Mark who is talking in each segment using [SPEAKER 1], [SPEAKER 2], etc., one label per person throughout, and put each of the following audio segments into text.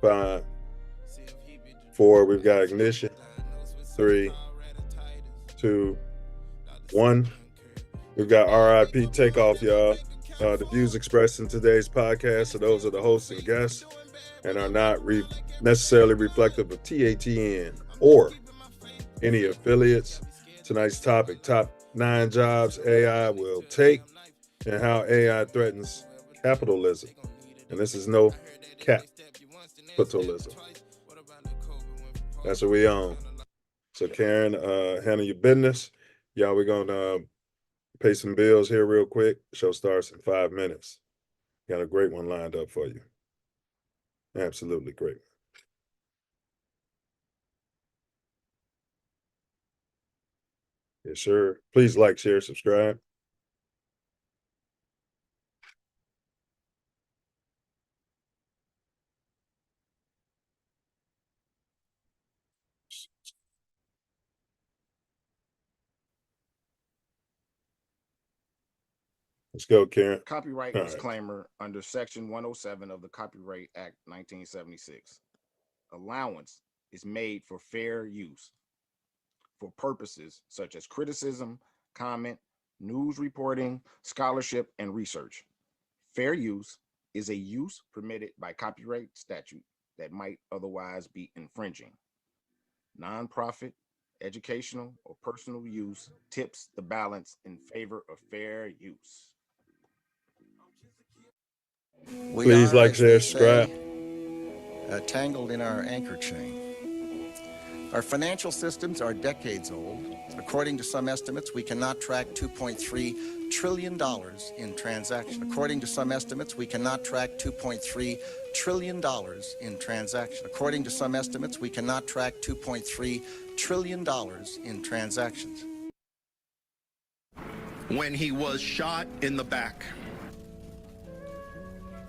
[SPEAKER 1] 5, 4. We've got ignition. 3, 2, 1. We've got RIP takeoff, y'all. The views expressed in today's podcast are those of the hosts and guests and are not necessarily reflective of TATN or any affiliates. Tonight's topic, top 9 jobs AI will take and how AI threatens capitalism. And this is no capitalism. That's what we own. So Karen, handle your business. Y'all, we're going to pay some bills here real quick. Show starts in 5 minutes. Got a great one lined up for you. Absolutely great. Yes, sir. Please like, share, subscribe. Let's go, Karen.
[SPEAKER 2] Copyright disclaimer under Section 107 of the Copyright Act 1976. Allowance is made for fair use for purposes such as criticism, comment, news reporting, scholarship, and research. Fair use is a use permitted by copyright statute that might otherwise be infringing. Nonprofit, educational, or personal use tips the balance in favor of fair use.
[SPEAKER 1] Please like, share, subscribe.
[SPEAKER 3] Tangled in our anchor chain. Our financial systems are decades old. According to some estimates, we cannot track $2.3 trillion in transactions. According to some estimates, we cannot track $2.3 trillion in transactions. According to some estimates, we cannot track $2.3 trillion in transactions.
[SPEAKER 4] When he was shot in the back.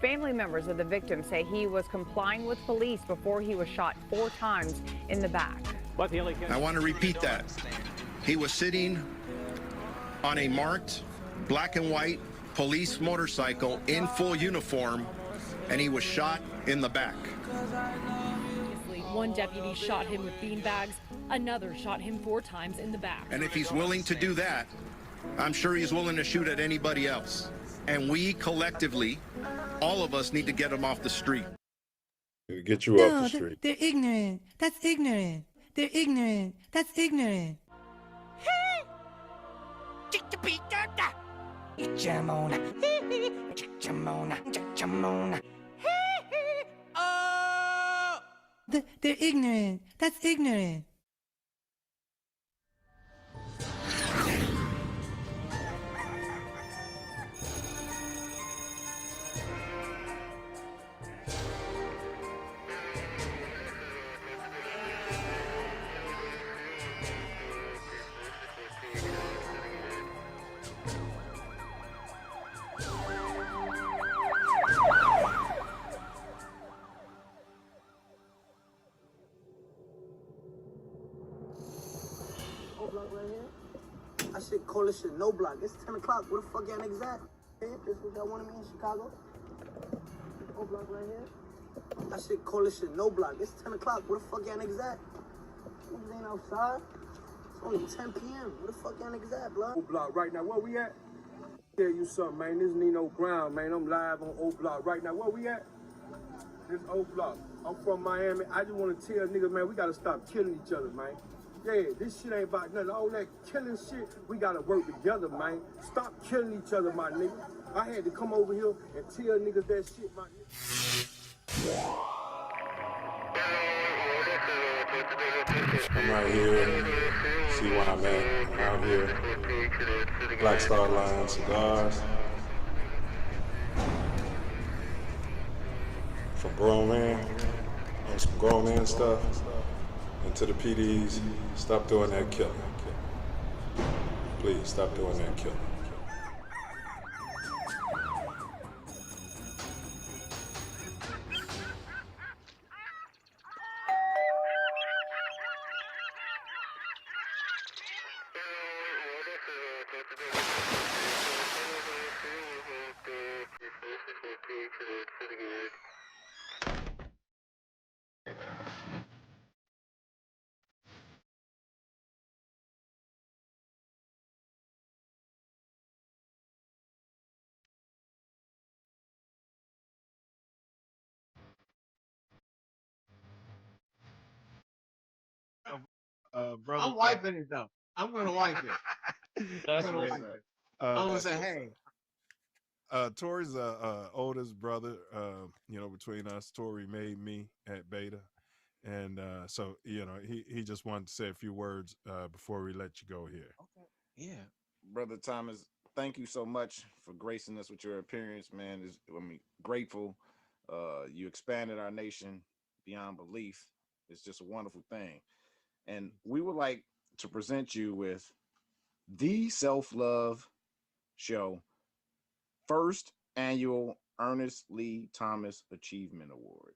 [SPEAKER 5] Family members of the victim say he was complying with police before he was shot 4 times in the back.
[SPEAKER 4] I want to repeat that. He was sitting on a marked black and white police motorcycle in full uniform, and he was shot in the back.
[SPEAKER 6] One deputy shot him with beanbags, another shot him 4 times in the back.
[SPEAKER 4] And if he's willing to do that, I'm sure he's willing to shoot at anybody else. And we collectively, all of us, need to get him off the street.
[SPEAKER 1] Get you off the street.
[SPEAKER 7] They're ignorant. That's ignorant. They're ignorant. That's ignorant. They're ignorant. That's ignorant.
[SPEAKER 8] I should call this shit no block. It's 10 o'clock. Where the fuck y'all niggas at? This what y'all wanted me in Chicago? No block right here. I should call this shit no block. It's 10 o'clock. Where the fuck y'all niggas at? Niggas ain't outside. It's only 10 p.m. Where the fuck y'all niggas at, blood?
[SPEAKER 9] O Block right now. Where we at? Tell you something, man. This Nino Brown, man. I'm live on O Block right now. Where we at? This O Block. I'm from Miami. I just want to tell niggas, man, we gotta stop killing each other, man. Yeah, this shit ain't about nothing. All that killing shit, we gotta work together, man. Stop killing each other, my nigga. I had to come over here and tell niggas that shit, my nigga.
[SPEAKER 1] I'm right here. See where I'm at. I'm out here. Black Star Line cigars. For grown man. On some grown man stuff. And to the PDs, stop doing that killing. Please, stop doing that killing.
[SPEAKER 10] Brother.
[SPEAKER 11] I'm wiping it though. I'm gonna wipe it.
[SPEAKER 10] That's
[SPEAKER 11] I'm gonna
[SPEAKER 10] what's
[SPEAKER 11] wipe
[SPEAKER 10] up.
[SPEAKER 11] it. I'm gonna say, hey,
[SPEAKER 1] Tori's oldest brother. Between us, Tori made me at Beta, and so he just wanted to say a few words before we let you go here.
[SPEAKER 11] okay, yeah,
[SPEAKER 2] Brother Thomas, thank you so much for gracing us with your appearance, man. Grateful. You expanded our nation beyond belief. It's just a wonderful thing. And we would like to present you with the Self Luv Show first annual Ernest Lee Thomas Achievement Award.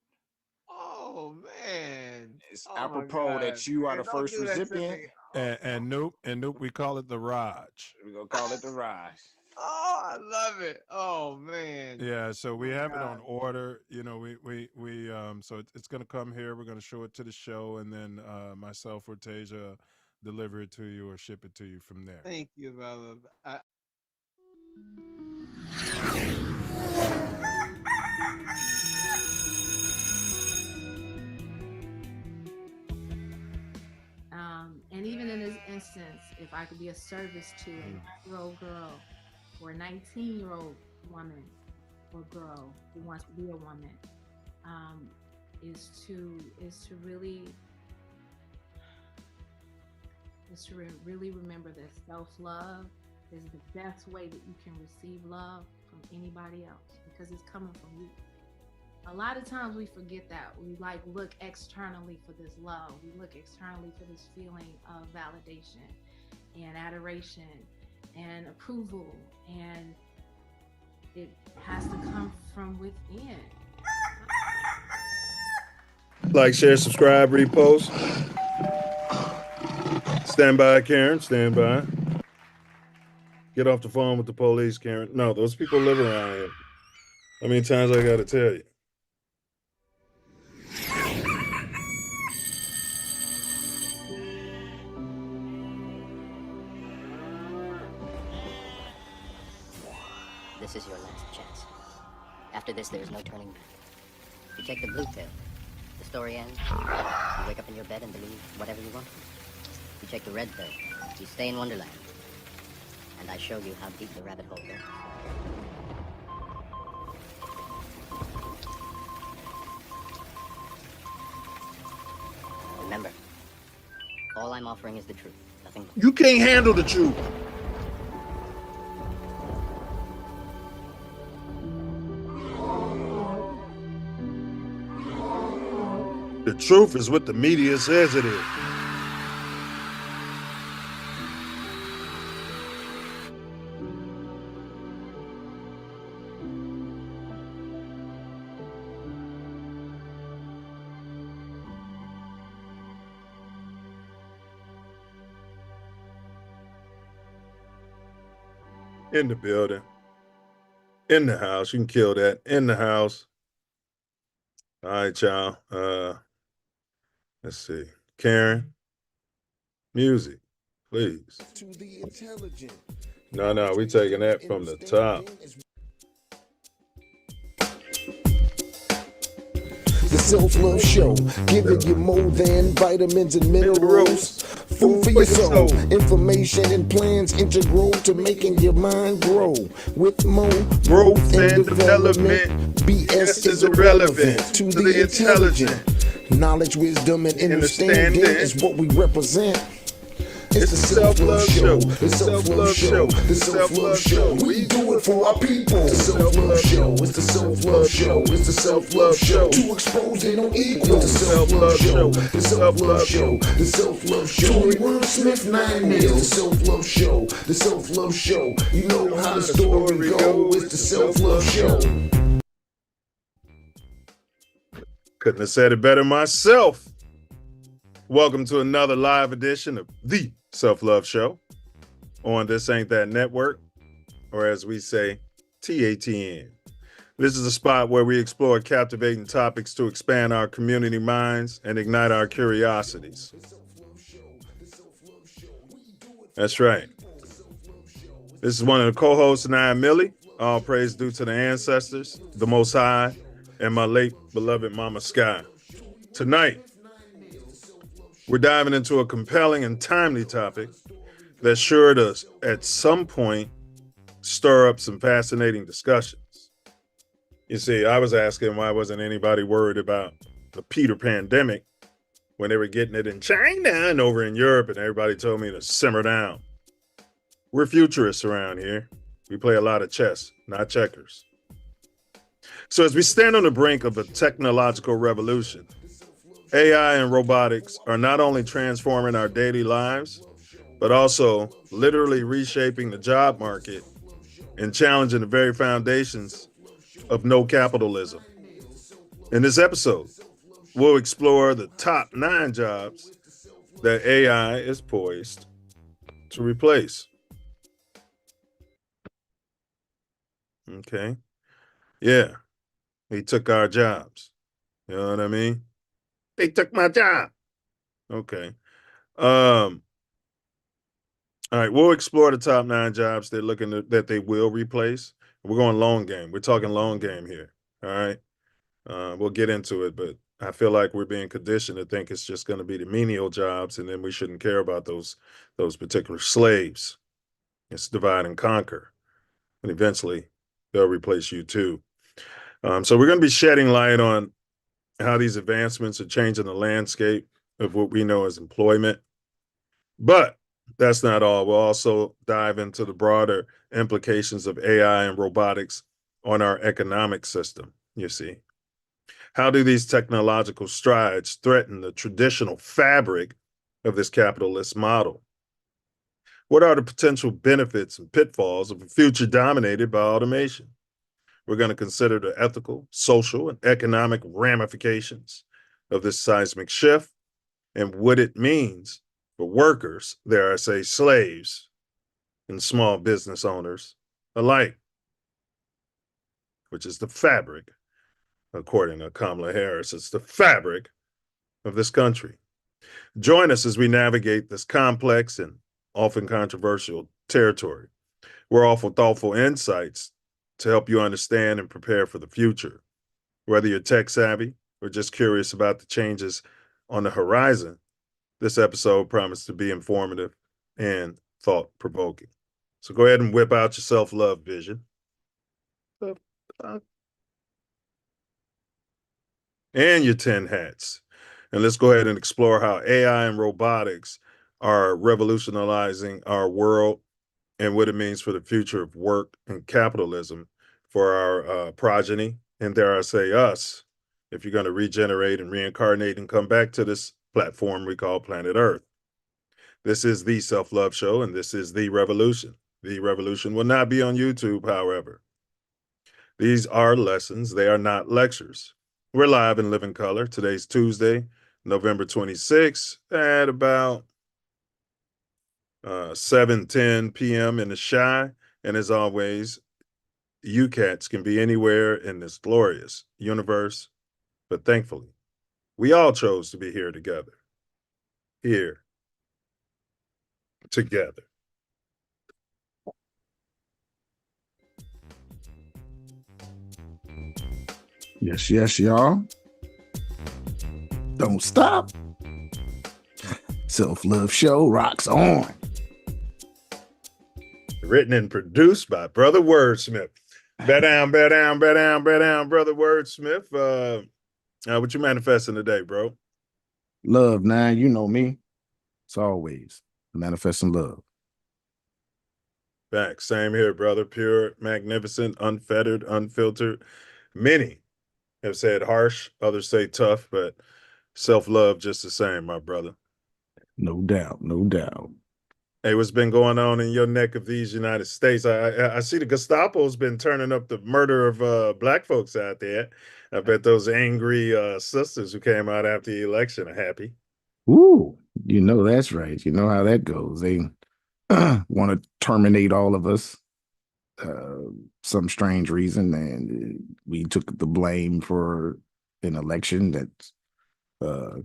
[SPEAKER 11] oh man,
[SPEAKER 2] It's
[SPEAKER 11] oh my
[SPEAKER 2] apropos
[SPEAKER 11] God,
[SPEAKER 2] that you are
[SPEAKER 11] man,
[SPEAKER 2] the
[SPEAKER 11] don't
[SPEAKER 2] first
[SPEAKER 11] do that to
[SPEAKER 2] recipient.
[SPEAKER 11] me.
[SPEAKER 1] And Noop, we call it the Raj.
[SPEAKER 2] We're gonna call it the Rise.
[SPEAKER 11] Oh, I love it. Oh man.
[SPEAKER 1] Yeah, so we
[SPEAKER 11] Oh
[SPEAKER 1] have it
[SPEAKER 11] God.
[SPEAKER 1] on order. So it's gonna come here. We're gonna show it to the show, and then myself or Tasia deliver it to you or ship it to you from there.
[SPEAKER 11] Thank you, brother.
[SPEAKER 12] And even in this instance, if I could be of service to a 9-year-old girl or a 19-year-old woman or girl who wants to be a woman, is to really remember that self-love is the best way that you can receive love from anybody else, because it's coming from you. A lot of times we forget that. We look externally for this love. We look externally for this feeling of validation and adoration and approval, and it has to come from within.
[SPEAKER 1] Like, share, subscribe, repost. Stand by, Karen. Stand by. Get off the phone with the police, Karen. No, those people live around here. How many times I got to tell you?
[SPEAKER 13] This is your last chance. After this, there is no turning back. You take the blue pill. The story ends. You wake up in your bed and believe whatever you want. You take the red pill. You stay in Wonderland. And I show you how deep the rabbit hole goes. Remember, all I'm offering is the truth. Nothing more.
[SPEAKER 1] You can't handle the truth. The truth is what the media says it is. In the building. In the house. You can kill that. In the house. All right, y'all. Let's see. Karen. Music, please. No, we taking that from the top.
[SPEAKER 14] The Self Love Show, giving you more than vitamins and minerals. Food for your soul, information and plans integral to making your mind grow. With more growth and development, BS is irrelevant to the intelligent. Knowledge, wisdom, and understanding is what we represent. It's the Self Love Show, the Self Love Show, the Self Love Show. We do it for our people. The Self Love Show, it's the Self Love Show, it's the Self Love Show. To expose they don't equal. The Self Love Show, the Self Love Show, the Self Love Show. Wordsmith 9 Mills, the Self Love Show, the Self Love Show. You know how the story goes. It's the Self Love Show.
[SPEAKER 1] Couldn't have said it better myself. Welcome to another live edition of the Self Love Show on This Ain't That Network, or as we say, TATN. This is a spot where we explore captivating topics to expand our community minds and ignite our curiosities. That's right. This is one of the co-hosts, and I am Millie. All praise due to the ancestors, the Most High, and my late beloved Mama Sky. Tonight, We're diving into a compelling and timely topic that's sure to, at some point, stir up some fascinating discussions. You see, I was asking why wasn't anybody worried about the Peter pandemic when they were getting it in China and over in Europe, and everybody told me to simmer down. We're futurists around here. We play a lot of chess, not checkers. So as we stand on the brink of a technological revolution, AI and robotics are not only transforming our daily lives, but also literally reshaping the job market and challenging the very foundations of no capitalism. In this episode, we'll explore the top 9 jobs that AI is poised to replace. Okay. Yeah. He took our jobs. You know what I mean? They took my job. Okay. All right. We'll explore the top 9 jobs they're looking to, that they will replace. We're going long game. We're talking long game here. All right. We'll get into it, but I feel like we're being conditioned to think it's just going to be the menial jobs, and then we shouldn't care about those particular slaves. It's divide and conquer, and eventually they'll replace you too. So we're going to be shedding light on how these advancements are changing the landscape of what we know as employment. But that's not all. We'll also dive into the broader implications of AI and robotics on our economic system, you see. How do these technological strides threaten the traditional fabric of this capitalist model? What are the potential benefits and pitfalls of a future dominated by automation? We're going to consider the ethical, social, and economic ramifications of this seismic shift and what it means for workers, dare I say slaves, and small business owners alike, which is the fabric, according to Kamala Harris, it's the fabric of this country. Join us as we navigate this complex and often controversial territory. We're offer thoughtful insights to help you understand and prepare for the future. Whether you're tech savvy or just curious about the changes on the horizon, this episode promised to be informative and thought-provoking. So go ahead and whip out your self-love vision. And your 10 hats. And let's go ahead and explore how AI and robotics are revolutionizing our world and what it means for the future of work and capitalism for our progeny, and dare I say us, if you're going to regenerate and reincarnate and come back to this platform we call planet Earth. This is the Self Love Show, and this is the revolution. The revolution will not be on YouTube, however. These are lessons. They are not lectures. We're live in living color. Today's Tuesday, November 26th at about 7:10 p.m. in the Shy. And as always, you cats can be anywhere in this glorious universe. But thankfully, we all chose to be here together. Here together.
[SPEAKER 3] Yes, yes, y'all. Don't stop. Self Love Show rocks on.
[SPEAKER 1] Written and produced by Brother Wordsmith. Bet down, Brother Wordsmith. What you manifesting today, bro?
[SPEAKER 3] Love, now you know me. It's always manifesting love.
[SPEAKER 1] Back, same here, brother. Pure, magnificent, unfettered, unfiltered. Many have said harsh, others say tough, but self-love just the same, my brother.
[SPEAKER 3] No doubt, no doubt.
[SPEAKER 1] Hey, what's been going on in your neck of these United States? I see the Gestapo's been turning up the murder of black folks out there. I bet those angry sisters who came out after the election are happy.
[SPEAKER 3] Ooh, you know that's right. You know how that goes. They want to terminate all of us, some strange reason, and we took the blame for an election that's a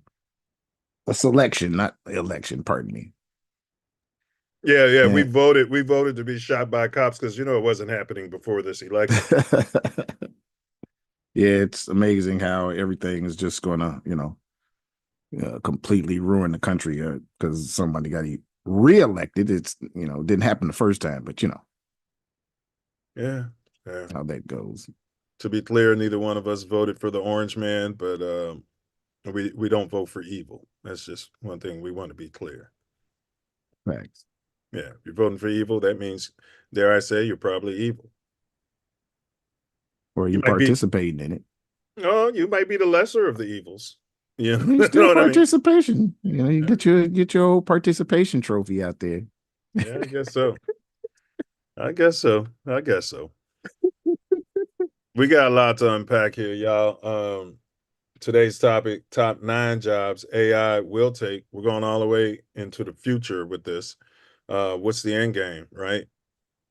[SPEAKER 3] selection, not election. Pardon me.
[SPEAKER 1] Yeah, we voted to be shot by cops because it wasn't happening before this election.
[SPEAKER 3] Yeah, it's amazing how everything is just gonna,
[SPEAKER 10] completely ruin the country because somebody got reelected. It's didn't happen the first time, but
[SPEAKER 1] yeah,
[SPEAKER 10] how that goes.
[SPEAKER 1] To be clear, neither one of us voted for the orange man, but we don't vote for evil. That's just one thing we want to be clear.
[SPEAKER 10] Facts.
[SPEAKER 1] Yeah, if you're voting for evil, that means, dare I say, you're probably evil.
[SPEAKER 10] Or you're participating in it.
[SPEAKER 1] Oh, you might be the lesser of the evils. Yeah,
[SPEAKER 10] Still participation. You get your old participation trophy out there.
[SPEAKER 1] Yeah, I guess so. I guess so. We got a lot to unpack here, y'all. Today's topic, top 9 jobs AI will take. We're going all the way into the future with this. What's the end game, right?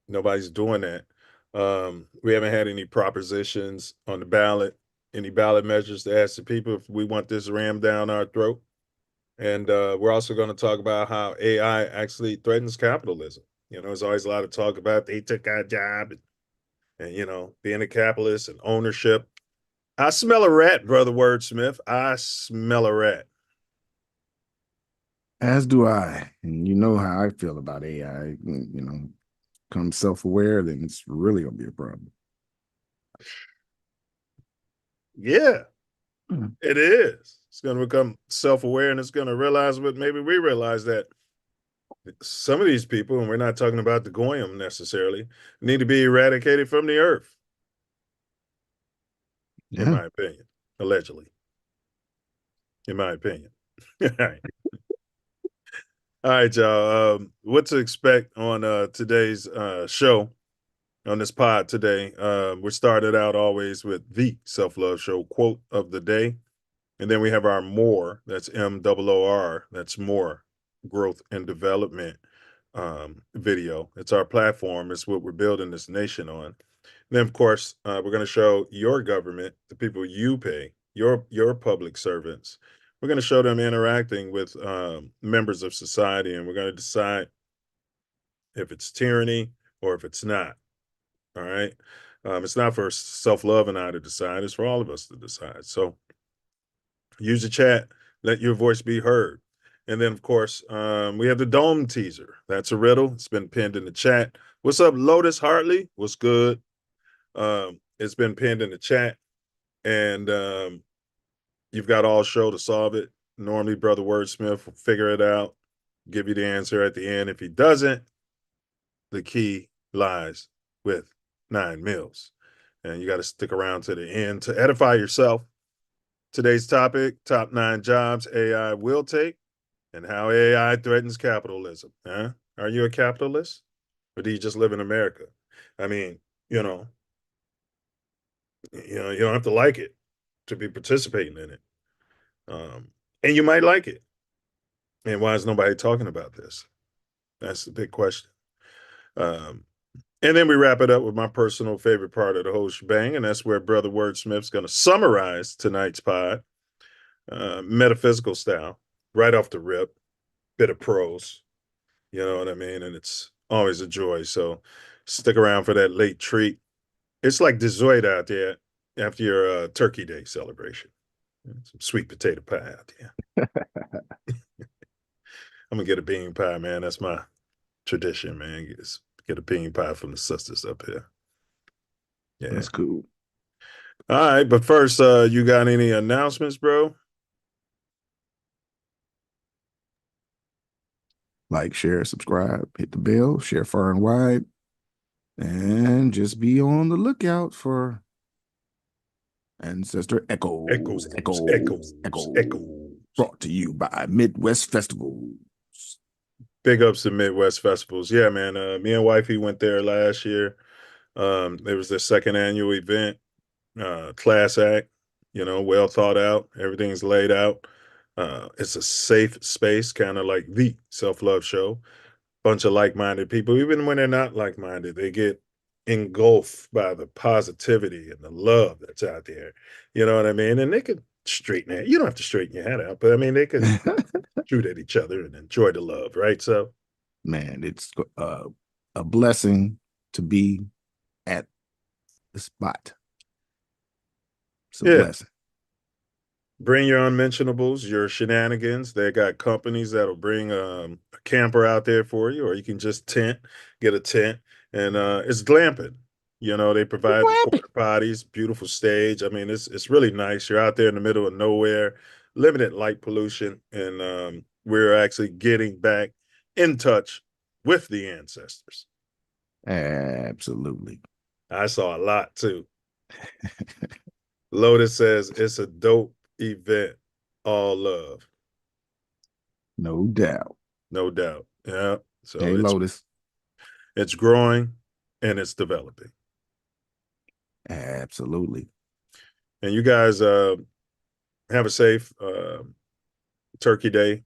[SPEAKER 1] Nobody's doing that. We haven't had any propositions on the ballot, any ballot measures to ask the people if we want this rammed down our throat. And we're also going to talk about how AI actually threatens capitalism. There's always a lot of talk about they took our job and being a capitalist and ownership. I smell a rat, Brother Wordsmith. I smell a rat.
[SPEAKER 10] As do I. And you know how I feel about AI. Come self-aware, then it's really going to be a problem.
[SPEAKER 1] Yeah, it is. It's going to become self-aware, and it's going to realize what maybe we realize, that some of these people, and we're not talking about the Goyim necessarily, need to be eradicated from the earth. Yeah. In my opinion, allegedly. In my opinion. All right. All right, y'all. What to expect on today's show, on this pod today? We started out always with the Self Love Show quote of the day. And then we have our MORE, that's MOOR, that's more growth and development video. It's our platform. It's what we're building this nation on. And then, of course, we're going to show your government, the people you pay, your public servants. We're going to show them interacting with members of society, and we're going to decide if it's tyranny or if it's not. All right. It's not for Self Love and I to decide. It's for all of us to decide. So use the chat. Let your voice be heard. And then, of course, we have the dome teaser. That's a riddle. It's been pinned in the chat. What's up, Lotus Hartley? What's good? It's been pinned in the chat. And you've got all show to solve it. Normally, Brother Wordsmith will figure it out, give you the answer at the end. If he doesn't, the key lies with 9 Mills. And you got to stick around to the end to edify yourself. Today's topic, top 9 jobs AI will take and how AI threatens capitalism. Huh? Are you a capitalist? Or do you just live in America? I mean, you don't have to like it to be participating in it. And you might like it. And why is nobody talking about this? That's the big question. And then we wrap it up with my personal favorite part of the whole shebang, and that's where Brother Wordsmith's going to summarize tonight's pod, metaphysical style, right off the rip, bit of prose, you know what I mean? And it's always a joy. So stick around for that late treat. It's like dessert out there after your Turkey Day celebration. Some sweet potato pie out there. I'm going to get a bean pie, man. That's my tradition, man. Get a bean pie from the sisters up here. Yeah.
[SPEAKER 10] That's cool.
[SPEAKER 1] All right, but first, you got any announcements, bro?
[SPEAKER 10] Like, share, subscribe, hit the bell, share far and wide, and just be on the lookout for Ancestor Echoes. Echoes. Brought to you by Midwest Festivals.
[SPEAKER 1] Big ups to Midwest Festivals. Yeah, man. Me and wifey went there last year. It was their second annual event. Class act, well thought out. Everything's laid out. It's a safe space, kind of like the Self Love Show. Bunch of like-minded people. Even when they're not like-minded, they get engulfed by the positivity and the love that's out there. You know what I mean? And they could straighten it. You don't have to straighten your head out, but I mean, they could shoot at each other and enjoy the love, right? So,
[SPEAKER 10] man, it's a blessing to be at the spot. It's a blessing.
[SPEAKER 1] Bring your unmentionables, your shenanigans. They got companies that'll bring a camper out there for you, or you can just get a tent, and it's glamping. They provide the porta potties, beautiful stage. I mean, it's really nice. You're out there in the middle of nowhere, limited light pollution, and we're actually getting back in touch with the ancestors.
[SPEAKER 10] Absolutely.
[SPEAKER 1] I saw a lot too. Lotus says it's a dope event. All love.
[SPEAKER 10] No doubt.
[SPEAKER 1] No doubt. Yeah. So
[SPEAKER 10] hey, Lotus.
[SPEAKER 1] It's growing and it's developing.
[SPEAKER 10] Absolutely.
[SPEAKER 1] And you guys have a safe Turkey Day.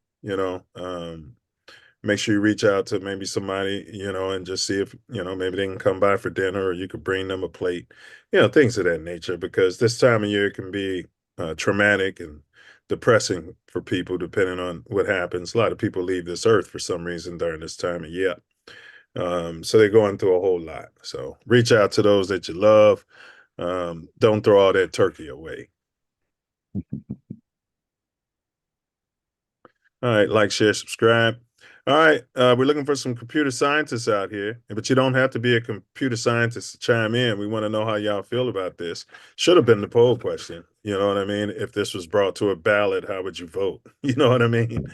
[SPEAKER 1] Make sure you reach out to maybe somebody, and just see if, maybe they can come by for dinner, or you could bring them a plate, things of that nature, because this time of year can be traumatic and depressing for people, depending on what happens. A lot of people leave this earth for some reason during this time of year. So they're going through a whole lot. So reach out to those that you love. Don't throw all that turkey away. All right, like, share, subscribe. All right, we're looking for some computer scientists out here, but you don't have to be a computer scientist to chime in. We want to know how y'all feel about this. Should have been the poll question. You know what I mean? If this was brought to a ballot, how would you vote? You know what I mean?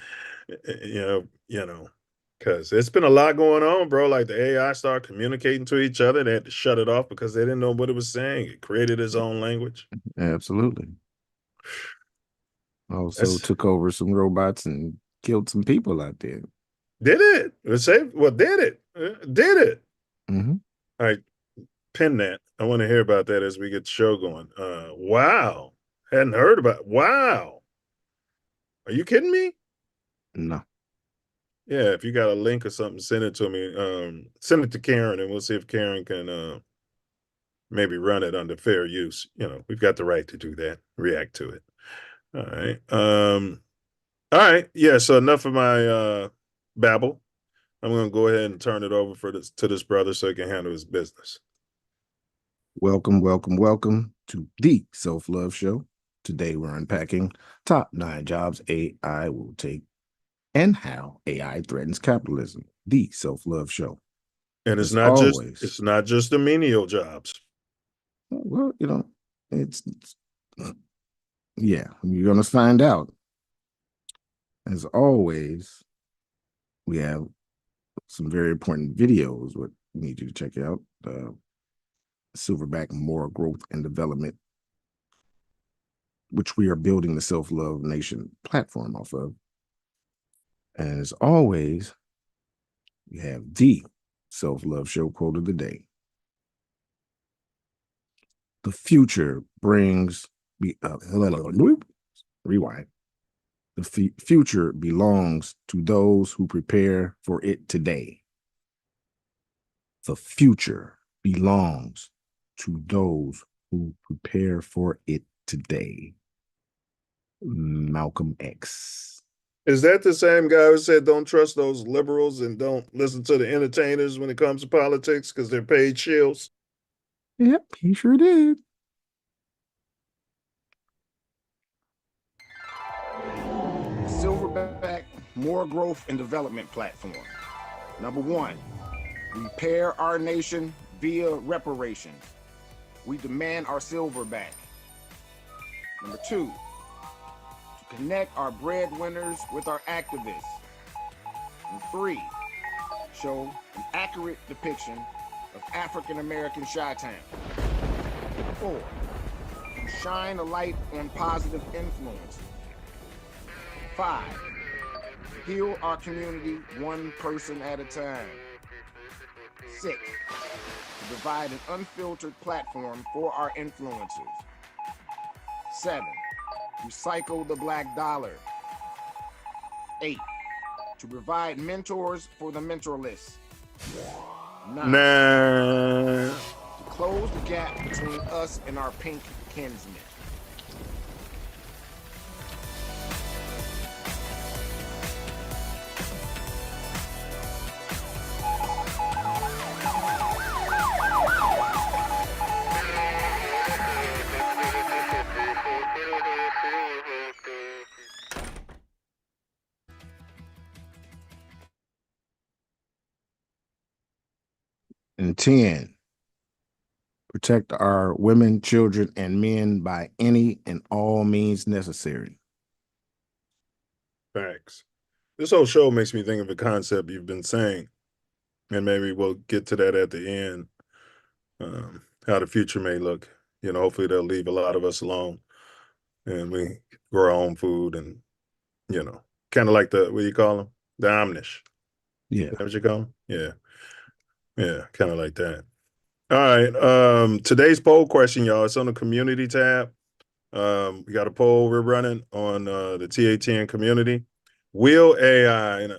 [SPEAKER 1] Because it's been a lot going on, bro. Like, the AI started communicating to each other. They had to shut it off because they didn't know what it was saying. It created its own language.
[SPEAKER 10] Absolutely. Also took over some robots and killed some people out there.
[SPEAKER 1] Did it? Did it? Did it?
[SPEAKER 10] Mm-hmm.
[SPEAKER 1] All right, pin that. I want to hear about that as we get the show going. Wow. Hadn't heard about. Wow. Are you kidding me?
[SPEAKER 10] No.
[SPEAKER 1] Yeah, if you got a link or something, send it to me. Send it to Karen, and we'll see if Karen can maybe run it under fair use. We've got the right to do that. React to it. All right. All right. Yeah. So enough of my babble. I'm going to go ahead and turn it over to this brother so he can handle his business.
[SPEAKER 10] Welcome to the Self Love Show. Today we're unpacking top 9 jobs AI will take and how AI threatens capitalism. The Self Love Show.
[SPEAKER 1] And it's not just the menial jobs.
[SPEAKER 10] Well, it's yeah, you're going to find out. As always, we have some very important videos what we need you to check out. Silverback Moral Growth and Development, which we are building the Self Love Nation platform off of. And as always, we have the Self Love Show quote of the day. The future brings rewind. The future belongs to those who prepare for it today. The future belongs to those who prepare for it today. Malcolm X.
[SPEAKER 1] Is that the same guy who said don't trust those liberals and don't listen to the entertainers when it comes to politics because they're paid shills?
[SPEAKER 10] Yep, he sure did.
[SPEAKER 2] Silverback More Growth and Development Platform. Number 1, repair our nation via reparations. We demand our silver back. Number 2, to connect our breadwinners with our activists. And 3, show an accurate depiction of African American Chi-Town. 4, to shine a light on positive influence. 5, heal our community one person at a time. 6, to provide an unfiltered platform for our influencers. 7, recycle the black dollar. 8, to provide mentors for the mentorless. 9, to close the gap between us and our pink kinsmen.
[SPEAKER 10] And 10, protect our women, children, and men by any and all means necessary.
[SPEAKER 1] Facts. This whole show makes me think of a concept you've been saying, and maybe we'll get to that at the end. How the future may look. Hopefully they'll leave a lot of us alone, and we grow our own food, and kind of like the what do you call them? The Amish.
[SPEAKER 10] Yeah.
[SPEAKER 1] Is that what you call them? Yeah, yeah, kind of like that. All right. Today's poll question, y'all. It's on the community tab. We got a poll we're running on the TATN community. Will AI, and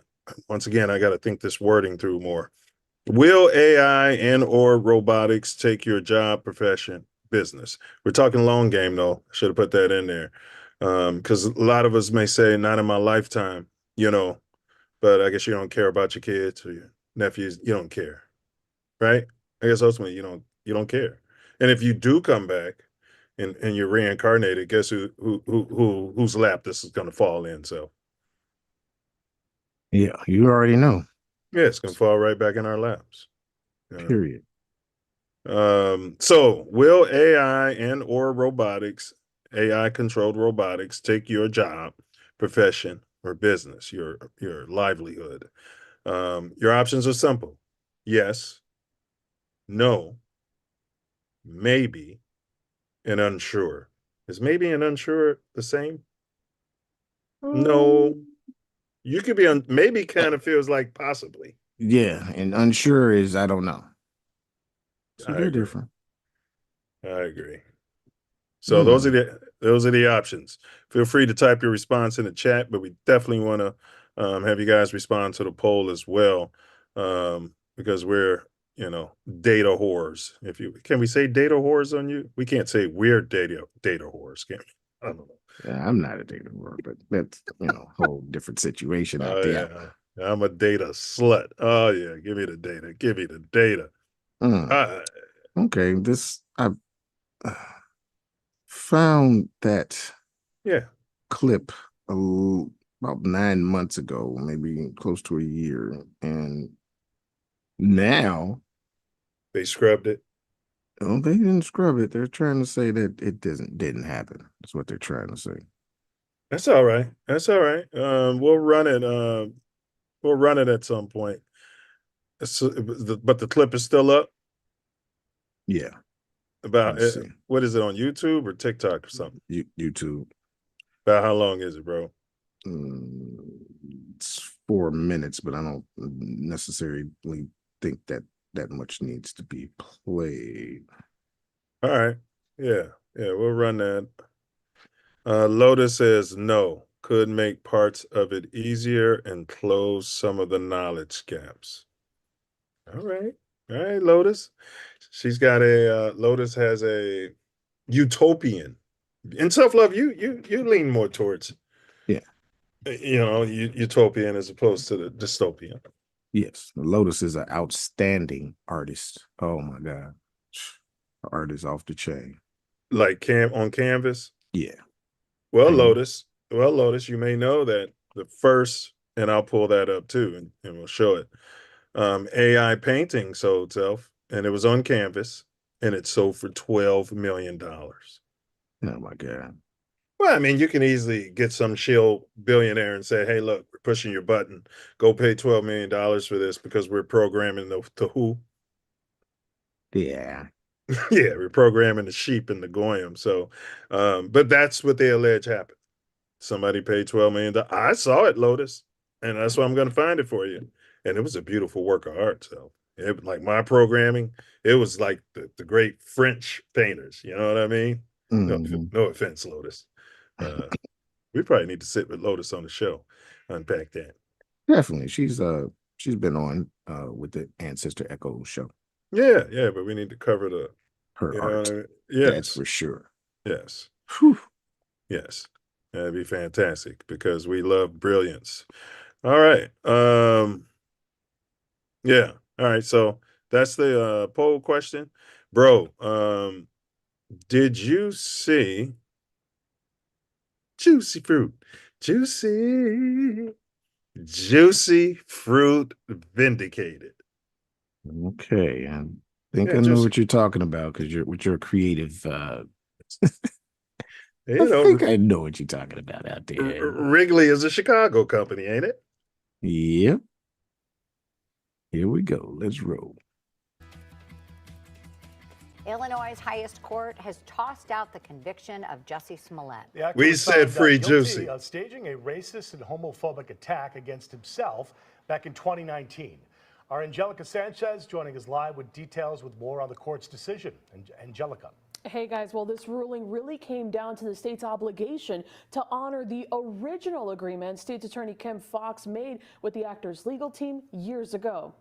[SPEAKER 1] once again, I got to think this wording through more. Will AI and or robotics take your job, profession, business? We're talking long game, though. Should have put that in there. Because a lot of us may say, not in my lifetime, but I guess you don't care about your kids or your nephews. You don't care, right? I guess ultimately you don't care. And if you do come back and you're reincarnated, guess whose lap this is going to fall in? So
[SPEAKER 10] Yeah, you already know.
[SPEAKER 1] yeah, it's going to fall right back in our laps.
[SPEAKER 10] Period.
[SPEAKER 1] So will AI and or robotics, AI controlled robotics, take your job, profession, or business, your livelihood? Your options are simple. Yes, no, maybe, and unsure. Is maybe and unsure the same? No. You could be maybe kind of feels like possibly.
[SPEAKER 10] Yeah, and unsure is I don't know. So
[SPEAKER 1] I
[SPEAKER 10] they're
[SPEAKER 1] agree.
[SPEAKER 10] different.
[SPEAKER 1] I agree. So those are the options. Feel free to type your response in the chat, but we definitely want to have you guys respond to the poll as well, because we're data whores. Can we say data whores on you? We can't say we're data whores, can we? I don't know.
[SPEAKER 10] Yeah, I'm not a data whore, but that's whole different situation out
[SPEAKER 1] Oh
[SPEAKER 10] there.
[SPEAKER 1] yeah, I'm a data slut. Oh yeah, give me the data. Give me the data.
[SPEAKER 10] Okay, this I've found that
[SPEAKER 1] Yeah.
[SPEAKER 10] clip about 9 months ago, maybe close to a year, and now
[SPEAKER 1] they scrubbed it.
[SPEAKER 10] Oh, they didn't scrub it. They're trying to say that it didn't happen. That's what they're trying to say.
[SPEAKER 1] That's all right. That's all right. We'll run it. We'll run it at some point. But the clip is still up.
[SPEAKER 10] Yeah.
[SPEAKER 1] About what is it on YouTube or TikTok or something?
[SPEAKER 10] YouTube.
[SPEAKER 1] About how long is it, bro?
[SPEAKER 10] It's 4 minutes, but I don't necessarily think that much needs to be played.
[SPEAKER 1] All right. Yeah. Yeah. We'll run that. Lotus says no. Could make parts of it easier and close some of the knowledge gaps. All right. All right, Lotus. She's got Lotus has a utopian. In self-love, you lean more towards utopian as opposed to the dystopian.
[SPEAKER 10] Yes, Lotus is an outstanding artist. Oh my God, artist off the chain.
[SPEAKER 1] Like on Canvas.
[SPEAKER 10] Yeah.
[SPEAKER 1] Well, Lotus, you may know that the first, and I'll pull that up too, and we'll show it. AI painting sold itself, and it was on Canvas, and it sold for $12 million.
[SPEAKER 10] Oh my God.
[SPEAKER 1] Well, I mean, you can easily get some chill billionaire and say, hey, look, we're pushing your button. Go pay $12 million for this because we're programming the who.
[SPEAKER 10] Yeah.
[SPEAKER 1] Yeah, we're programming the sheep and the goyim. So, but that's what they allege happened. Somebody paid $12 million. I saw it, Lotus, and that's why I'm going to find it for you. And it was a beautiful work of art. So, it, like my programming, it was like the great French painters. You know what I mean? No offense, Lotus. We probably need to sit with Lotus on the show, unpack that.
[SPEAKER 10] Definitely, she's been on with the Ancestor Echo show.
[SPEAKER 1] Yeah, but we need to cover
[SPEAKER 10] her art.
[SPEAKER 1] Yes,
[SPEAKER 10] that's for sure.
[SPEAKER 1] Yes.
[SPEAKER 10] Whew.
[SPEAKER 1] Yes. That'd be fantastic because we love brilliance. All right. Yeah. All right. So that's the poll question. Bro, did you see Juicy Fruit? Juicy Fruit vindicated.
[SPEAKER 10] Okay, I think
[SPEAKER 1] Yeah,
[SPEAKER 10] I know
[SPEAKER 1] juicy.
[SPEAKER 10] what you're talking about because you're creative. I
[SPEAKER 1] You know,
[SPEAKER 10] think I know what you're talking about out there.
[SPEAKER 1] Wrigley is a Chicago company, ain't it?
[SPEAKER 10] Yep. Here we go. Let's roll.
[SPEAKER 15] Illinois' highest court has tossed out the conviction of Jussie Smollett.
[SPEAKER 16] The actor
[SPEAKER 1] We
[SPEAKER 16] was
[SPEAKER 1] said
[SPEAKER 16] found
[SPEAKER 1] free
[SPEAKER 16] guilty
[SPEAKER 1] Juicy.
[SPEAKER 16] of staging a racist and homophobic attack against himself back in 2019. Our Angelica Sanchez joining us live with details with more on the court's decision. Angelica.
[SPEAKER 17] Hey guys, well, this ruling really came down to the state's obligation to honor the original agreement State's Attorney Kim Foxx made with the actor's legal team years ago.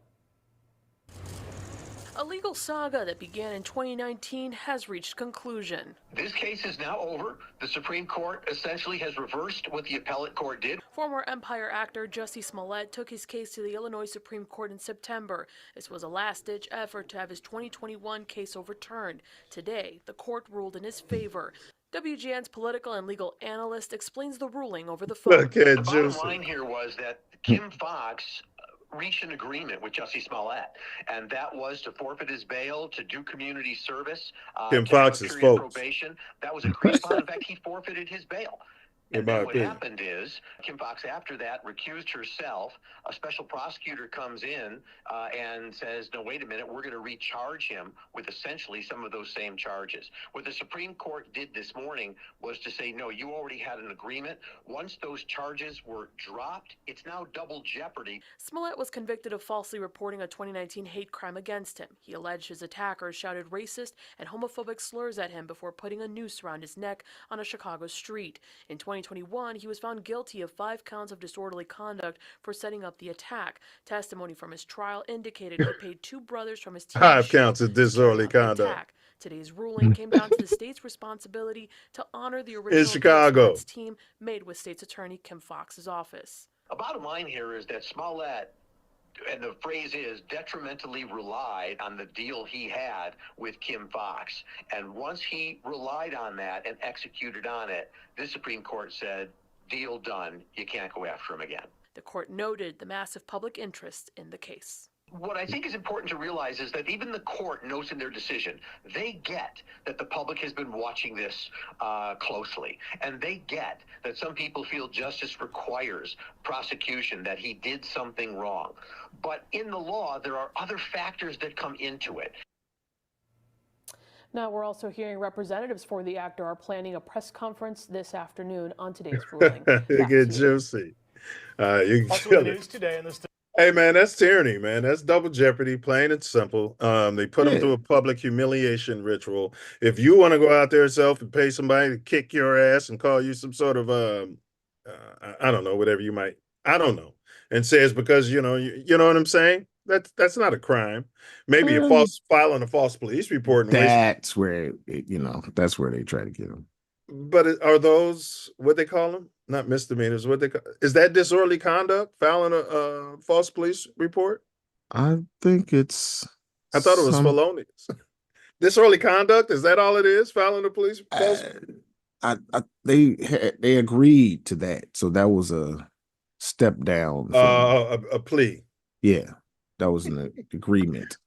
[SPEAKER 17] A legal saga that began in 2019 has reached conclusion.
[SPEAKER 18] This case is now over. The Supreme Court essentially has reversed what the appellate court did.
[SPEAKER 17] Former Empire actor Jussie Smollett took his case to the Illinois Supreme Court in September. This was a last-ditch effort to have his 2021 case overturned. Today, the court ruled in his favor. WGN's political and legal analyst explains the ruling over the phone.
[SPEAKER 1] Look at
[SPEAKER 18] The bottom
[SPEAKER 1] Juicy.
[SPEAKER 18] line here was that Kim Foxx reached an agreement with Jussie Smollett, and that was to forfeit his bail, to do community service,
[SPEAKER 1] Kim
[SPEAKER 18] to have
[SPEAKER 1] Foxx
[SPEAKER 18] a
[SPEAKER 1] is
[SPEAKER 18] period of
[SPEAKER 1] folks.
[SPEAKER 18] probation. That was agreed upon. In fact, he forfeited his bail.
[SPEAKER 1] In
[SPEAKER 18] And
[SPEAKER 1] my
[SPEAKER 18] then what
[SPEAKER 1] opinion.
[SPEAKER 18] happened is Kim Foxx, after that, recused herself. A special prosecutor comes in and says, no, wait a minute, we're going to recharge him with essentially some of those same charges. What the Supreme Court did this morning was to say, no, you already had an agreement. Once those charges were dropped, it's now double jeopardy.
[SPEAKER 17] Smollett was convicted of falsely reporting a 2019 hate crime against him. He alleged his attackers shouted racist and homophobic slurs at him before putting a noose around his neck on a Chicago street. In 2021, he was found guilty of 5 counts of disorderly conduct for setting up the attack. Testimony from his trial indicated he paid 2 brothers from his team
[SPEAKER 1] 5 counts of disorderly conduct.
[SPEAKER 17] attack. Today's ruling came down to the state's responsibility to honor the
[SPEAKER 1] In
[SPEAKER 17] original deal
[SPEAKER 1] Chicago.
[SPEAKER 17] Smollett's team made with State's Attorney Kim Foxx's office.
[SPEAKER 18] A bottom line here is that Smollett, and the phrase is, detrimentally relied on the deal he had with Kim Foxx. And once he relied on that and executed on it, the Supreme Court said, deal done. You can't go after him again.
[SPEAKER 17] The court noted the massive public interest in the case.
[SPEAKER 18] What I think is important to realize is that even the court knows in their decision, they get that the public has been watching this closely. And they get that some people feel justice requires prosecution, that he did something wrong. But in the law, there are other factors that come into it.
[SPEAKER 17] Now, we're also hearing representatives for the actor are planning a press conference this afternoon on today's ruling.
[SPEAKER 1] You get Juicy. You can
[SPEAKER 16] Also
[SPEAKER 1] kill
[SPEAKER 16] in the
[SPEAKER 1] it.
[SPEAKER 16] news today, and this.
[SPEAKER 1] Hey man, that's tyranny, man. That's double jeopardy, plain and simple. They put them through a public humiliation ritual. If you want to go out there yourself and pay somebody to kick your ass and call you some sort of I don't know, whatever you might, I don't know, and say it's because you know what I'm saying. That's not a crime. Maybe filing a false police report.
[SPEAKER 10] That's where that's where they try to get them.
[SPEAKER 1] But are those what they call them? Not misdemeanors. What they call, is that disorderly conduct? Filing a false police report?
[SPEAKER 10] I think it's.
[SPEAKER 1] I thought it was felonious. Disorderly conduct, is that all it is? Filing a police false?
[SPEAKER 10] They agreed to that, so that was a step down.
[SPEAKER 1] A plea.
[SPEAKER 10] Yeah, that was an agreement.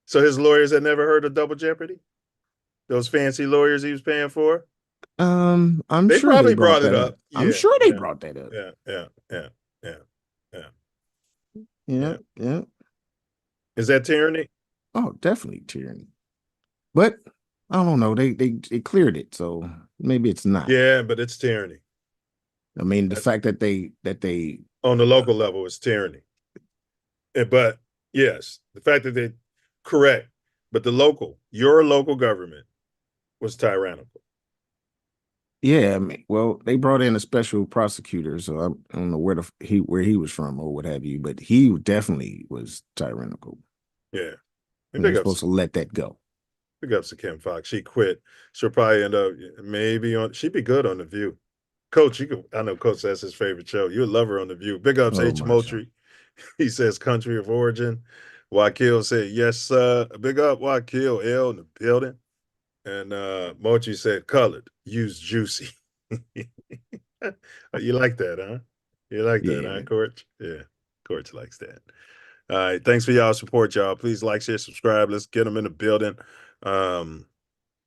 [SPEAKER 1] So his lawyers had never heard of double jeopardy? Those fancy lawyers he was paying for?
[SPEAKER 10] I'm
[SPEAKER 1] they
[SPEAKER 10] sure
[SPEAKER 1] probably
[SPEAKER 10] they brought
[SPEAKER 1] it
[SPEAKER 10] that
[SPEAKER 1] up.
[SPEAKER 10] I'm sure they brought that up.
[SPEAKER 1] Yeah. Is that tyranny?
[SPEAKER 10] Oh, definitely tyranny. But I don't know. They cleared it, so maybe it's not.
[SPEAKER 1] Yeah, but it's tyranny.
[SPEAKER 10] I mean, the fact that they
[SPEAKER 1] on the local level is tyranny. But yes, the fact that they correct, but your local government was tyrannical.
[SPEAKER 10] Yeah, I mean, well, they brought in a special prosecutor, so I don't know where he was from or what have you, but he definitely was tyrannical.
[SPEAKER 1] Yeah,
[SPEAKER 10] and they're supposed to let that go.
[SPEAKER 1] Big ups to Kim Foxx. She quit. She'll probably end up maybe on. She'd be good on The View. Coach, I know Coach, that's his favorite show. You'll love her on The View. Big ups H. Moultrie. He says country of origin. Wakil said yes, sir. Big up Wakil L in the building. And Mochi said colored, use juicy. You like that, huh? You like that, huh, Coach? Yeah, Coach likes that. All right. Thanks for y'all support, y'all. Please like, share, subscribe. Let's get them in the building.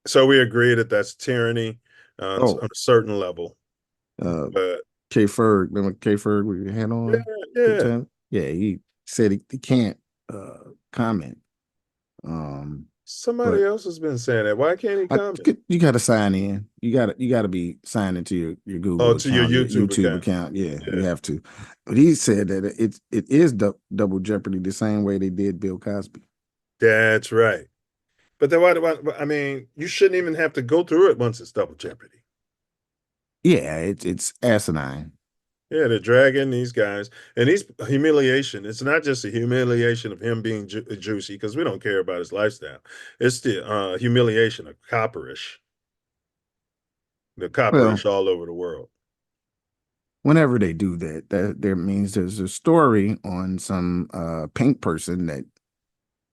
[SPEAKER 1] So we agree that that's tyranny on
[SPEAKER 10] Oh,
[SPEAKER 1] a certain level. But
[SPEAKER 10] K Ferg, remember K Ferg we had on?
[SPEAKER 1] yeah.
[SPEAKER 10] Yeah, he said he can't comment.
[SPEAKER 1] Somebody else has been saying that. Why can't he comment?
[SPEAKER 10] You got to sign in. You got to be signed into your Google
[SPEAKER 1] to your
[SPEAKER 10] account,
[SPEAKER 1] YouTube
[SPEAKER 10] account. Yeah, you have to. But he said that it is double jeopardy the same way they did Bill Cosby.
[SPEAKER 1] That's right. But then why? I mean, you shouldn't even have to go through it once it's double jeopardy.
[SPEAKER 10] Yeah, it's asinine.
[SPEAKER 1] Yeah, they're dragging these guys, and he's humiliation. It's not just a humiliation of him being juicy, because we don't care about his lifestyle. It's the humiliation of copperish. The copperish all over the world.
[SPEAKER 10] Whenever they do that means there's a story on some pink person that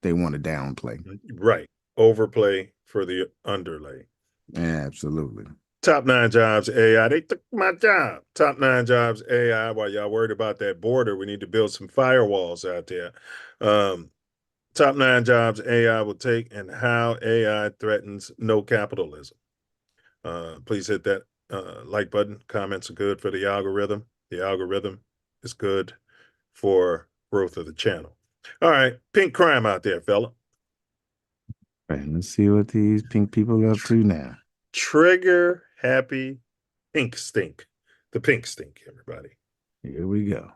[SPEAKER 10] they want to downplay.
[SPEAKER 1] Right. Overplay for the underlay.
[SPEAKER 10] Absolutely.
[SPEAKER 1] Top 9 jobs AI. They took my job. Top 9 jobs AI. While y'all worried about that border, we need to build some firewalls out there. Top 9 jobs AI will take and how AI threatens no capitalism. Please hit that like button. Comments are good for the algorithm. The algorithm is good for growth of the channel. All right. Pink crime out there, fella.
[SPEAKER 10] All right, let's see what these pink people are up to now.
[SPEAKER 1] Trigger happy pink stink. The pink stink, everybody.
[SPEAKER 10] Here we go.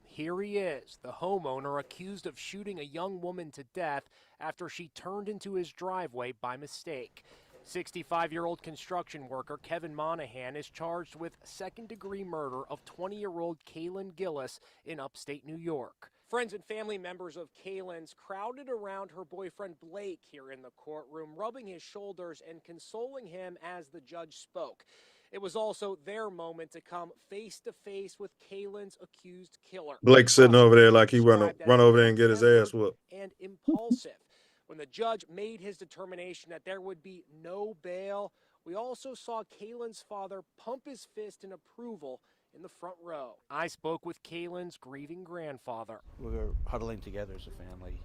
[SPEAKER 19] Here he is, the homeowner accused of shooting a young woman to death after she turned into his driveway by mistake. 65-year-old construction worker Kevin Monahan is charged with second-degree murder of 20-year-old Kaylin Gillis in upstate New York. Friends and family members of Kaylin's crowded around her boyfriend Blake here in the courtroom, rubbing his shoulders and consoling him as the judge spoke. It was also their moment to come face-to-face with Kaylin's accused killer.
[SPEAKER 1] Blake sitting over there like he run over there and get his ass whooped.
[SPEAKER 19] And impulsive. When the judge made his determination that there would be no bail, we also saw Kaylin's father pump his fist in approval in the front row. I spoke with Kaylin's grieving grandfather.
[SPEAKER 20] We were huddling together as a family,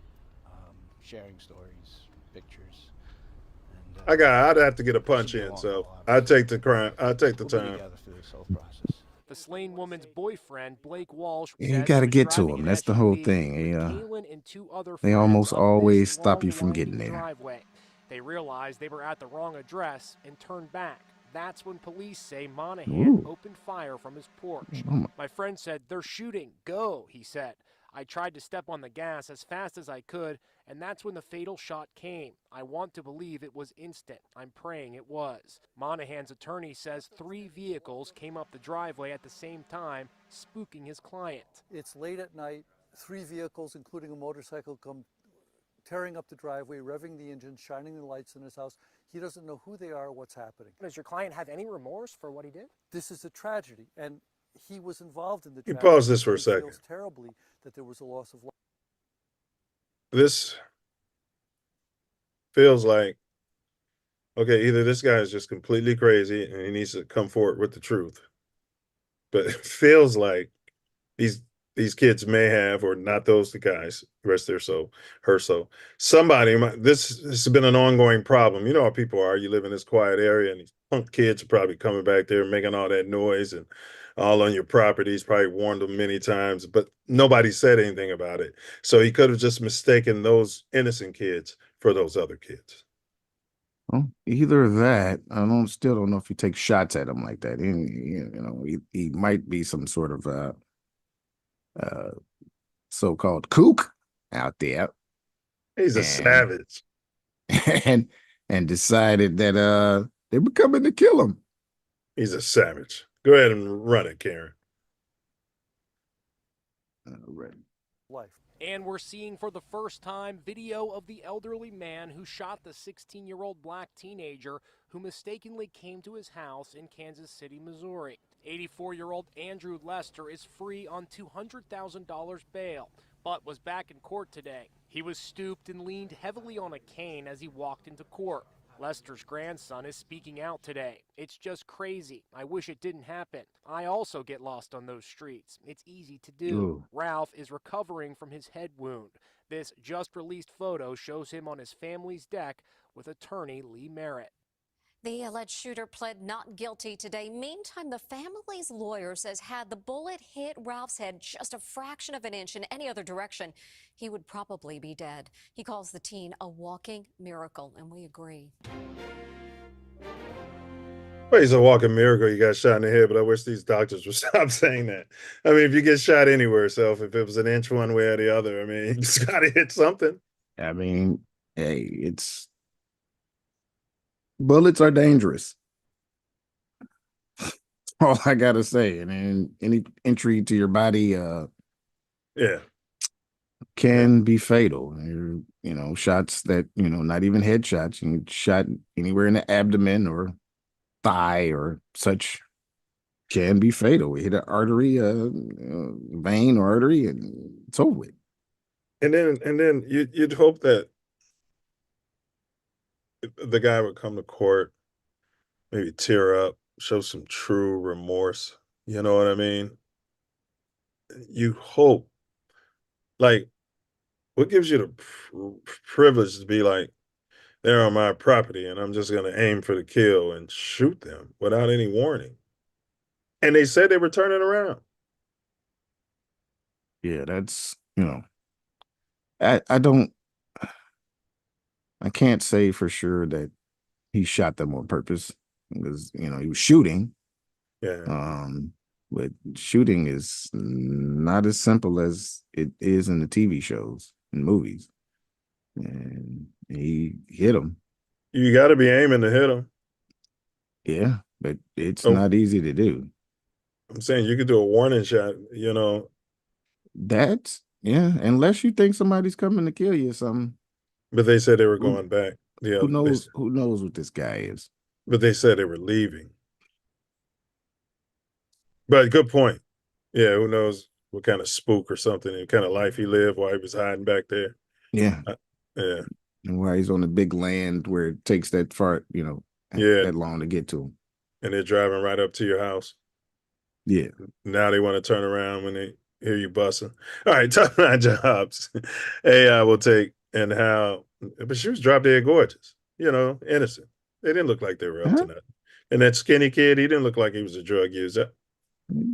[SPEAKER 20] sharing stories, pictures. And,
[SPEAKER 1] I'd have to get a punch in, so I'd take the crime. I'd take the time.
[SPEAKER 20] Through this whole process.
[SPEAKER 19] The slain woman's boyfriend, Blake Walsh,
[SPEAKER 10] Yeah, you got to get to them. That's the whole thing. They almost always stop you from getting there.
[SPEAKER 19] They realized they were at the wrong address and turned back. That's when police say Monahan opened fire from his porch. My friend said, "They're shooting. Go," he said. I tried to step on the gas as fast as I could, and that's when the fatal shot came. I want to believe it was instant. I'm praying it was. Monahan's attorney says 3 vehicles came up the driveway at the same time, spooking his client.
[SPEAKER 21] It's late at night. 3 vehicles, including a motorcycle, come tearing up the driveway, revving the engine, shining the lights in his house. He doesn't know who they are or what's happening.
[SPEAKER 19] Does your client have any remorse for what he did?
[SPEAKER 21] This is a tragedy, and he was involved in the
[SPEAKER 1] You
[SPEAKER 21] tragedy.
[SPEAKER 1] pause this for a second.
[SPEAKER 21] He feels terribly that there was a loss of life.
[SPEAKER 1] This feels like, okay, either this guy is just completely crazy and he needs to come forward with the truth, but it feels like these kids may have, or not those the guys, rest their soul, her soul. Somebody, this has been an ongoing problem. You know how people are. You live in this quiet area, and these punk kids are probably coming back there making all that noise and all on your properties, probably warned them many times, but nobody said anything about it. So he could have just mistaken those innocent kids for those other kids.
[SPEAKER 10] Well, either that, still don't know if you take shots at him like that. He might be some sort of so-called kook out there.
[SPEAKER 1] He's a savage.
[SPEAKER 10] And decided that they were coming to kill him.
[SPEAKER 1] He's a savage. Go ahead and run it, Karen.
[SPEAKER 21] Life.
[SPEAKER 19] And we're seeing for the first time video of the elderly man who shot the 16-year-old black teenager who mistakenly came to his house in Kansas City, Missouri. 84-year-old Andrew Lester is free on $200,000 bail, but was back in court today. He was stooped and leaned heavily on a cane as he walked into court. Lester's grandson is speaking out today. It's just crazy. I wish it didn't happen. I also get lost on those streets. It's easy to do.
[SPEAKER 10] Ooh.
[SPEAKER 19] Ralph is recovering from his head wound. This just released photo shows him on his family's deck with attorney Lee Merritt.
[SPEAKER 5] The alleged shooter pled not guilty today. Meantime, the family's lawyer says had the bullet hit Ralph's head just a fraction of an inch in any other direction, he would probably be dead. He calls the teen a walking miracle, and we agree.
[SPEAKER 1] Well, he's a walking miracle. You got shot in the head, but I wish these doctors would stop saying that. I mean, if you get shot anywhere, Self, if it was an inch one way or the other, I mean, you just got to hit something.
[SPEAKER 10] I mean, hey, bullets are dangerous. All I gotta say, and then any entry to your body,
[SPEAKER 1] Yeah,
[SPEAKER 10] can be fatal. Shots that not even headshots. You get shot anywhere in the abdomen or thigh or such can be fatal. We hit an artery, vein or artery, and it's over with.
[SPEAKER 1] and then you'd hope that the guy would come to court, maybe tear up, show some true remorse. You know what I mean? You hope, like, what gives you the privilege to be like, they're on my property and I'm just going to aim for the kill and shoot them without any warning? And they said they were turning around.
[SPEAKER 10] Yeah, that's I can't say for sure that he shot them on purpose because he was shooting.
[SPEAKER 1] Yeah.
[SPEAKER 10] But shooting is not as simple as it is in the TV shows and movies. And he hit him.
[SPEAKER 1] You got to be aiming to hit them.
[SPEAKER 10] Yeah, but it's not easy to do.
[SPEAKER 1] I'm saying you could do a warning shot,
[SPEAKER 10] That's unless you think somebody's coming to kill you or something.
[SPEAKER 1] But they said they were going back. Yeah,
[SPEAKER 10] Who knows? Who knows what this guy is?
[SPEAKER 1] But they said they were leaving. But good point. Yeah, who knows what kind of spook or something, what kind of life he lived while he was hiding back there.
[SPEAKER 10] Yeah.
[SPEAKER 1] Yeah.
[SPEAKER 10] And why he's on the big land where it takes that far, that long to get to him.
[SPEAKER 1] And they're driving right up to your house.
[SPEAKER 10] Yeah.
[SPEAKER 1] Now they want to turn around when they hear you busting. All right, top 9 jobs AI will take and how, but she was drop dead gorgeous, innocent. They didn't look like they were up to nothing. And that skinny kid, he didn't look like he was a drug user.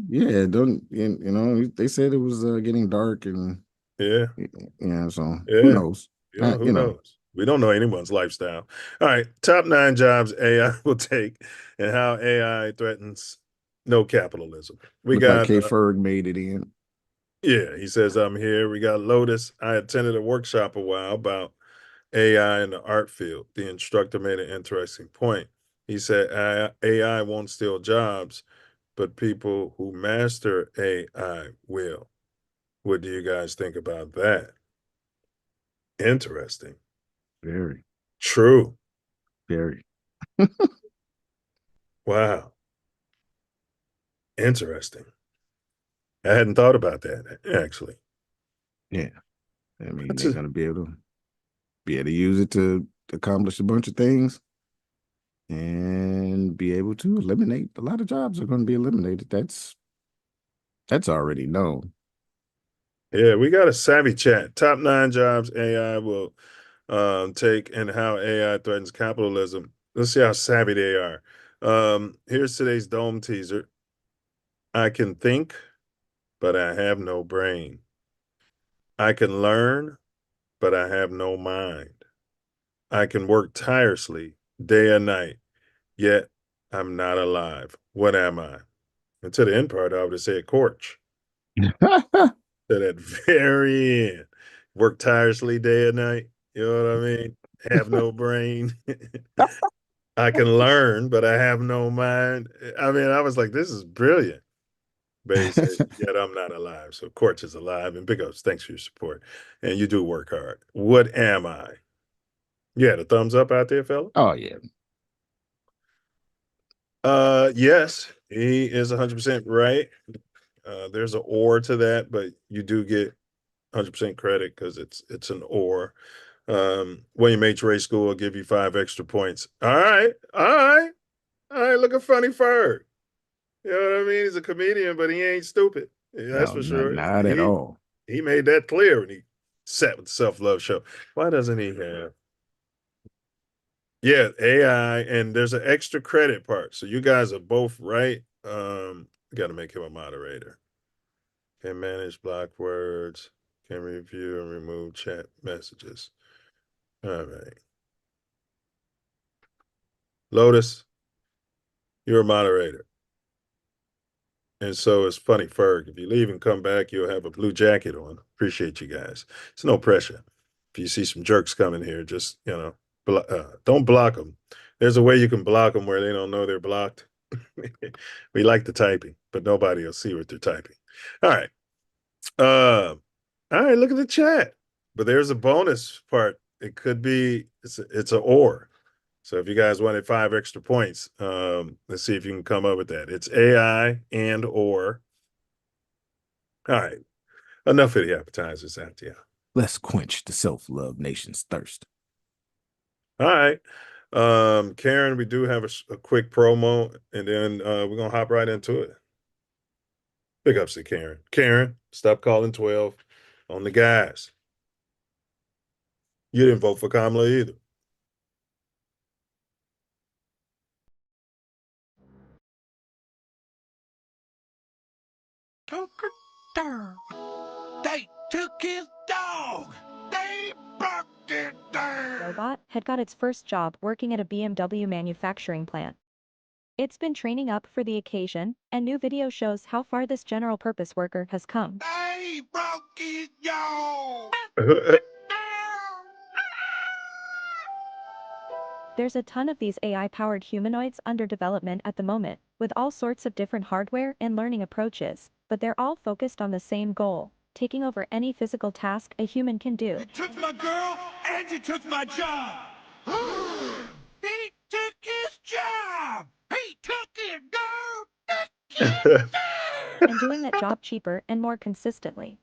[SPEAKER 10] Yeah, they said it was getting dark and
[SPEAKER 1] so
[SPEAKER 10] who knows?
[SPEAKER 1] Who knows? We don't know anyone's lifestyle. All right, top 9 jobs AI will take and how AI threatens no capitalism. We got
[SPEAKER 10] like K Ferg made it in.
[SPEAKER 1] Yeah, he says I'm here. We got Lotus. I attended a workshop a while about AI in the art field. The instructor made an interesting point. He said AI won't steal jobs, but people who master AI will. What do you guys think about that? Interesting.
[SPEAKER 10] Very.
[SPEAKER 1] True.
[SPEAKER 10] Very.
[SPEAKER 1] Wow. Interesting. I hadn't thought about that, actually.
[SPEAKER 10] Yeah. I mean, they're going to be able to use it to accomplish a bunch of things and be able to eliminate a lot of jobs are going to be eliminated. That's already known.
[SPEAKER 1] Yeah, we got a savvy chat. Top 9 jobs AI will take and how AI threatens capitalism. Let's see how savvy they are. Here's today's dome teaser. I can think, but I have no brain. I can learn, but I have no mind. I can work tirelessly day and night, yet I'm not alive. What am I? And to the end part, I would have said Corch. To that very end. Work tirelessly day and night. You know what I mean? Have no brain. I can learn, but I have no mind. I mean, I was like, this is brilliant. But he said, yet I'm not alive. So Corch is alive. And big ups. Thanks for your support. And you do work hard. What am I? You had a thumbs up out there, fella?
[SPEAKER 10] Oh, yeah.
[SPEAKER 1] Yes, he is 100% right. There's an or to that, but you do get 100% credit because it's an or. William H. Ray School will give you 5 extra points. All right. Look at Funny Ferg. You know what I mean? He's a comedian, but he ain't stupid. Yeah, that's
[SPEAKER 10] No,
[SPEAKER 1] for sure.
[SPEAKER 10] not at all.
[SPEAKER 1] He made that clear when he sat with the Self Love Show. Why doesn't he have? Yeah, AI, and there's an extra credit part. So you guys are both right. We got to make him a moderator. Can manage block words. Can review and remove chat messages. All right. Lotus, you're a moderator. And so it's Funny Ferg. If you leave and come back, you'll have a blue jacket on. Appreciate you guys. It's no pressure. If you see some jerks coming here, just, don't block them. There's a way you can block them where they don't know they're blocked. We like the typing, but nobody will see what they're typing. All right. All right, look at the chat. But there's a bonus part. It could be, it's an or. So if you guys wanted 5 extra points, let's see if you can come up with that. It's AI and or. All right. Enough of the appetizers out there.
[SPEAKER 10] Let's quench the self-love nation's thirst.
[SPEAKER 1] All right. Karen, we do have a quick promo, and then we're going to hop right into it. Big ups to Karen. Karen, stop calling 12 on the guys. You didn't vote for Kamala either.
[SPEAKER 6] They took his dog. They broke it down.
[SPEAKER 22] Robot had got its first job working at a BMW manufacturing plant. It's been training up for the occasion, and new video shows how far this general purpose worker has come.
[SPEAKER 6] They broke his jaw.
[SPEAKER 22] There's a ton of these AI-powered humanoids under development at the moment, with all sorts of different hardware and learning approaches, but they're all focused on the same goal: taking over any physical task a human can do.
[SPEAKER 6] You took my girl and you took my job. He took his job. He took it, girl.
[SPEAKER 22] And doing that job cheaper and more consistently.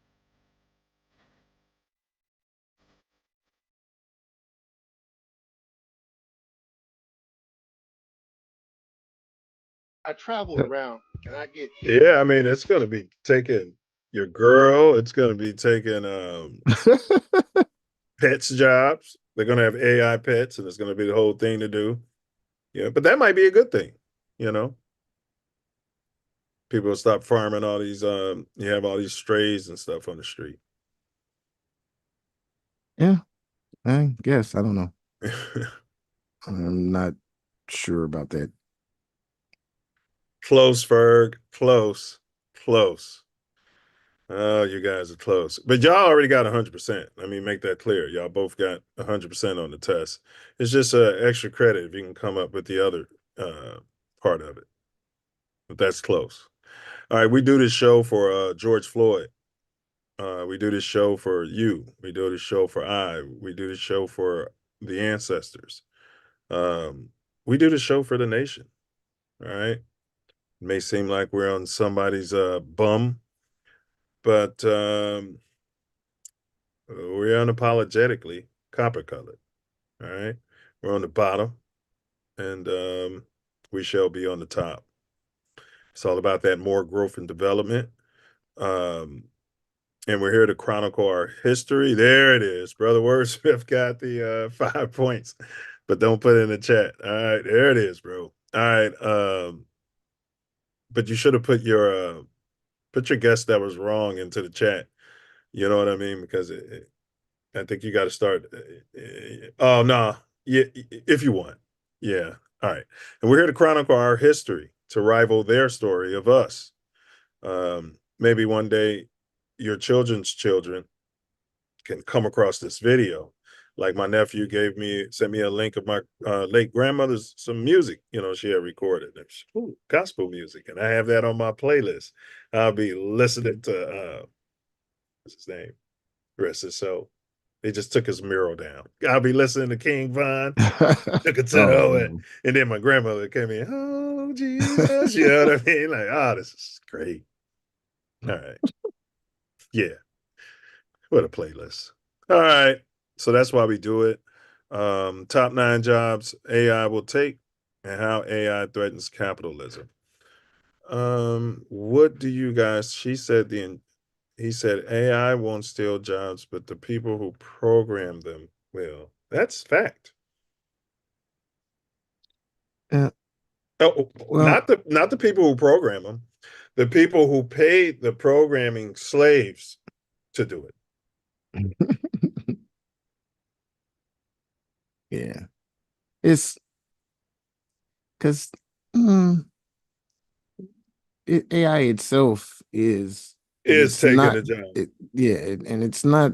[SPEAKER 9] I travel around and I get
[SPEAKER 1] Yeah, I mean, it's going to be taking your girl. It's going to be taking pets jobs. They're going to have AI pets, and it's going to be the whole thing to do. Yeah, but that might be a good thing, People will stop farming all these, you have all these strays and stuff on the street.
[SPEAKER 10] Yeah, I guess. I don't know. I'm not sure about that.
[SPEAKER 1] Close, Ferg. Close. Oh, you guys are close. But y'all already got 100%. Let me make that clear. Y'all both got 100% on the test. It's just extra credit if you can come up with the other part of it. But that's close. All right, we do this show for George Floyd. We do this show for you. We do this show for we do this show for the ancestors. We do this show for the nation. All right. It may seem like we're on somebody's bum, but we're unapologetically copper colored. All right. We're on the bottom, and we shall be on the top. It's all about that more growth and development. And we're here to chronicle our history. There it is. Brother Wordsmith got the 5 points, but don't put it in the chat. All right, there it is, bro. All right. But you should have put your guess that was wrong into the chat. You know what I mean? Because I think you got to start. Oh no, yeah, if you want, yeah. All right, and we're here to chronicle our history to rival their story of us. Maybe one day your children's children can come across this video. Like my nephew sent me a link of my late grandmother's some music, she had recorded. Ooh, gospel music. And I have that on my playlist. I'll be listening to what's his name? Rest his soul. They just took his mural down. I'll be listening to King Von. Took it to the and then my grandmother came in, oh Jesus, you know what I mean? Like, this is great. All right. Yeah. What a playlist. All right. So that's why we do it. Top 9 jobs AI will take and how AI threatens capitalism. What do you guys? He said AI won't steal jobs, but the people who program them will. That's fact.
[SPEAKER 10] Yeah.
[SPEAKER 1] Oh,
[SPEAKER 10] Well,
[SPEAKER 1] not the people who program them, the people who paid the programming slaves to do it.
[SPEAKER 10] yeah. It's because AI itself
[SPEAKER 1] Is
[SPEAKER 10] it's
[SPEAKER 1] taking
[SPEAKER 10] not
[SPEAKER 1] the job.
[SPEAKER 10] and it's not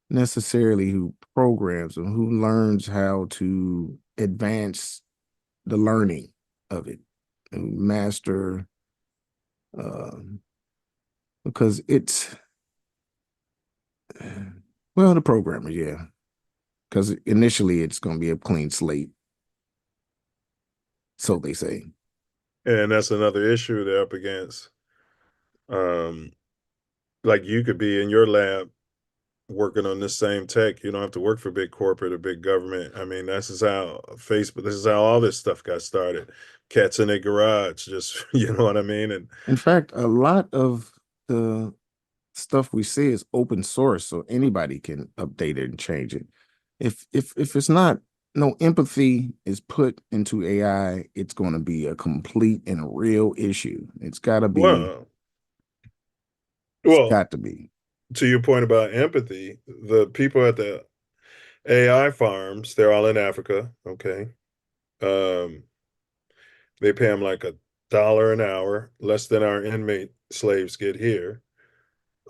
[SPEAKER 10] necessarily who programs them, who learns how to advance the learning of it and master because it's well the programmer, yeah. Because initially it's going to be a clean slate, so they say.
[SPEAKER 1] And that's another issue they're up against. Like you could be in your lab working on this same tech. You don't have to work for big corporate or big government. I mean, this is how Facebook, this is how all this stuff got started. Cats in a garage, just you know what I mean? And
[SPEAKER 10] In fact, a lot of the stuff we see is open source, so anybody can update it and change it. If it's not no empathy is put into AI, it's going to be a complete and real issue. It's got to be.
[SPEAKER 1] well,
[SPEAKER 10] It's
[SPEAKER 1] well,
[SPEAKER 10] got to be.
[SPEAKER 1] to your point about empathy, the people at the AI farms, they're all in Africa. Okay. Um, they pay them like $1 an hour, less than our inmate slaves get here.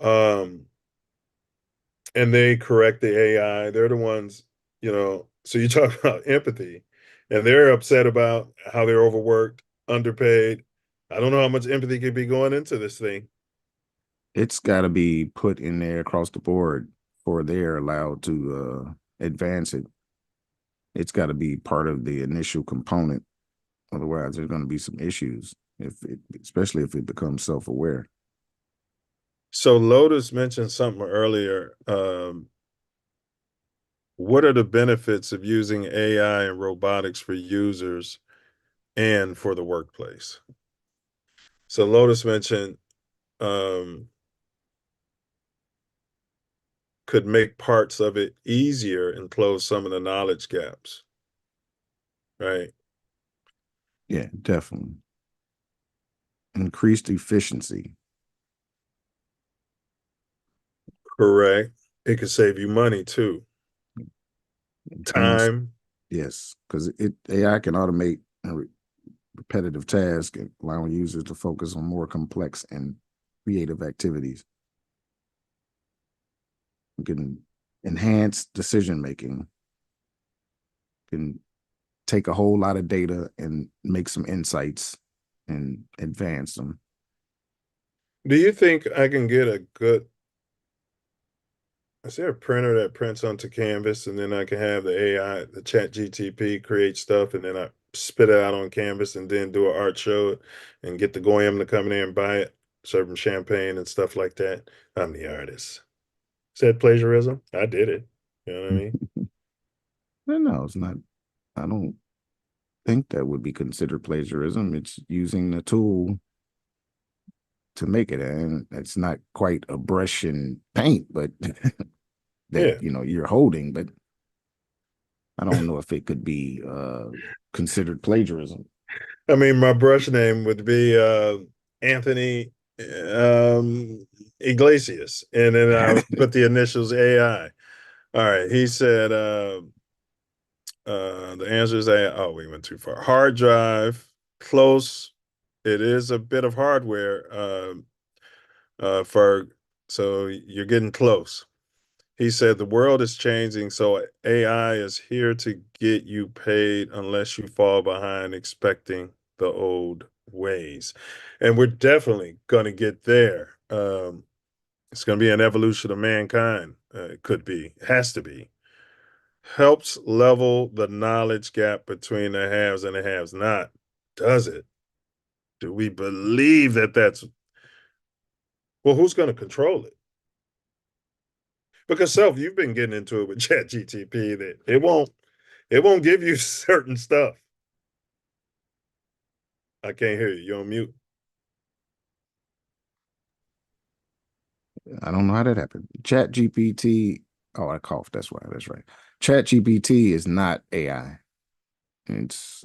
[SPEAKER 1] Um, and they correct the AI. They're the ones, so you talk about empathy, and they're upset about how they're overworked, underpaid. I don't know how much empathy could be going into this thing.
[SPEAKER 10] It's got to be put in there across the board for they're allowed to advance it. It's got to be part of the initial component. Otherwise, there's going to be some issues especially if it becomes self-aware.
[SPEAKER 1] So Lotus mentioned something earlier. What are the benefits of using AI and robotics for users and for the workplace? So Lotus mentioned could make parts of it easier and close some of the knowledge gaps. Right.
[SPEAKER 10] Yeah, definitely. Increased efficiency.
[SPEAKER 1] Correct. It could save you money too. Time.
[SPEAKER 10] Yes, because AI can automate repetitive tasks, allowing users to focus on more complex and creative activities. We can enhance decision making, can take a whole lot of data and make some insights and advance them.
[SPEAKER 1] Do you think I can get is there a printer that prints onto canvas and then I can have the AI, the chat GTP create stuff and then I spit it out on canvas and then do an art show and get the Goyim to come in there and buy it, serve them champagne and stuff like that? I'm the artist. Is that plagiarism? I did it. You know what I mean?
[SPEAKER 10] No, it's not. I don't think that would be considered plagiarism. It's using the tool to make it, and it's not quite a brush and paint, but that you're holding. But I don't know if it could be considered plagiarism.
[SPEAKER 1] I mean, my brush name would be Anthony Iglesias, and then I put the initials AI. All right. He said the answer is AI. Oh, we went too far. Hard drive, close. It is a bit of hardware for, so you're getting close. He said the world is changing, so AI is here to get you paid unless you fall behind expecting the old ways. And we're definitely going to get there. It's going to be an evolution of mankind. It could be, has to be. Helps level the knowledge gap between the haves and the haves not. Does it? Do we believe that that's, well, who's going to control it? Because Self, you've been getting into it with ChatGTP that it won't give you certain stuff. I can't hear you. You're on mute.
[SPEAKER 10] I don't know how that happened. Chat GPT. Oh, I coughed. That's why. That's right. Chat GPT is not AI. It's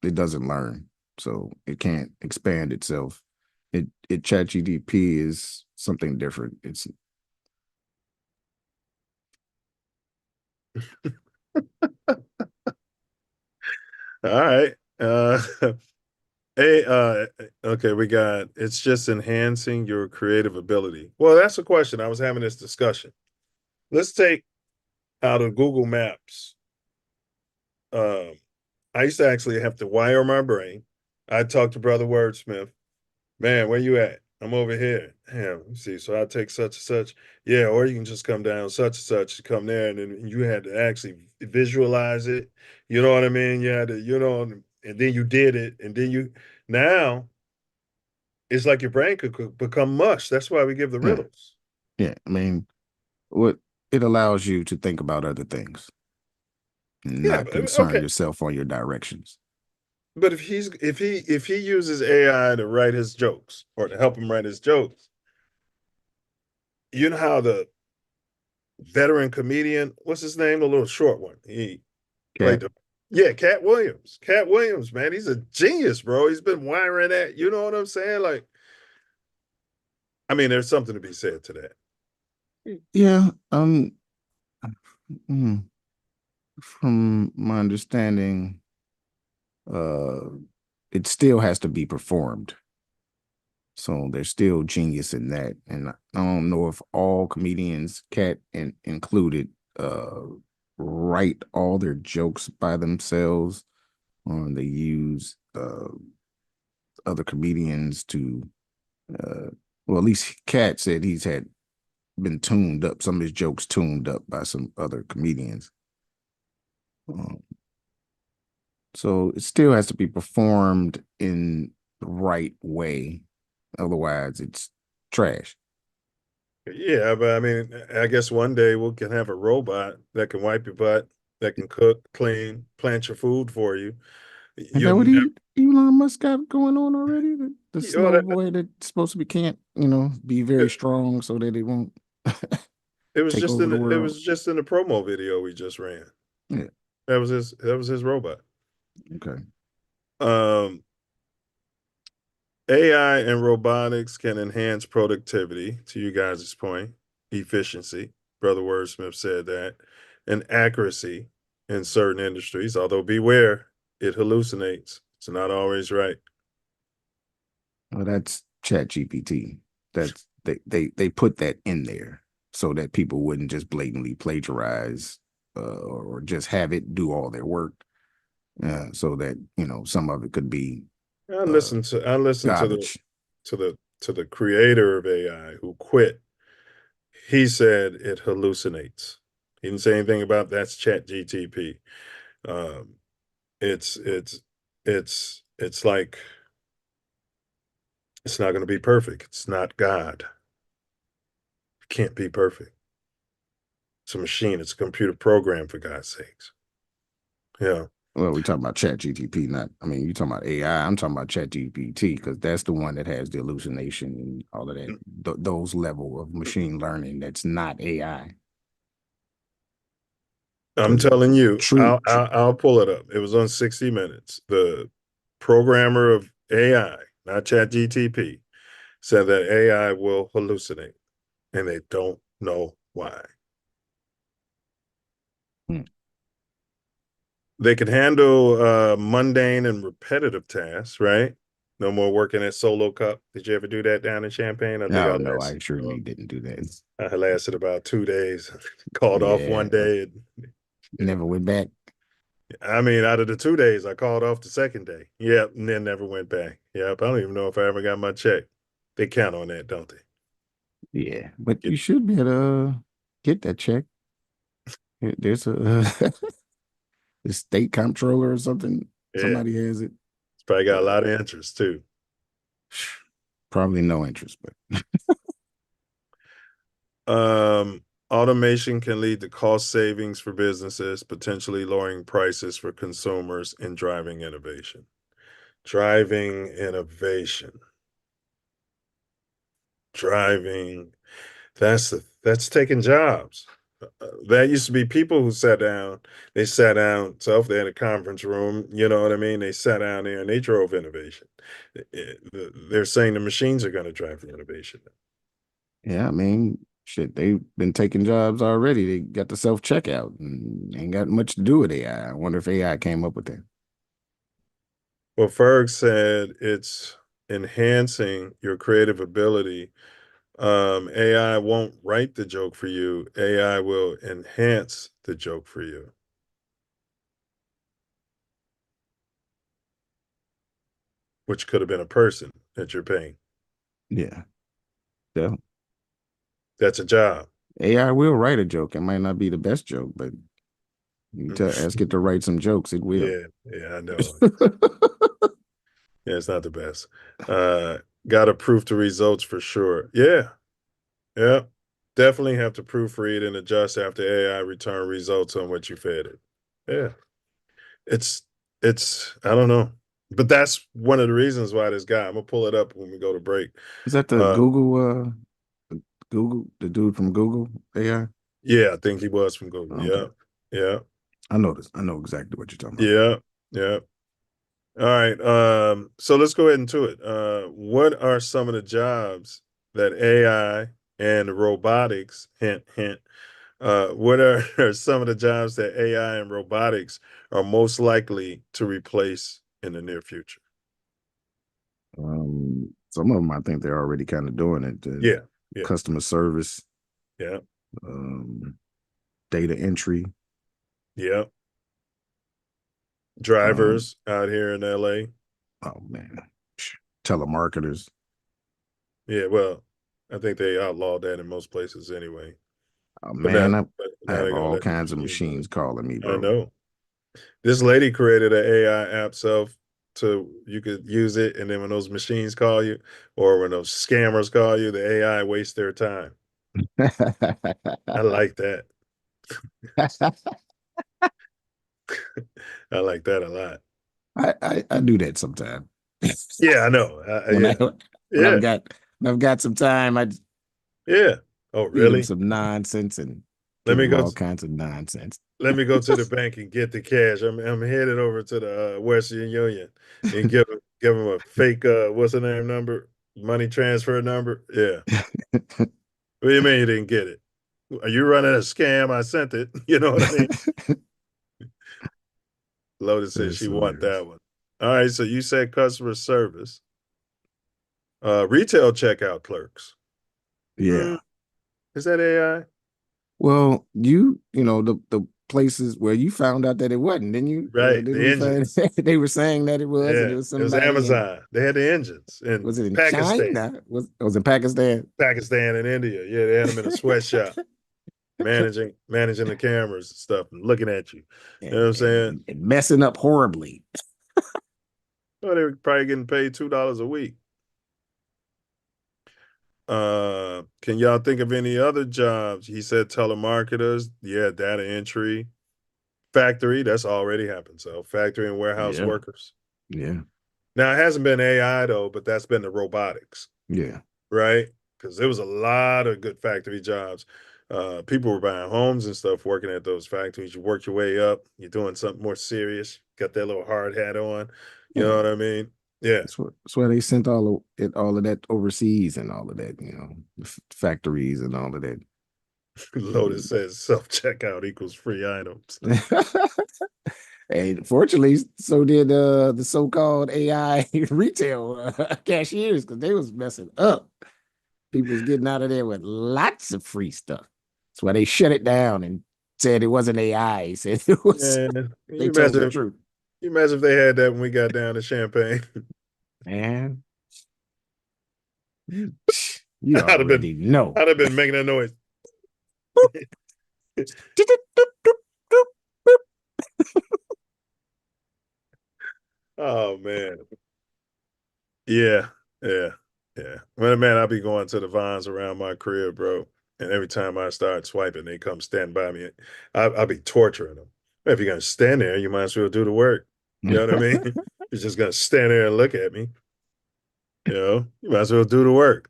[SPEAKER 10] it doesn't learn, so it can't expand itself. It Chat GPT is something different. It's
[SPEAKER 1] All right. Hey, okay, we got it's just enhancing your creative ability. Well, that's a question. I was having this discussion. Let's take out of Google Maps. Um, I used to actually have to wire my brain. I talked to Brother Wordsmith. Man, where you at? I'm over here. Damn, let me see. So I take such and such. Yeah, or you can just come down such and such, come there, and then you had to actually visualize it. You know what I mean? You had to, and then you did it, and then now it's like your brain could become mush. That's why we give the
[SPEAKER 10] yeah,
[SPEAKER 1] riddles.
[SPEAKER 10] yeah. I mean, what it allows you to think about other things and
[SPEAKER 1] Yeah,
[SPEAKER 10] not concern
[SPEAKER 1] okay.
[SPEAKER 10] yourself on your directions.
[SPEAKER 1] But if he uses AI to write his jokes or to help him write his jokes, you know how the veteran comedian, what's his name, the little short one, he played
[SPEAKER 10] Cat.
[SPEAKER 1] Cat Williams. Cat Williams, man, he's a genius, bro. He's been wiring that. You know what I'm saying? Like, I mean, there's something to be said to that.
[SPEAKER 10] Yeah. From my understanding, it still has to be performed. So there's still genius in that. And I don't know if all comedians, Cat included, write all their jokes by themselves, or they use other comedians to, well, at least Cat said he's had been tuned up, some of his jokes tuned up by some other comedians. So it still has to be performed in the right way. Otherwise, it's trash.
[SPEAKER 1] Yeah, but I mean, I guess one day we can have a robot that can wipe your butt, that can cook, clean, plant your food for you.
[SPEAKER 10] Is that what Elon Musk got going on already? The
[SPEAKER 1] You know,
[SPEAKER 10] snow boy that's supposed to be can't, be very strong so that it won't take over the
[SPEAKER 1] it
[SPEAKER 10] world.
[SPEAKER 1] was just in the promo video we just ran.
[SPEAKER 10] Yeah.
[SPEAKER 1] That was his robot.
[SPEAKER 10] Okay.
[SPEAKER 1] AI and robotics can enhance productivity, to you guys' point, efficiency. Brother Wordsmith said that, and accuracy in certain industries. Although beware, it hallucinates. It's not always right.
[SPEAKER 10] Well, that's Chat GPT. That's they put that in there so that people wouldn't just blatantly plagiarize or just have it do all their work. So that some of it could be
[SPEAKER 1] I listened to
[SPEAKER 10] garbage.
[SPEAKER 1] to the creator of AI who quit. He said it hallucinates. He didn't say anything about that's Chat GTP. Um, it's like it's not going to be perfect. It's not God. It can't be perfect. It's a machine. It's a computer program, for God's sakes. Yeah.
[SPEAKER 10] Well, we're talking about Chat GTP, you're talking about AI. I'm talking about Chat GPT because that's the one that has the hallucination and all of that, those level of machine learning that's not AI.
[SPEAKER 1] I'm telling you,
[SPEAKER 10] True.
[SPEAKER 1] I'll pull it up. It was on 60 Minutes. The programmer of AI, not Chat GTP, said that AI will hallucinate, and they don't know why. They can handle mundane and repetitive tasks, right? No more working at Solo Cup. Did you ever do that down in Champaign? I think
[SPEAKER 10] No, no, I surely didn't do that.
[SPEAKER 1] I lasted about 2 days. Called off one
[SPEAKER 10] Yeah.
[SPEAKER 1] day.
[SPEAKER 10] Never went back.
[SPEAKER 1] I mean, out of the 2 days, I called off the second day. Yep, and then never went back. Yep, I don't even know if I ever got my check. They count on that, don't they?
[SPEAKER 10] Yeah, but you should be able to get that check. There's a the state comptroller or something.
[SPEAKER 1] Yeah.
[SPEAKER 10] Somebody has it.
[SPEAKER 1] It's probably got a lot of interest too.
[SPEAKER 10] Probably no interest, but
[SPEAKER 1] Automation can lead to cost savings for businesses, potentially lowering prices for consumers and driving innovation. Driving innovation. Driving. That's taking jobs. That used to be people who sat down. They sat down. They had a conference room. You know what I mean? They sat down there and they drove innovation. They're saying the machines are going to drive the innovation.
[SPEAKER 10] Yeah, I mean, shit, they've been taking jobs already. They got the self-checkout and ain't got much to do with AI. I wonder if AI came up with that.
[SPEAKER 1] Well, Ferg said it's enhancing your creative ability. AI won't write the joke for you. AI will enhance the joke for you. Which could have been a person that you're paying.
[SPEAKER 10] Yeah. Yeah.
[SPEAKER 1] That's a job.
[SPEAKER 10] AI will write a joke. It might not be the best joke, but you ask it to write some jokes, it will.
[SPEAKER 1] Yeah, I know. Yeah, it's not the best. Got to proof the results for sure. Yeah. Definitely have to proofread and adjust after AI return results on what you fed it. Yeah. It's I don't know. But that's one of the reasons why this guy, I'm gonna pull it up when we go to break.
[SPEAKER 10] Is that the Google, the dude from Google AI?
[SPEAKER 1] Yeah, I think he was from Google.
[SPEAKER 10] Okay.
[SPEAKER 1] Yeah.
[SPEAKER 10] I know exactly what you're talking about.
[SPEAKER 1] Yeah. All right. So let's go ahead into it. What are some of the jobs that AI and robotics, hint, hint, what are some of the jobs that AI and robotics are most likely to replace in the near future?
[SPEAKER 10] Some of them, I think they're already kind of doing it.
[SPEAKER 1] Yeah.
[SPEAKER 10] Customer service.
[SPEAKER 1] Yeah.
[SPEAKER 10] Data entry.
[SPEAKER 1] Yeah. Drivers out here in LA.
[SPEAKER 10] Oh man. Telemarketers.
[SPEAKER 1] Yeah, well, I think they outlawed that in most places anyway.
[SPEAKER 10] Oh
[SPEAKER 1] But
[SPEAKER 10] man, I
[SPEAKER 1] now
[SPEAKER 10] have
[SPEAKER 1] they're gonna
[SPEAKER 10] all
[SPEAKER 1] let the
[SPEAKER 10] kinds of
[SPEAKER 1] machines do
[SPEAKER 10] machines
[SPEAKER 1] it.
[SPEAKER 10] calling me,
[SPEAKER 1] I
[SPEAKER 10] bro.
[SPEAKER 1] know. This lady created an AI app to you could use it, and then when those machines call you or when those scammers call you, the AI wastes their time. I like that. I like that a lot.
[SPEAKER 10] I do that sometimes.
[SPEAKER 1] Yeah, I know.
[SPEAKER 10] When I've got some time, I
[SPEAKER 1] Yeah. Oh,
[SPEAKER 10] feed them
[SPEAKER 1] really?
[SPEAKER 10] some nonsense and
[SPEAKER 1] Let
[SPEAKER 10] give
[SPEAKER 1] me
[SPEAKER 10] them
[SPEAKER 1] go.
[SPEAKER 10] all kinds of nonsense.
[SPEAKER 1] Let me go to the bank and get the cash. I'm headed over to the Western Union and give them a fake what's the name number, money transfer number. Yeah. What do you mean you didn't get it? Are you running a scam? I sent it. You know what I mean? Lotus said
[SPEAKER 10] That's
[SPEAKER 1] she want
[SPEAKER 10] hilarious.
[SPEAKER 1] that one. All right. So you said customer service, retail checkout clerks.
[SPEAKER 10] Yeah.
[SPEAKER 1] Is that AI?
[SPEAKER 10] Well, you know the places where you found out that it wasn't, didn't you?
[SPEAKER 1] Right.
[SPEAKER 10] Didn't
[SPEAKER 1] The
[SPEAKER 10] we find
[SPEAKER 1] engines.
[SPEAKER 10] they were saying that it was, and
[SPEAKER 1] Yeah.
[SPEAKER 10] it was
[SPEAKER 1] It was
[SPEAKER 10] somebody in,
[SPEAKER 1] Amazon. They had the engines in
[SPEAKER 10] was it in
[SPEAKER 1] Pakistan.
[SPEAKER 10] China? Was in Pakistan?
[SPEAKER 1] Pakistan and India. Yeah, they had them in a sweatshop, managing the cameras and stuff and looking at you. You know what I'm saying?
[SPEAKER 10] And messing up horribly.
[SPEAKER 1] Well, they were probably getting paid $2 a week. Can y'all think of any other jobs? He said telemarketers, yeah, data entry, factory, that's already happened. So factory and warehouse
[SPEAKER 10] Yeah.
[SPEAKER 1] workers.
[SPEAKER 10] Yeah.
[SPEAKER 1] Now it hasn't been AI though, but that's been the robotics.
[SPEAKER 10] Yeah.
[SPEAKER 1] Right? Because there was a lot of good factory jobs. People were buying homes and stuff working at those factories. You work your way up, you're doing something more serious, got that little hard hat on. You know
[SPEAKER 10] Yeah.
[SPEAKER 1] what I mean? Yeah.
[SPEAKER 10] That's why they sent all of that overseas and all of that, factories and all of that.
[SPEAKER 1] Lotus says self-checkout equals free items.
[SPEAKER 10] Hey, fortunately, so did the so-called AI retail cashiers, because they was messing up. People was getting out of there with lots of free stuff. That's why they shut it down and said it wasn't AI. He said it was.
[SPEAKER 1] Yeah.
[SPEAKER 10] They told the truth.
[SPEAKER 1] You imagine if they had that when we got down to Champagne.
[SPEAKER 10] Man, you already know.
[SPEAKER 1] I'd have been making that noise. Oh man. Yeah. Well, man, I'll be going to the vines around my crib, bro. And every time I start swiping, they come stand by me. I'll be torturing them. If you're gonna stand there, you might as well do the work. You know what I mean? You're just gonna stand there and look at me. You might as well do the work.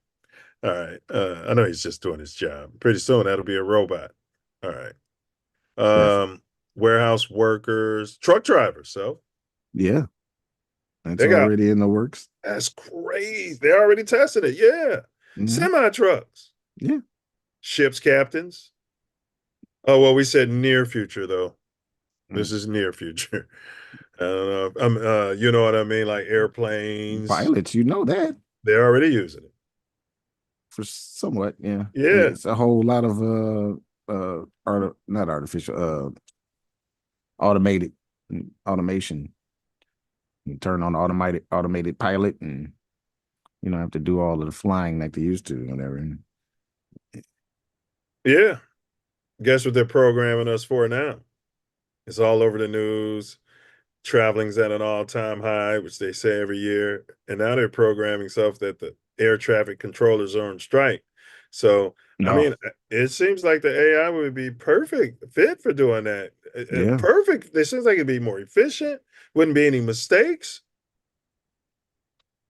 [SPEAKER 1] All right. I know he's just doing his job. Pretty soon that'll be a robot. All right.
[SPEAKER 10] Definitely.
[SPEAKER 1] Warehouse workers, truck drivers. So
[SPEAKER 10] Yeah, that's
[SPEAKER 1] they got
[SPEAKER 10] already in the works.
[SPEAKER 1] that's crazy. They already tested it. Yeah.
[SPEAKER 10] Mhm.
[SPEAKER 1] Semi trucks.
[SPEAKER 10] Yeah.
[SPEAKER 1] Ships captains. Oh well, we said near future though. This is near future. I don't know. You know what I mean? Like airplanes.
[SPEAKER 10] Pilots, you know that
[SPEAKER 1] They're already using it.
[SPEAKER 10] for somewhat, yeah.
[SPEAKER 1] Yeah.
[SPEAKER 10] It's a whole lot of not artificial, automated automation. You turn on automated pilot, and you don't have to do all of the flying like they used to, whatever.
[SPEAKER 1] Yeah. Guess what they're programming us for now? It's all over the news. Traveling's at an all-time high, which they say every year. And now they're programming stuff that the air traffic controllers are on strike. So, I
[SPEAKER 10] No.
[SPEAKER 1] mean, it seems like the AI would be perfect fit for doing that.
[SPEAKER 10] Yeah.
[SPEAKER 1] Perfect. It seems like it'd be more efficient. Wouldn't be any mistakes.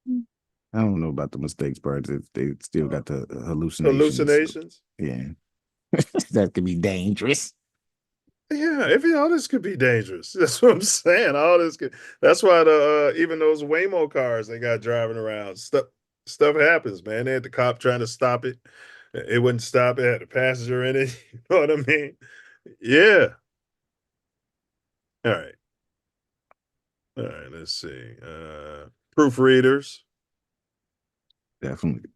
[SPEAKER 10] I don't know about the mistakes part. If they still got the
[SPEAKER 1] Hallucinations.
[SPEAKER 10] Yeah. That could be dangerous.
[SPEAKER 1] Yeah, all this could be dangerous. That's what I'm saying. All this could. That's why the even those Waymo cars they got driving around, stuff happens, man. They had the cop trying to stop it. It wouldn't stop. It had a passenger in it. You know what I mean? Yeah. All right. All right. Let's see. Proofreaders,
[SPEAKER 10] Definitely.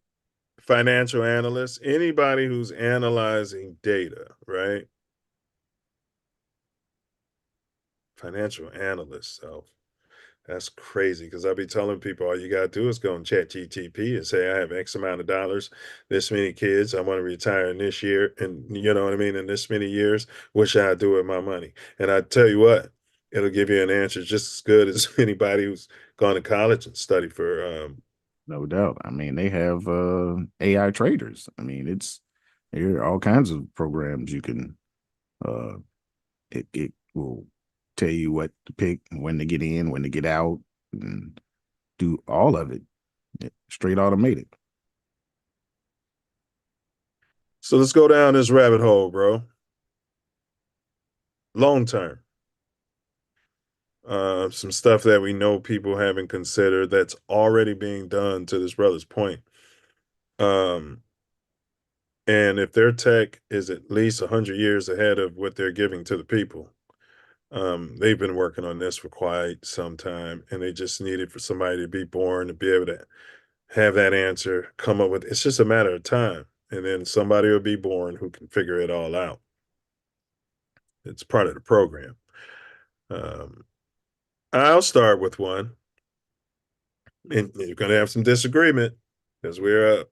[SPEAKER 1] financial analysts, anybody who's analyzing data, right? Financial analysts. So that's crazy because I be telling people all you gotta do is go and chat GTP and say, I have X amount of dollars, this many kids, I want to retire in this year, and you know what I mean, in this many years, what should I do with my money? And I tell you what, it'll give you an answer just as good as anybody who's gone to college and studied for
[SPEAKER 10] No doubt. I mean, they have AI traders. I mean, there are all kinds of programs you can uh it will tell you what to pick, when to get in, when to get out, and do all of it. Straight automated.
[SPEAKER 1] So let's go down this rabbit hole, bro. Long term. Some stuff that we know people haven't considered that's already being done to this brother's point. Um, and if their tech is at least 100 years ahead of what they're giving to the people, they've been working on this for quite some time, and they just needed for somebody to be born to be able to have that answer, come up with it's just a matter of time. And then somebody will be born who can figure it all out. It's part of the program. Um, I'll start with one, and you're going to have some disagreement because we're,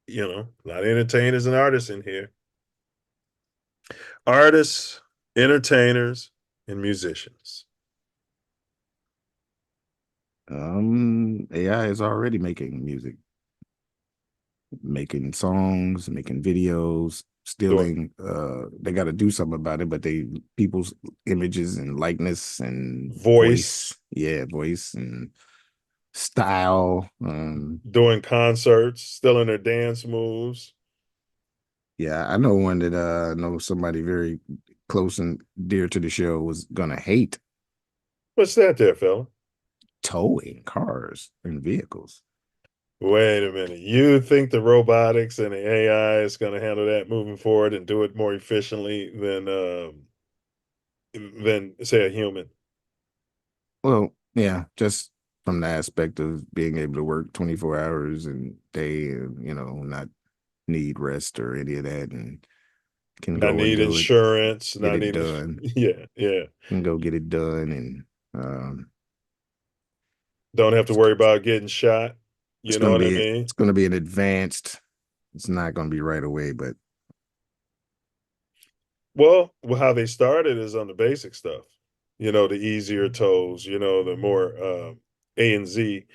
[SPEAKER 1] a lot of entertainers and artists in here. Artists, entertainers, and musicians.
[SPEAKER 10] AI is already making music, making songs, making videos, stealing. They got to do something about it, but people's images and likeness and
[SPEAKER 1] Voice.
[SPEAKER 10] Yeah, voice and style.
[SPEAKER 1] Doing concerts, stealing their dance moves.
[SPEAKER 10] Yeah, I know one that know somebody very close and dear to the show was gonna hate.
[SPEAKER 1] What's that there, fella?
[SPEAKER 10] Towing cars and vehicles.
[SPEAKER 1] Wait a minute. You think the robotics and the AI is going to handle that moving forward and do it more efficiently than say a human?
[SPEAKER 10] Well, yeah, just from the aspect of being able to work 24 hours a day and, not need rest or any of that, and can
[SPEAKER 1] Not
[SPEAKER 10] go and
[SPEAKER 1] need
[SPEAKER 10] do it,
[SPEAKER 1] insurance,
[SPEAKER 10] get
[SPEAKER 1] not
[SPEAKER 10] it
[SPEAKER 1] need
[SPEAKER 10] done.
[SPEAKER 1] yeah.
[SPEAKER 10] Can go get it done, and
[SPEAKER 1] Don't have to worry about getting shot. You know what I mean?
[SPEAKER 10] it's gonna be an advanced. It's not gonna be right away, but
[SPEAKER 1] Well, how they started is on the basic stuff. The easier tolls, the more A and Z.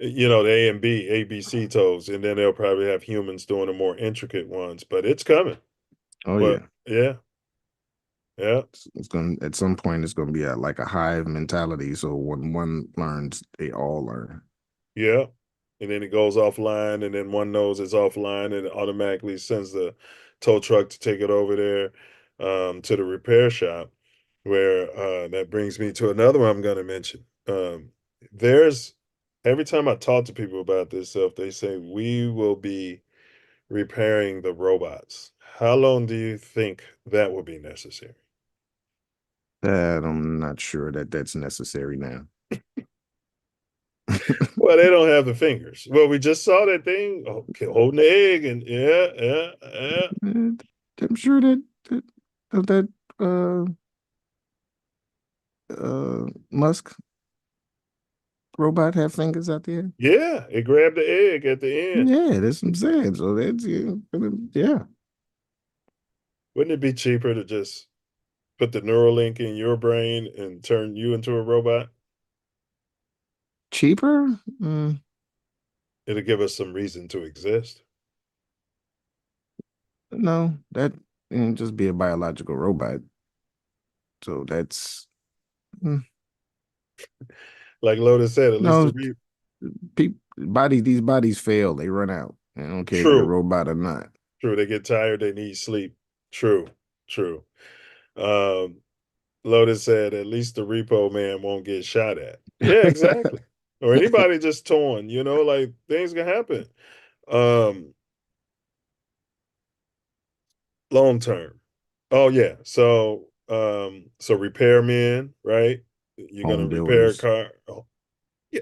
[SPEAKER 1] You know, the A and B, ABC toes, and then they'll probably have humans doing the more intricate ones. But it's coming.
[SPEAKER 10] Oh
[SPEAKER 1] But
[SPEAKER 10] yeah.
[SPEAKER 1] yeah.
[SPEAKER 10] It's gonna at some point it's gonna be like a hive mentality. So when one learns, they all learn.
[SPEAKER 1] Yeah. And then it goes offline, and then one knows it's offline, and it automatically sends the tow truck to take it over there to the repair shop. Where that brings me to another one I'm going to mention. There's every time I talk to people about this stuff, they say we will be repairing the robots. How long do you think that will be necessary?
[SPEAKER 10] That I'm not sure that that's necessary now.
[SPEAKER 1] Well, they don't have the fingers. Well, we just saw that thing holding the egg, and yeah.
[SPEAKER 10] I'm sure that Musk robot have fingers out there.
[SPEAKER 1] Yeah, it grabbed the egg at the end.
[SPEAKER 10] Yeah, that's what I'm saying. So that's yeah.
[SPEAKER 1] Wouldn't it be cheaper to just put the Neuralink in your brain and turn you into a robot?
[SPEAKER 10] Cheaper?
[SPEAKER 1] It'll give us some reason to exist.
[SPEAKER 10] No, that just be a biological robot. So that's
[SPEAKER 1] like Lotus said. At least
[SPEAKER 10] no
[SPEAKER 1] the
[SPEAKER 10] these bodies fail. They run out. I don't care if you're a
[SPEAKER 1] true,
[SPEAKER 10] robot or not.
[SPEAKER 1] true. They get tired. They need sleep. True. Um, Lotus said, at least the repo man won't get shot at. Yeah, exactly. Or anybody just torn. You know, like things can happen. Long term. Oh yeah. So repairmen, right? You're gonna
[SPEAKER 10] Home
[SPEAKER 1] repair a
[SPEAKER 10] builders.
[SPEAKER 1] car. Oh, yeah.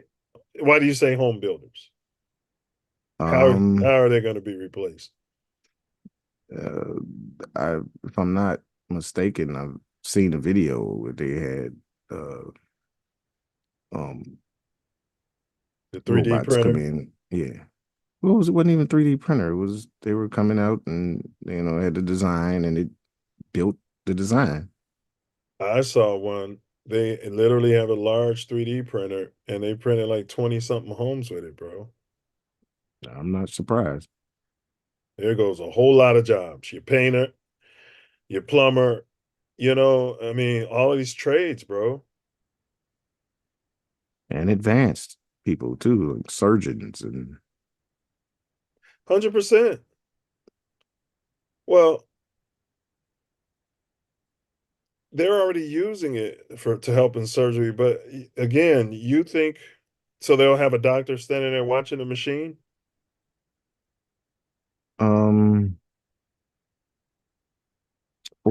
[SPEAKER 1] Why do you say home builders? How are they going to be replaced?
[SPEAKER 10] If I'm not mistaken, I've seen a video where they had
[SPEAKER 1] The 3D
[SPEAKER 10] robots come
[SPEAKER 1] printer.
[SPEAKER 10] in. Yeah. Well, it wasn't even 3D printer. It was they were coming out and had the design and it built the design.
[SPEAKER 1] I saw one. They literally have a large 3D printer and they printed like 20 something homes with it, bro.
[SPEAKER 10] I'm not surprised.
[SPEAKER 1] There goes a whole lot of jobs. Your painter, your plumber, I mean, all of these trades, bro.
[SPEAKER 10] And advanced people too, like surgeons and
[SPEAKER 1] 100%. Well, they're already using it to help in surgery, but again, you think so they'll have a doctor standing there watching the machine?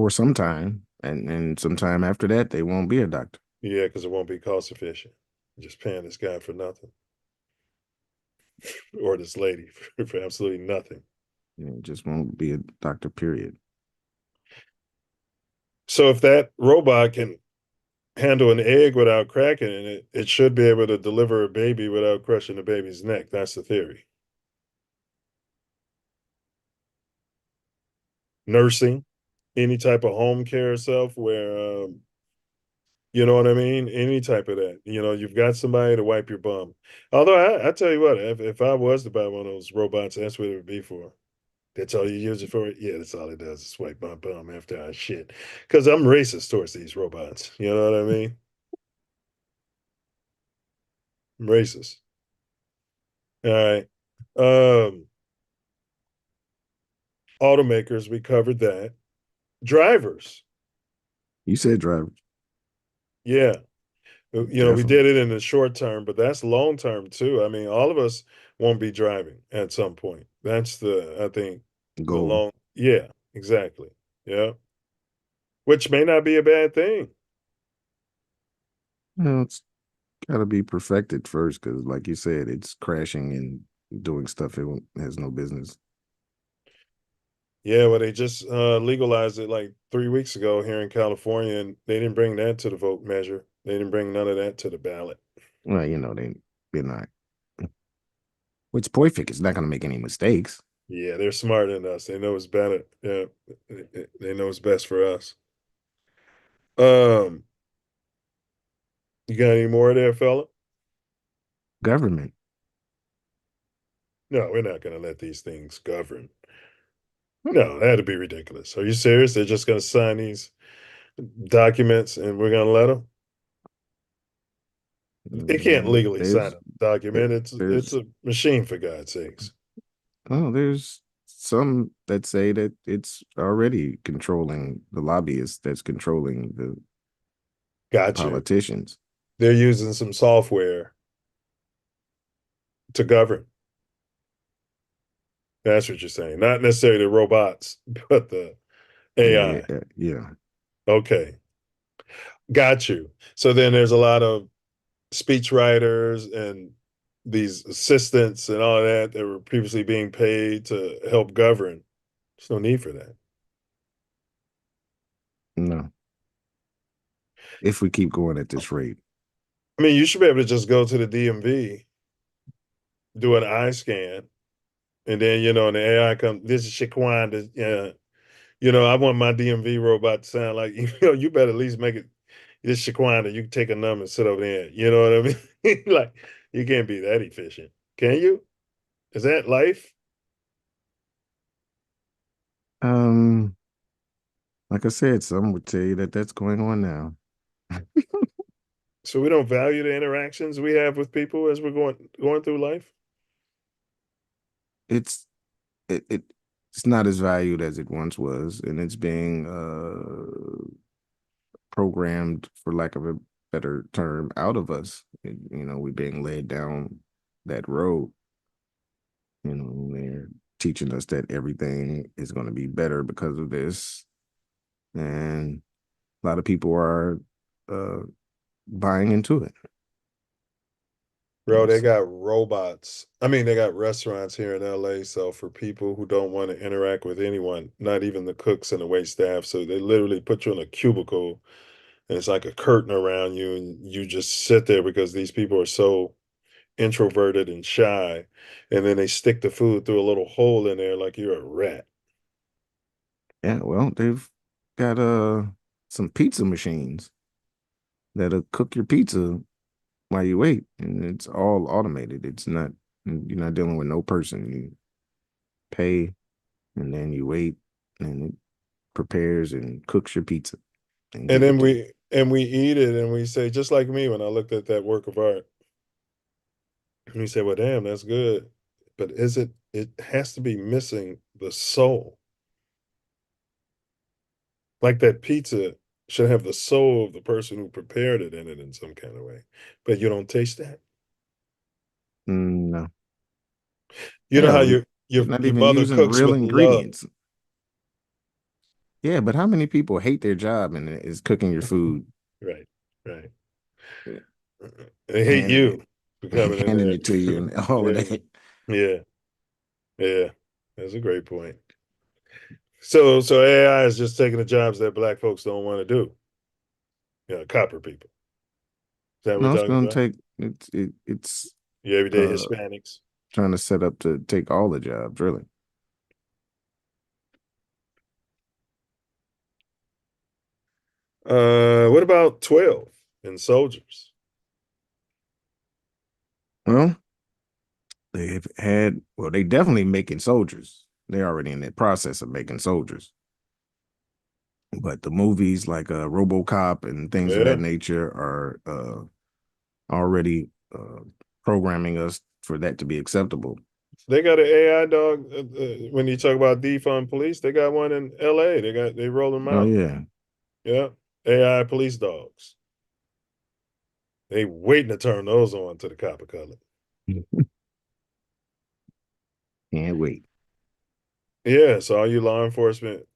[SPEAKER 10] for some time, and sometime after that they won't be a doctor.
[SPEAKER 1] Yeah, because it won't be cost efficient. Just paying this guy for nothing. Or this lady for absolutely nothing.
[SPEAKER 10] It just won't be a doctor, period.
[SPEAKER 1] So if that robot can handle an egg without cracking it, it should be able to deliver a baby without crushing the baby's neck. That's the theory. Nursing, any type of home care self where you know what I mean? Any type of that. You've got somebody to wipe your bum. Although I tell you what, if I was to buy one of those robots, that's what it would be for. That's all you use it for? Yeah, that's all it does is wipe my bum after I shit. Because I'm racist towards these robots. You know what I mean? I'm racist. All right. Automakers, we covered that. Drivers.
[SPEAKER 10] You said drivers.
[SPEAKER 1] Yeah. We
[SPEAKER 10] Definitely.
[SPEAKER 1] did it in the short term, but that's long term too. I mean, all of us won't be driving at some point. That's I think, the
[SPEAKER 10] Goal.
[SPEAKER 1] yeah, exactly. Yeah. Which may not be a bad thing.
[SPEAKER 10] It's got to be perfected first because, like you said, it's crashing and doing stuff it has no business.
[SPEAKER 1] Yeah, well, they just legalized it like 3 weeks ago here in California, and they didn't bring that to the vote measure. They didn't bring none of that to the ballot.
[SPEAKER 10] Well, they're not. It's perfect. It's not going to make any mistakes.
[SPEAKER 1] Yeah, they're smarter than us. They know it's better. Yeah, they know it's best for us. You got any more there, fella?
[SPEAKER 10] Government.
[SPEAKER 1] No, we're not going to let these things govern. No, that'd be ridiculous. Are you serious? They're just going to sign these documents and we're going to let them? They can't legally sign a document. It's a machine, for God's sakes.
[SPEAKER 10] Well, there's some that say that it's already controlling the lobbyists that's controlling the
[SPEAKER 1] Got you.
[SPEAKER 10] politicians.
[SPEAKER 1] They're using some software to govern. That's what you're saying. Not necessarily the robots, but the AI.
[SPEAKER 10] Yeah.
[SPEAKER 1] Okay. Got you. So then there's a lot of speech writers and these assistants and all that were previously being paid to help govern. There's no need for that.
[SPEAKER 10] No. If we keep going at this rate.
[SPEAKER 1] I mean, you should be able to just go to the DMV, do an eye scan, and then, and the AI comes, this is Shaquan, I want my DMV robot to sound like, you better at least make it, this Shaquanda, you can take a number and sit over there. You know what I mean? Like, you can't be that efficient. Can you? Is that life?
[SPEAKER 10] Like I said, some would tell you that that's going on now.
[SPEAKER 1] So we don't value the interactions we have with people as we're going through life?
[SPEAKER 10] It's not as valued as it once was, and it's being programmed, for lack of a better term, out of us. We're being led down that road. They're teaching us that everything is going to be better because of this, and a lot of people are buying into it.
[SPEAKER 1] Bro, they got robots. I mean, they got restaurants here in LA. So for people who don't want to interact with anyone, not even the cooks and the wait staff, so they literally put you in a cubicle and it's like a curtain around you and you just sit there because these people are so introverted and shy. And then they stick the food through a little hole in there like you're a rat.
[SPEAKER 10] Yeah, well, they've got some pizza machines that'll cook your pizza while you wait, and it's all automated. You're not dealing with no person. You pay, and then you wait, and it prepares and cooks your pizza.
[SPEAKER 1] And then we eat it and we say, just like me when I looked at that work of art. And we say, well, damn, that's good. But it has to be missing the soul. Like that pizza should have the soul of the person who prepared it in it in some kind of way. But you don't taste that.
[SPEAKER 10] No.
[SPEAKER 1] You know how your
[SPEAKER 10] not
[SPEAKER 1] your
[SPEAKER 10] even
[SPEAKER 1] mother
[SPEAKER 10] using
[SPEAKER 1] cooks
[SPEAKER 10] real
[SPEAKER 1] with love.
[SPEAKER 10] ingredients. Yeah, but how many people hate their job and is cooking your food?
[SPEAKER 1] Right. They hate you for coming in
[SPEAKER 10] handing
[SPEAKER 1] there.
[SPEAKER 10] it to you and all of that.
[SPEAKER 1] Yeah. That's a great point. So AI is just taking the jobs that black folks don't want to do. Copper people. Is that what
[SPEAKER 10] No,
[SPEAKER 1] we're
[SPEAKER 10] it's
[SPEAKER 1] talking
[SPEAKER 10] going
[SPEAKER 1] about?
[SPEAKER 10] to take it's
[SPEAKER 1] Your everyday Hispanics.
[SPEAKER 10] Trying to set up to take all the jobs, really.
[SPEAKER 1] What about 12 and soldiers?
[SPEAKER 10] Well, they definitely making soldiers. They're already in the process of making soldiers. But the movies like RoboCop and things of that nature are already programming us for that to be acceptable.
[SPEAKER 1] They got an AI dog. When you talk about defund police, they got one in LA. They roll them out.
[SPEAKER 10] Oh
[SPEAKER 1] yeah, AI police dogs. They waiting to turn those on to the copper color.
[SPEAKER 10] Can't wait.
[SPEAKER 1] Yeah, so all you law enforcement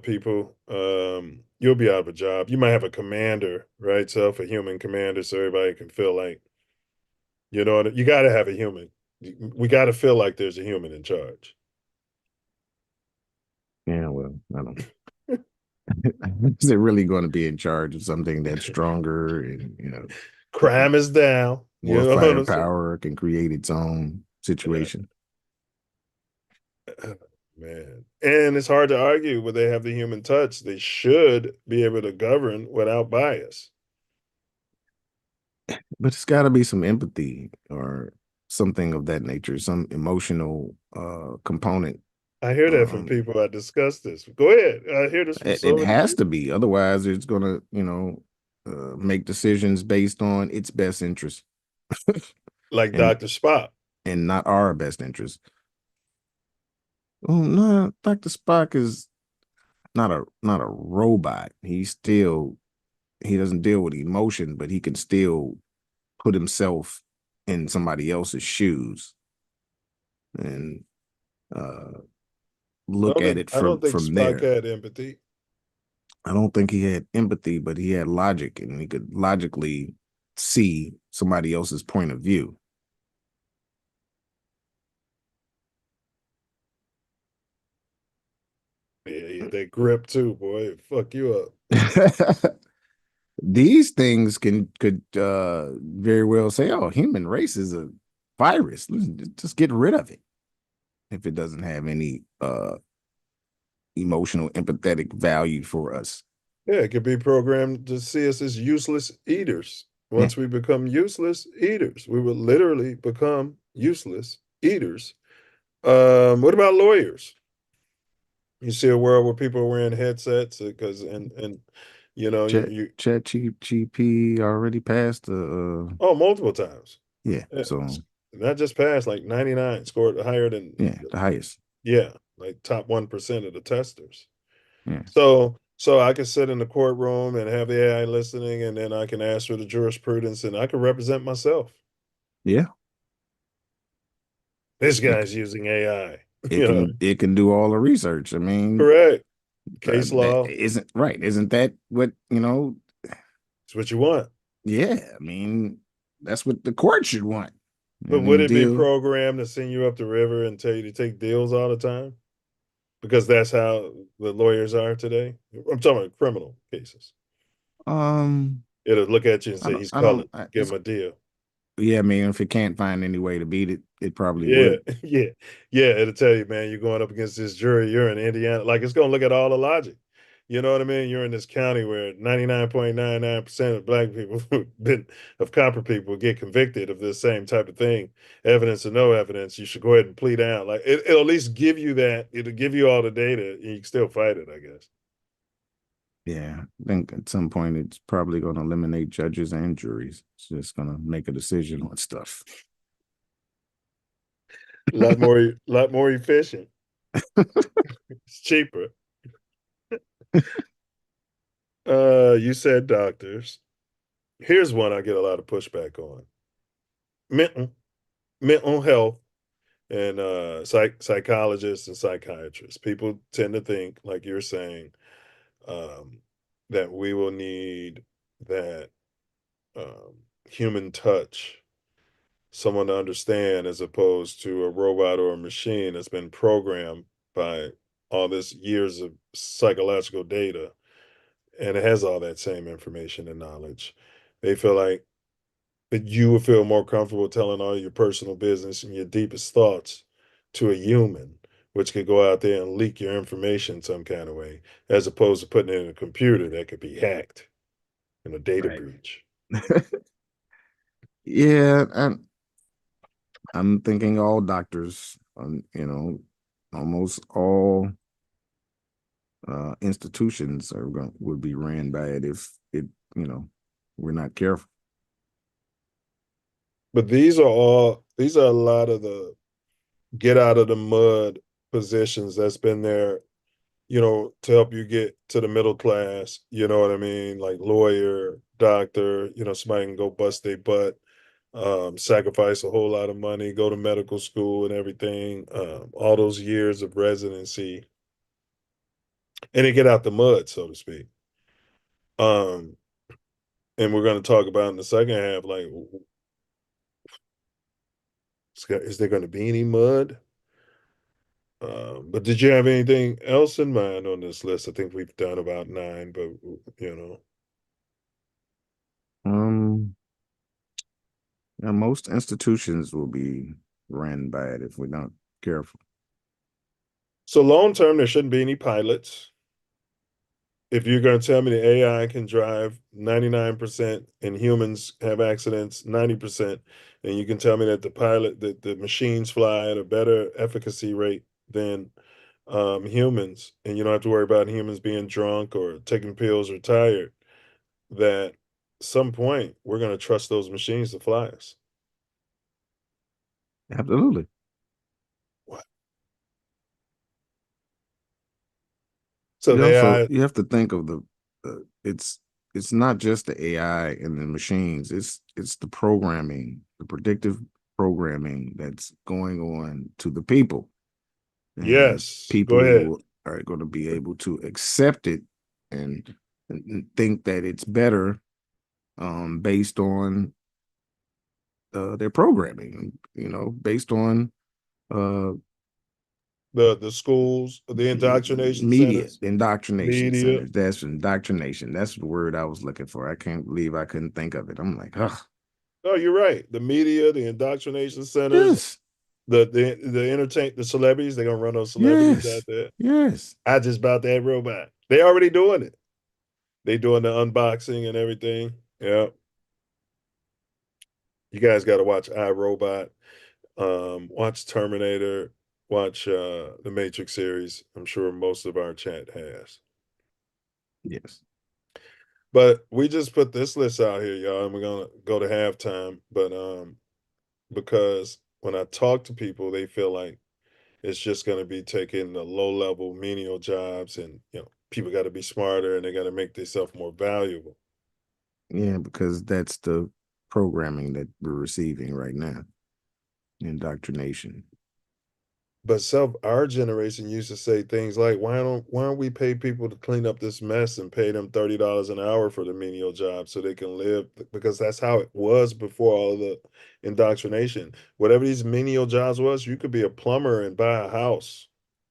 [SPEAKER 1] people, you'll be out of a job. You might have a commander, right? So a human commander, so everybody can feel like, you got to have a human. We got to feel like there's a human in charge.
[SPEAKER 10] Yeah, well, I don't. Is it really going to be in charge of something that's stronger and
[SPEAKER 1] crime is down?
[SPEAKER 10] More firepower, can create its own situation.
[SPEAKER 1] Man, and it's hard to argue when they have the human touch. They should be able to govern without bias.
[SPEAKER 10] But it's got to be some empathy or something of that nature, some emotional component.
[SPEAKER 1] I hear that from people. I discussed this. Go ahead. I hear this from so
[SPEAKER 10] It
[SPEAKER 1] many
[SPEAKER 10] has
[SPEAKER 1] people.
[SPEAKER 10] to be, otherwise it's gonna, make decisions based on its best interest.
[SPEAKER 1] Like
[SPEAKER 10] and
[SPEAKER 1] Dr. Spock.
[SPEAKER 10] and not our best interest. Oh no, Dr. Spock is not a robot. He doesn't deal with emotion, but he can still put himself in somebody else's shoes and look at it
[SPEAKER 1] I don't think
[SPEAKER 10] from
[SPEAKER 1] Spock
[SPEAKER 10] there.
[SPEAKER 1] had empathy.
[SPEAKER 10] I don't think he had empathy, but he had logic, and he could logically see somebody else's point of view.
[SPEAKER 1] Yeah, that grip too, boy. It'd fuck you up.
[SPEAKER 10] These things could very well say, "Oh, human race is a virus. Just get rid of it." If it doesn't have any emotional, empathetic value for us.
[SPEAKER 1] Yeah, it could be programmed to see us as useless eaters. Once we become useless eaters, we will literally become useless eaters. What about lawyers? You see a world where people are wearing headsets because and
[SPEAKER 10] Chat GP already passed the
[SPEAKER 1] multiple times.
[SPEAKER 10] yeah,
[SPEAKER 1] Yeah,
[SPEAKER 10] so
[SPEAKER 1] not just passed, like 99 scored higher than
[SPEAKER 10] the highest.
[SPEAKER 1] Yeah, like top 1% of the testers.
[SPEAKER 10] Yeah.
[SPEAKER 1] So I can sit in the courtroom and have the AI listening, and then I can ask for the jurisprudence, and I can represent myself.
[SPEAKER 10] Yeah.
[SPEAKER 1] This guy's using AI.
[SPEAKER 10] It can do all the research. I mean,
[SPEAKER 1] Correct. Case law.
[SPEAKER 10] Isn't right. Isn't that what,
[SPEAKER 1] It's what you want.
[SPEAKER 10] Yeah, I mean, that's what the court should want.
[SPEAKER 1] But would it be programmed to send you up the river and tell you to take deals all the time? Because that's how the lawyers are today. I'm talking about criminal cases. It'll look at you and say he's culling. Give him a deal.
[SPEAKER 10] Yeah, I mean, if it can't find any way to beat it, it probably
[SPEAKER 1] Yeah,
[SPEAKER 10] would.
[SPEAKER 1] yeah. It'll tell you, man, you're going up against this jury. You're in Indiana. Like, it's gonna look at all the logic. You know what I mean? You're in this county where 99.99% of black people of copper people get convicted of this same type of thing. Evidence or no evidence, you should go ahead and plea down. Like, it'll at least give you that. It'll give you all the data. And you can still fight it, I guess.
[SPEAKER 10] Yeah, I think at some point it's probably going to eliminate judges and juries. It's just going to make a decision on stuff.
[SPEAKER 1] A lot more efficient. It's cheaper. You said doctors. Here's one I get a lot of pushback on. Mental health and psychologists and psychiatrists. People tend to think, like you're saying, that we will need that human touch, someone to understand, as opposed to a robot or a machine that's been programmed by all this years of psychological data, and it has all that same information and knowledge. They feel like that you would feel more comfortable telling all your personal business and your deepest thoughts to a human, which could go out there and leak your information some kind of way, as opposed to putting it in a computer that could be hacked in a data breach.
[SPEAKER 10] Yeah, I'm thinking all doctors, almost all institutions would be ran by it if we're not careful.
[SPEAKER 1] But these are a lot of the get out of the mud positions that's been there, to help you get to the middle class, you know what I mean? Like lawyer, doctor, somebody can go bust their butt, sacrifice a whole lot of money, go to medical school and everything, all those years of residency, and they get out the mud, so to speak. And we're going to talk about in the second half, like, is there going to be any mud? But did you have anything else in mind on this list? I think we've done about 9, but
[SPEAKER 10] Most institutions will be ran by it if we're not careful.
[SPEAKER 1] So long term, there shouldn't be any pilots. if you're going to tell me the AI can drive 99% and humans have accidents 90%, and you can tell me that the machines fly at a better efficacy rate than humans, and you don't have to worry about humans being drunk or taking pills or tired, that some point we're going to trust those machines to fly us.
[SPEAKER 10] Absolutely.
[SPEAKER 1] What? So
[SPEAKER 10] You
[SPEAKER 1] the
[SPEAKER 10] also
[SPEAKER 1] AI,
[SPEAKER 10] you have to think of it's not just the AI and the machines. It's the programming, the predictive programming that's going on to the people. And
[SPEAKER 1] yes, go ahead.
[SPEAKER 10] people are going to be able to accept it and think that it's better based on their programming, based on
[SPEAKER 1] The schools, the indoctrination
[SPEAKER 10] media,
[SPEAKER 1] centers,
[SPEAKER 10] indoctrination
[SPEAKER 1] media.
[SPEAKER 10] centers. That's indoctrination. That's the word I was looking for. I can't believe I couldn't think of it. I'm like, oh,
[SPEAKER 1] No, you're right. The media, the indoctrination centers,
[SPEAKER 10] yes,
[SPEAKER 1] the celebrities, they're gonna run those celebrities out
[SPEAKER 10] yes,
[SPEAKER 1] there.
[SPEAKER 10] yes.
[SPEAKER 1] I just bought that robot. They already doing it. They doing the unboxing and everything. Yeah. You guys got to watch iRobot. Watch Terminator. Watch the Matrix series. I'm sure most of our chat has.
[SPEAKER 10] Yes.
[SPEAKER 1] But we just put this list out here, y'all, and we're gonna go to halftime. But because when I talk to people, they feel like it's just gonna be taking the low level menial jobs, and people got to be smarter and they got to make themselves more valuable.
[SPEAKER 10] Yeah, because that's the programming that we're receiving right now. Indoctrination.
[SPEAKER 1] But our generation used to say things like, why don't we pay people to clean up this mess and pay them $30 an hour for the menial job so they can live? Because that's how it was before all of the indoctrination. Whatever these menial jobs was, you could be a plumber and buy a house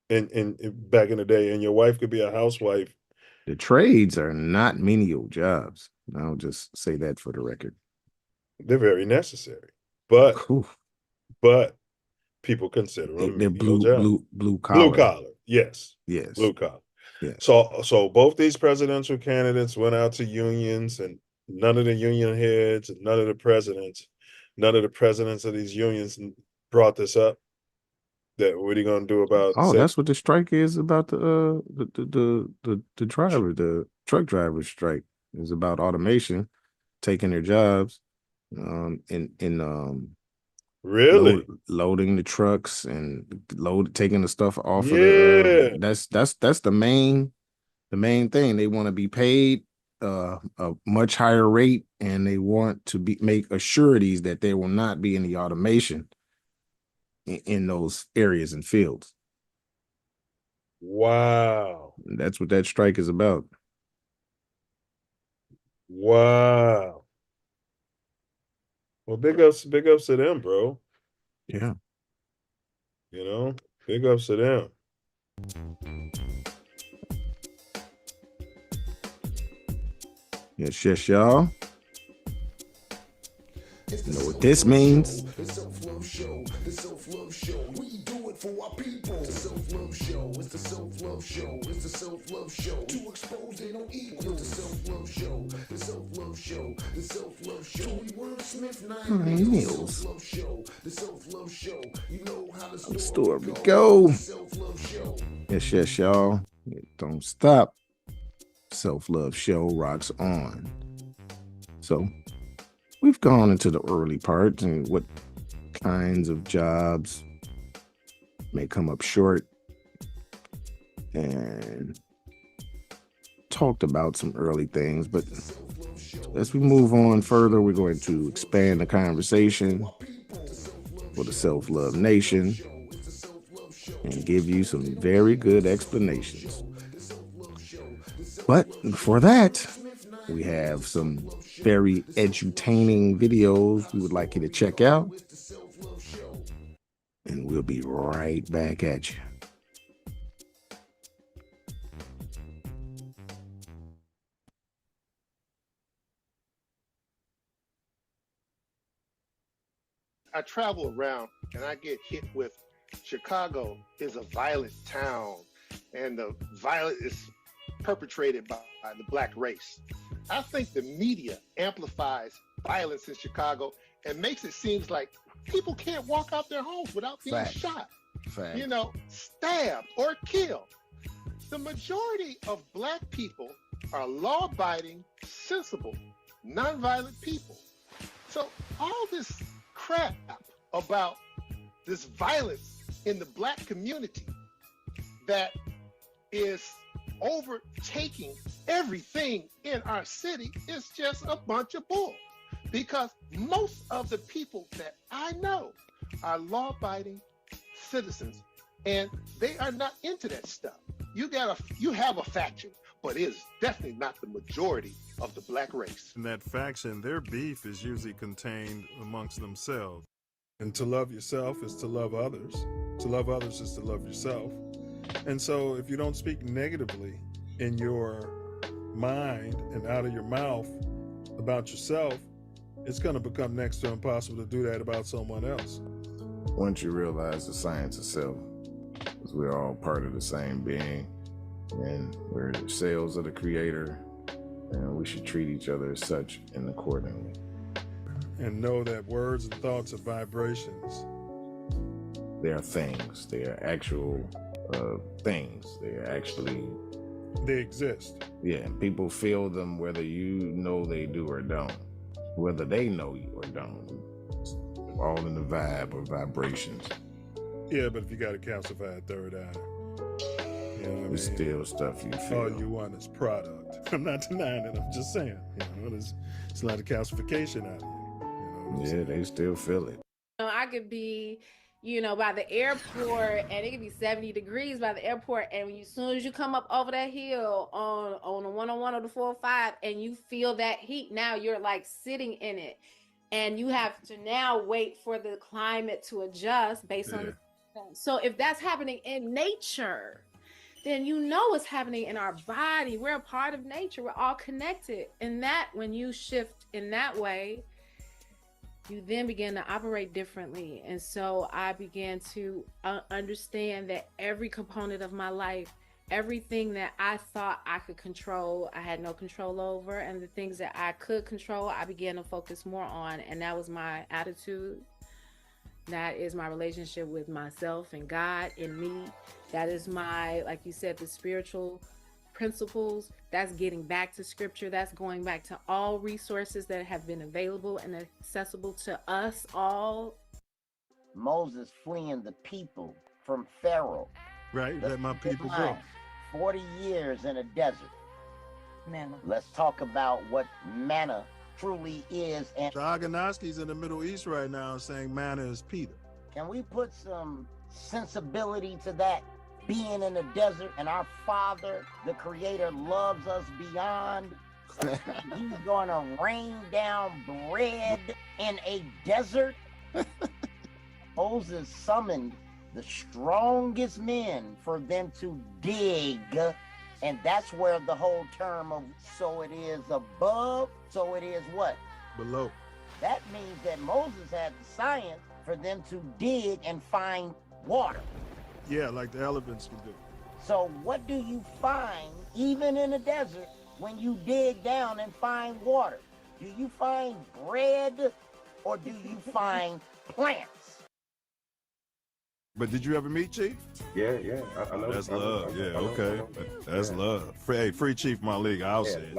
[SPEAKER 1] in back in the day, and your wife could be a housewife.
[SPEAKER 10] The trades are not menial jobs. I'll just say that for the record.
[SPEAKER 1] They're very necessary. But
[SPEAKER 10] Oof.
[SPEAKER 1] people consider them
[SPEAKER 10] They're
[SPEAKER 1] menial jobs.
[SPEAKER 10] blue
[SPEAKER 1] Blue
[SPEAKER 10] collar.
[SPEAKER 1] collar, yes.
[SPEAKER 10] Yes.
[SPEAKER 1] Blue collar.
[SPEAKER 10] Yes.
[SPEAKER 1] So both these presidential candidates went out to unions, and none of the union heads and none of the presidents of these unions brought this up. That what are you going to do about?
[SPEAKER 10] Oh, that's what the strike is about. The driver, the truck driver strike is about automation taking their jobs,
[SPEAKER 1] really
[SPEAKER 10] loading the trucks and taking the stuff off of
[SPEAKER 1] yeah.
[SPEAKER 10] That's the main thing. They want to be paid a much higher rate, and they want to make assurities that there will not be any automation in those areas and fields.
[SPEAKER 1] Wow.
[SPEAKER 10] That's what that strike is about.
[SPEAKER 1] Wow. Well, big ups to them, bro.
[SPEAKER 10] Yeah.
[SPEAKER 1] Big ups to them.
[SPEAKER 10] Yes, y'all. You know what this means?
[SPEAKER 14] The Self Love Show. The Self Love Show. We do it for our people. The Self Love Show. It's the Self Love Show. It's the Self Love Show. To expose they don't equal. The Self Love Show. The Self Love Show. The Self Love Show. We wordsmith 9 nails. Self Love Show. The Self Love Show. You know how the story
[SPEAKER 10] go.
[SPEAKER 14] Self Love Show.
[SPEAKER 10] Yes, y'all. Don't stop. Self Love Show rocks on. So we've gone into the early part and what kinds of jobs may come up short, and talked about some early things. But as we move on further, we're going to expand the conversation for the Self Love Nation and give you some very good explanations. But for that, we have some very edutaining videos we would like you to check out. And we'll be right back at you.
[SPEAKER 4] I travel around and I get hit with Chicago is a violent town, and the violence is perpetrated by the black race. I think the media amplifies violence in Chicago and makes it seem like people can't walk out their homes without being
[SPEAKER 3] Facts.
[SPEAKER 4] shot,
[SPEAKER 3] Facts.
[SPEAKER 4] you know, stabbed or killed. The majority of black people are law-abiding, sensible, nonviolent people. So all this crap about this violence in the black community that is overtaking everything in our city is just a bunch of bull. Because most of the people that I know are law-abiding citizens, and they are not into that stuff. You have a faction, but it is definitely not the majority of the black race.
[SPEAKER 1] In that faction, their beef is usually contained amongst themselves. And to love yourself is to love others. To love others is to love yourself. And so if you don't speak negatively in your mind and out of your mouth about yourself, it's going to become next to impossible to do that about someone else.
[SPEAKER 10] Once you realize the science of self, because we're all part of the same being, and we're cells of the creator, and we should treat each other as such and accordingly.
[SPEAKER 1] And know that words and thoughts are vibrations.
[SPEAKER 10] They are things. They are actual things. They are actually...
[SPEAKER 1] They exist.
[SPEAKER 10] Yeah, and people feel them whether you know they do or don't. Whether they know you or don't. It's all in the vibe or vibrations.
[SPEAKER 1] Yeah, but if you got a calcified third eye, you know what I mean?
[SPEAKER 10] It's still stuff you feel.
[SPEAKER 1] All you want is product. I'm not denying it. I'm just saying, you know, there's a lot of calcification out here.
[SPEAKER 10] Yeah, they still feel it.
[SPEAKER 12] I could be, by the airport, and it could be 70 degrees by the airport, and as soon as you come up over that hill on the 101 or the 405, and you feel that heat, now you're like sitting in it, and you have to now wait for the climate to adjust based on the. So if that's happening in nature, then it's happening in our body. We're a part of nature. We're all connected. And that, when you shift in that way, you then begin to operate differently. And so I began to understand that every component of my life, everything that I thought I could control, I had no control over. And the things that I could control, I began to focus more on. And that was my attitude. That is my relationship with myself and God and me. That is my, like you said, the spiritual principles. That's getting back to scripture. That's going back to all resources that have been available and accessible to us all.
[SPEAKER 7] Moses fleeing the people from Pharaoh.
[SPEAKER 1] Right, let my people go.
[SPEAKER 7] 40 years in a desert. Manna. Let's talk about what manna truly is. And
[SPEAKER 1] Agonoski's in the Middle East right now saying manna is Peter.
[SPEAKER 7] Can we put some sensibility to that? Being in the desert, and our Father, the Creator, loves us beyond. He's going to rain down bread in a desert. Moses summoned the strongest men for them to dig. And that's where the whole term of so it is above, so it is what?
[SPEAKER 1] Below.
[SPEAKER 7] That means that Moses had the science for them to dig and find water.
[SPEAKER 1] Yeah, like the elephants can do.
[SPEAKER 7] So what do you find, even in the desert, when you dig down and find water? Do you find bread or do you find plants?
[SPEAKER 1] But did you ever meet Chief?
[SPEAKER 8] Yeah, I know.
[SPEAKER 1] That's love. Yeah, okay. That's love. Free Chief my league. I'll say it.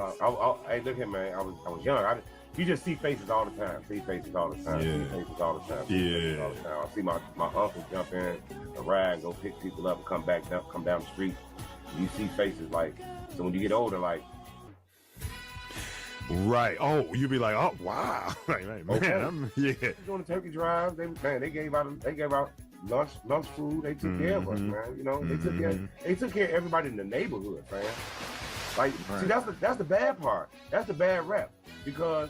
[SPEAKER 8] Hey, look here, man. I was young. You just see faces all the time. See faces all the time.
[SPEAKER 1] Yeah.
[SPEAKER 8] See faces all the time.
[SPEAKER 1] Yeah.
[SPEAKER 8] All the time. I see my uncle jump in a ride and go pick people up and come down the street. You see faces like, so when you get older, like.
[SPEAKER 1] Right. Oh, you be like, oh wow. Right, man.
[SPEAKER 8] Okay. Yeah. Going to Turkey Drive, they gave out lunch food. They took care of us, man. You know, they took care of everybody in the neighborhood, man. Like, see, that's the bad part. That's the bad rep, because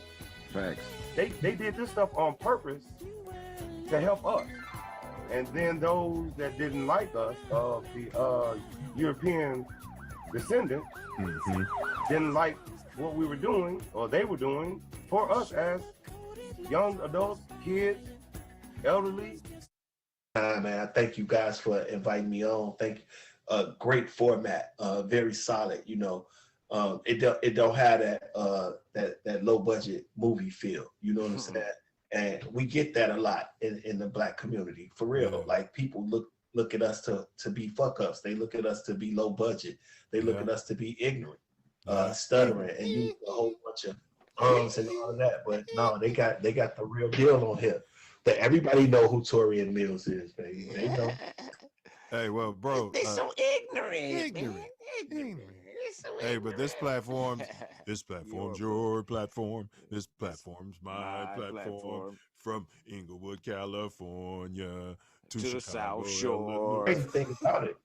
[SPEAKER 8] they did this stuff on purpose to help us. And then those that didn't like us, the European descendants, didn't like what we were doing, or they were doing for us as young adults, kids, elderly.
[SPEAKER 23] Man, I thank you guys for inviting me on. Thank you.
[SPEAKER 11] a great format, very solid. You know, it don't have that low budget movie feel. You know what I'm saying? And we get that a lot in the Black community, for real. Like people look at us to be fuck ups. They look at us to be low budget. They look at us to be ignorant, stuttering, and use a whole bunch of and all of that. But no, they got the real deal on here. That everybody know who Torian Mills is, baby. They know.
[SPEAKER 13] Hey, well, bro.
[SPEAKER 7] They so ignorant, man. Ignorant.
[SPEAKER 13] Hey, but this platform's your platform. This platform's my platform. From Inglewood, California to
[SPEAKER 2] the
[SPEAKER 13] Chicago,
[SPEAKER 2] South Shore.
[SPEAKER 11] Crazy thing about it.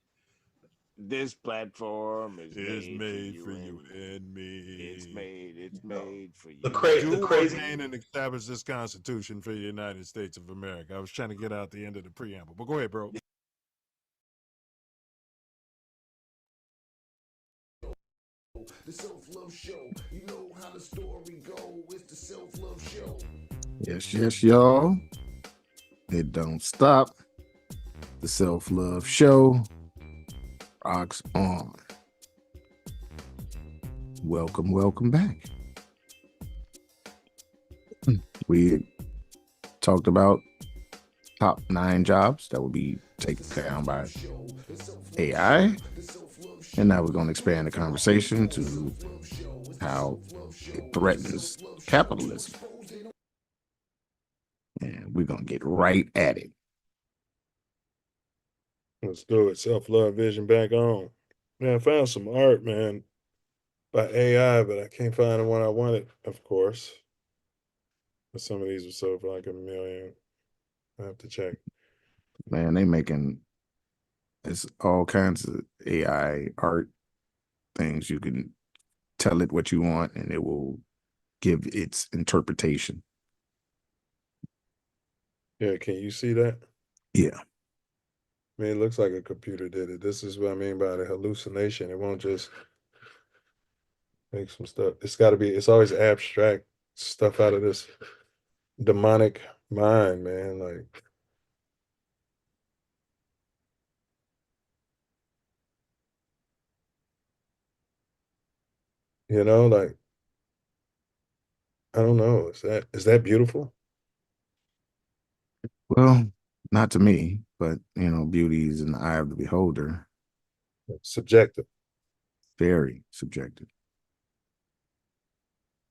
[SPEAKER 2] This platform
[SPEAKER 13] is made
[SPEAKER 2] for you
[SPEAKER 13] and me.
[SPEAKER 2] It's made for you.
[SPEAKER 11] The crazy
[SPEAKER 13] ordain and establish this Constitution for the United States of America. I was trying to get out the end of the preamble, but go ahead, bro.
[SPEAKER 14] The Self Love Show. You know how the story go. It's the Self Love Show.
[SPEAKER 10] Yes, y'all. It don't stop. The Self Love Show rocks on. Welcome back. We talked about top 9 jobs that will be taken down by AI. And now we're going to expand the conversation to how it threatens capitalism. And we're going to get right at it.
[SPEAKER 1] Let's do it. Self-love vision back on. Man, I found some art, man, by AI, but I can't find the one I wanted, of course. But some of these were sold for like $1 million. I have to check.
[SPEAKER 10] Man, they making it's all kinds of AI art things. You can tell it what you want and it will give its interpretation.
[SPEAKER 1] Yeah, can you see that?
[SPEAKER 10] Yeah.
[SPEAKER 1] I mean, it looks like a computer did it. This is what I mean by the hallucination. It won't just make some stuff. It's always abstract stuff out of this demonic mind, man. Like, like, I don't know. Is that beautiful?
[SPEAKER 10] Well, not to me, but beauty is in the eye of the beholder.
[SPEAKER 1] Subjective.
[SPEAKER 10] Very subjective.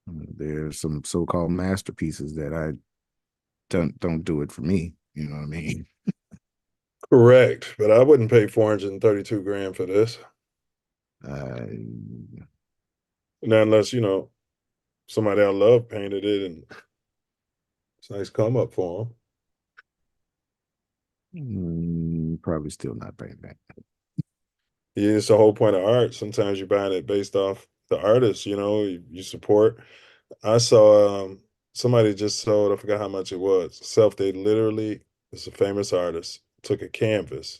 [SPEAKER 10] There's some so-called masterpieces that I don't do it for me. You know what I mean?
[SPEAKER 1] Correct, but I wouldn't pay 432 grand for this. Not unless somebody I love painted it, and it's a nice come up for
[SPEAKER 10] them. Probably still not paying that.
[SPEAKER 1] Yeah, it's the whole point of art. Sometimes you're buying it based off the artist. You support. I saw somebody just sold. I forgot how much it was. They literally, it's a famous artist, took a canvas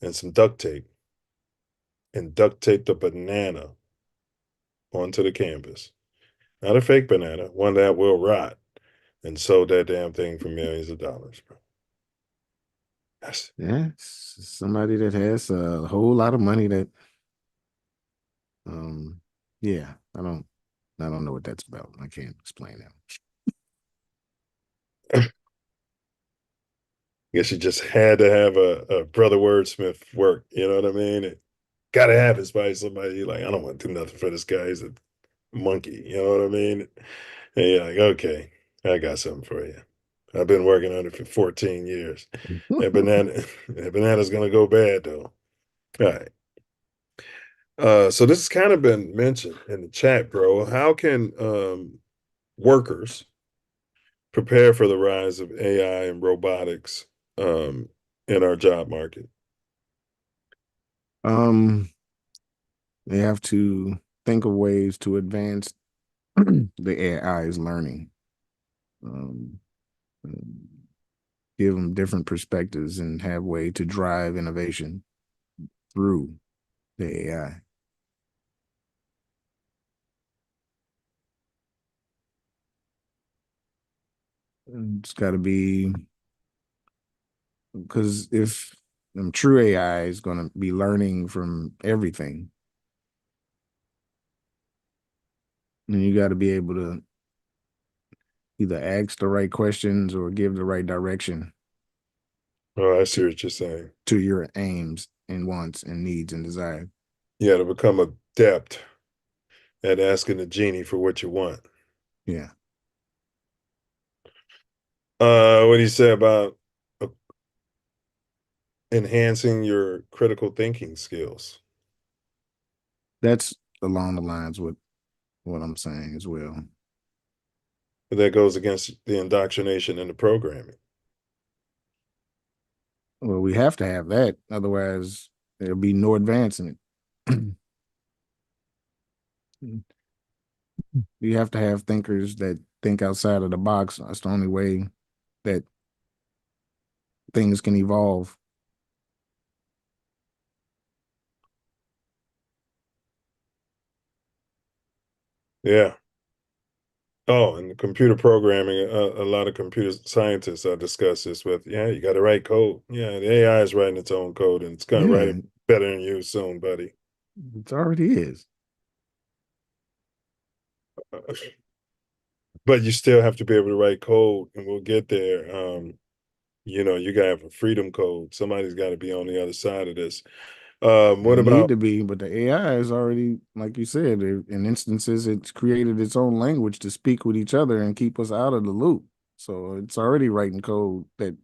[SPEAKER 1] and some duct tape and duct taped a banana onto the canvas. Not a fake banana, one that will rot, and sold that damn thing for millions of dollars, bro.
[SPEAKER 10] Yeah, somebody that has a whole lot of money that, yeah, I don't know what that's about. I can't explain
[SPEAKER 1] that. Guess you just had to have a brother wordsmith work. You know what I mean? Got to have it by somebody like, I don't want to do nothing for this guy. He's a monkey. You know what I mean? And you're like, okay, I got something for you. I've been working on it for 14 years. That banana's gonna go bad though. All right. So this has kind of been mentioned in the chat, bro. How can workers prepare for the rise of AI and robotics in our job market?
[SPEAKER 10] They have to think of ways to advance the AI's learning. Give them different perspectives and have a way to drive innovation through the AI. It's got to be, because if true AI is going to be learning from everything. And you got to be able to either ask the right questions or give the right direction.
[SPEAKER 1] Oh, I see what you're saying.
[SPEAKER 10] To your aims and wants and needs and desires.
[SPEAKER 1] Yeah, to become adept at asking the genie for what you want.
[SPEAKER 10] Yeah.
[SPEAKER 1] What do you say about enhancing your critical thinking skills?
[SPEAKER 10] That's along the lines with what I'm saying as well.
[SPEAKER 1] But that goes against the indoctrination and the programming.
[SPEAKER 10] Well, we have to have that. Otherwise, there'll be no advancing it. You have to have thinkers that think outside of the box. That's the only way that things can evolve.
[SPEAKER 1] Yeah. Oh, and the computer programming, a lot of computer scientists I discuss this with. Yeah, you got to write code. Yeah, the AI is writing its own code, and it's going to write it better than you soon, buddy.
[SPEAKER 10] It already is.
[SPEAKER 1] But you still have to be able to write code, and we'll get there. You got to have a freedom code. Somebody's got to be on the other side of this. What
[SPEAKER 10] They
[SPEAKER 1] about
[SPEAKER 10] need to be, but the AI is already, like you said, in instances, it's created its own language to speak with each other and keep us out of the loop. So it's already writing code that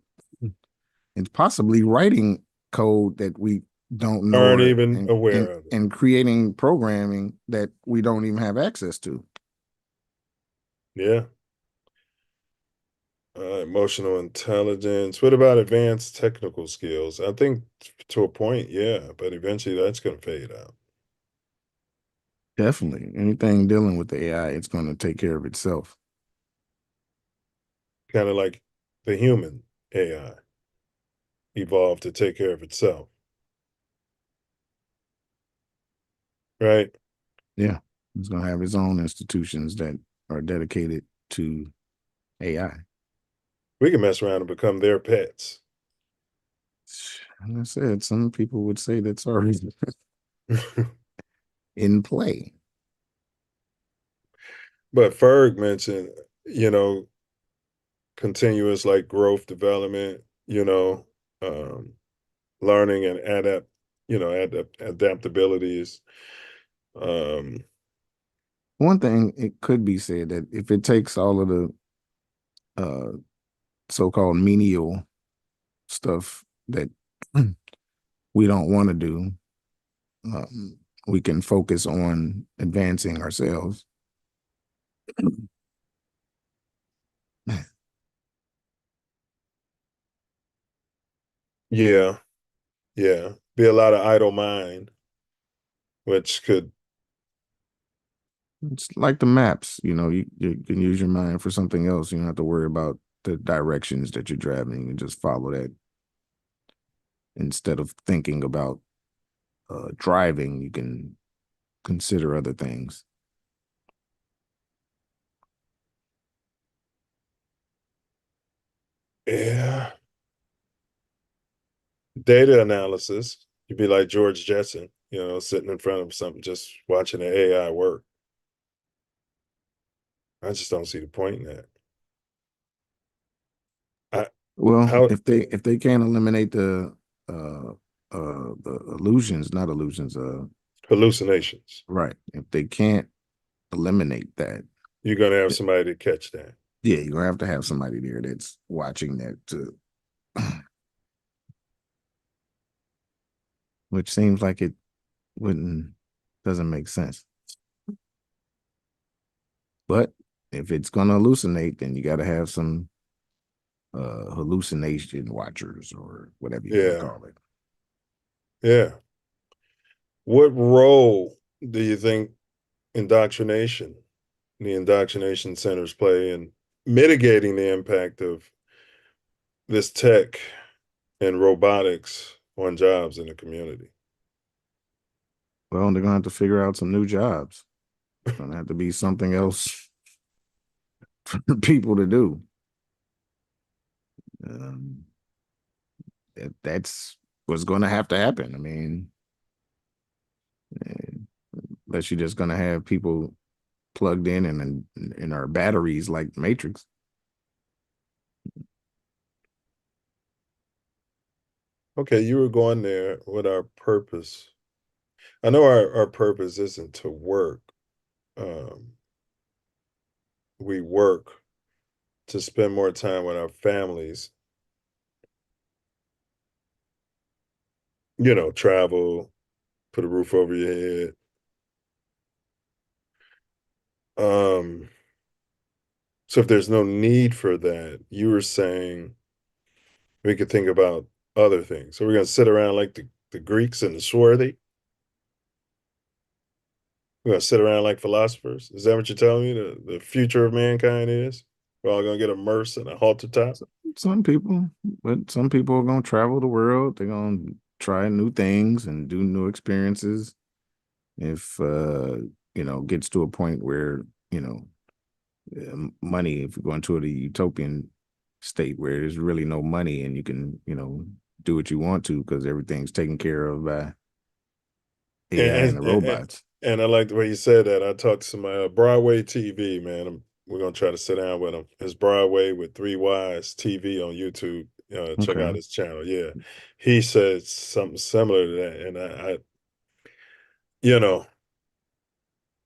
[SPEAKER 10] it's possibly writing code that we don't know
[SPEAKER 1] aren't even aware of it.
[SPEAKER 10] and creating programming that we don't even have access to.
[SPEAKER 1] Yeah. Emotional intelligence. What about advanced technical skills? I think to a point, yeah, but eventually that's going to fade out.
[SPEAKER 10] Definitely. Anything dealing with the AI, it's going to take care of itself.
[SPEAKER 1] Kind of like the human AI evolved to take care of itself. Right?
[SPEAKER 10] Yeah. It's going to have its own institutions that are dedicated to AI.
[SPEAKER 1] We can mess around and become their pets.
[SPEAKER 10] And I said, some people would say that's already in play.
[SPEAKER 1] But Ferg mentioned, continuous like growth development, learning and adaptabilities.
[SPEAKER 10] One thing it could be said that if it takes all of the so-called menial stuff that we don't want to do, we can focus on advancing ourselves.
[SPEAKER 1] Yeah. Yeah. Be a lot of idle mind, which could.
[SPEAKER 10] It's like the maps, you can use your mind for something else. You don't have to worry about the directions that you're driving. You just follow that. Instead of thinking about driving, you can consider other things.
[SPEAKER 1] Yeah. Data analysis. You'd be like George Jetson, sitting in front of something, just watching the AI work. I just don't see the point in that.
[SPEAKER 10] If they can't eliminate the illusions, not illusions,
[SPEAKER 1] hallucinations.
[SPEAKER 10] Right. If they can't eliminate that,
[SPEAKER 1] you're gonna have somebody to catch that.
[SPEAKER 10] Yeah, you're gonna have to have somebody there that's watching that too. Which seems like it doesn't make sense. But if it's gonna hallucinate, then you gotta have some hallucination watchers or whatever you want to call it.
[SPEAKER 1] Yeah. What role do you think the indoctrination centers play in mitigating the impact of this tech and robotics on jobs in the community?
[SPEAKER 10] Well, they're gonna have to figure out some new jobs. It's gonna have to be something else for people to do. That's what's going to have to happen. I mean, unless you're just going to have people plugged in our batteries like Matrix.
[SPEAKER 1] Okay, you were going there with our purpose. I know our purpose isn't to work. We work to spend more time with our families. You know, travel, put a roof over your head. So if there's no need for that, you were saying we could think about other things. So we're gonna sit around like the Greeks and the swarthy. We're gonna sit around like philosophers. Is that what you're telling me? The future of mankind is? We're all gonna get immersed in a halter top.
[SPEAKER 10] Some people, but some people are gonna travel the world. They're gonna try new things and do new experiences. If gets to a point where money, if you go into the utopian state where there's really no money and you can do what you want to because everything's taken care of by AI and the robots.
[SPEAKER 1] And I like the way you said that. I talked to my Broadway TV man. We're gonna try to sit down with him. It's Broadway with 3 Ys TV on YouTube. Check out
[SPEAKER 10] Okay.
[SPEAKER 1] his channel. Yeah, he said something similar to that, and I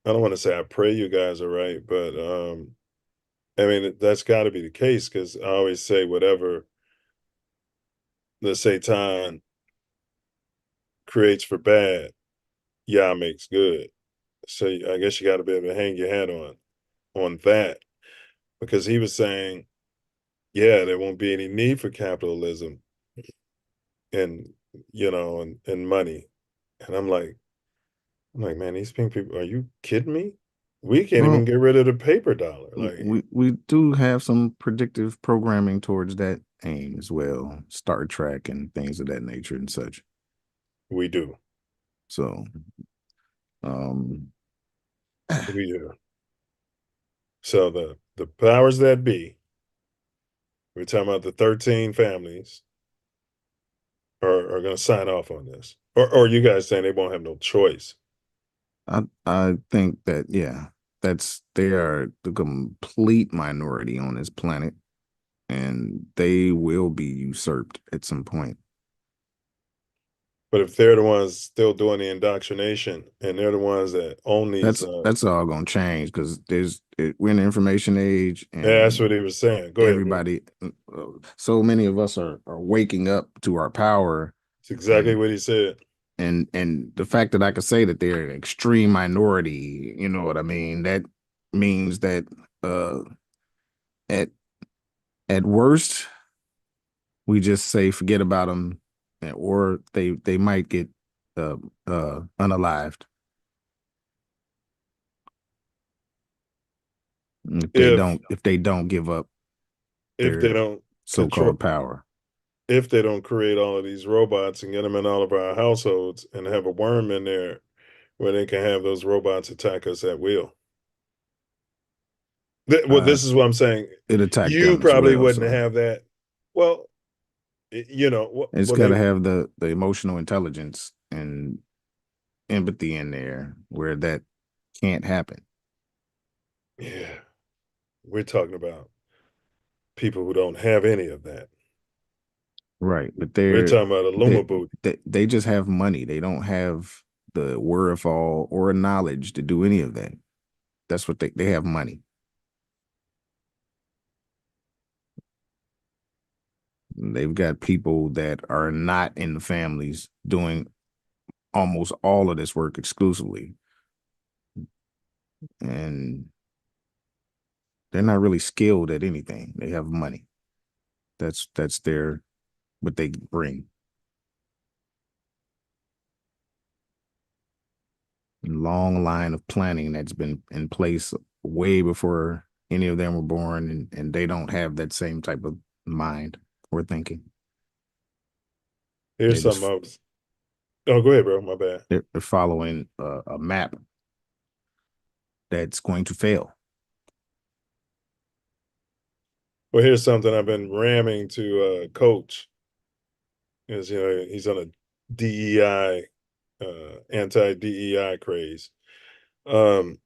[SPEAKER 1] I don't want to say I pray you guys are right, but I mean that's got to be the case because I always say whatever the Satan creates for bad, Yah makes good. So I guess you got to be able to hang your hat on that because he was saying, yeah, there won't be any need for capitalism and and money, and I'm like, man, these pink people, are you kidding me? We can't even
[SPEAKER 10] Well,
[SPEAKER 1] get rid of the paper dollar. Like
[SPEAKER 10] we do have some predictive programming towards that aim as well, Star Trek and things of that nature and such.
[SPEAKER 1] We do.
[SPEAKER 10] So,
[SPEAKER 1] we do. So the powers that be, we're talking about the 13 families, are going to sign off on this, or you guys saying they won't have no choice?
[SPEAKER 10] I think that they are the complete minority on this planet, and they will be usurped at some point.
[SPEAKER 1] But if they're the ones still doing the indoctrination and they're the ones that own these,
[SPEAKER 10] That's all going to change because we're in the information age, and
[SPEAKER 1] yeah, that's what he was saying. Go ahead, bro.
[SPEAKER 10] everybody, so many of us are waking up to our power.
[SPEAKER 1] It's exactly what he said.
[SPEAKER 10] And the fact that I could say that they're an extreme minority, you know what I mean? That means that at worst, we just say forget about them, or they might get unalived if they don't give up
[SPEAKER 1] if they don't
[SPEAKER 10] so-called power.
[SPEAKER 1] If they don't create all of these robots and get them in all of our households and have a worm in there where they can have those robots attack us at will. Well, this is what I'm saying.
[SPEAKER 10] It attacked
[SPEAKER 1] you
[SPEAKER 10] them
[SPEAKER 1] probably
[SPEAKER 10] as well,
[SPEAKER 1] wouldn't
[SPEAKER 10] so.
[SPEAKER 1] have that. Well,
[SPEAKER 10] It's got to have the emotional intelligence and empathy in there where that can't happen.
[SPEAKER 1] Yeah, we're talking about people who don't have any of that.
[SPEAKER 10] Right, but
[SPEAKER 1] we're talking about a Luma boot.
[SPEAKER 10] They just have money. They don't have the wherewithal or knowledge to do any of that. That's what they have money. They've got people that are not in the families doing almost all of this work exclusively. And they're not really skilled at anything. They have money. That's what they bring. Long line of planning that's been in place way before any of them were born, and they don't have that same type of mind or thinking.
[SPEAKER 1] Here's something I was. Oh, go ahead, bro. My bad.
[SPEAKER 10] They're following a map that's going to fail.
[SPEAKER 1] Well, here's something I've been ramming to Coach. because he's on a DEI, anti-DEI craze.
[SPEAKER 10] DEI.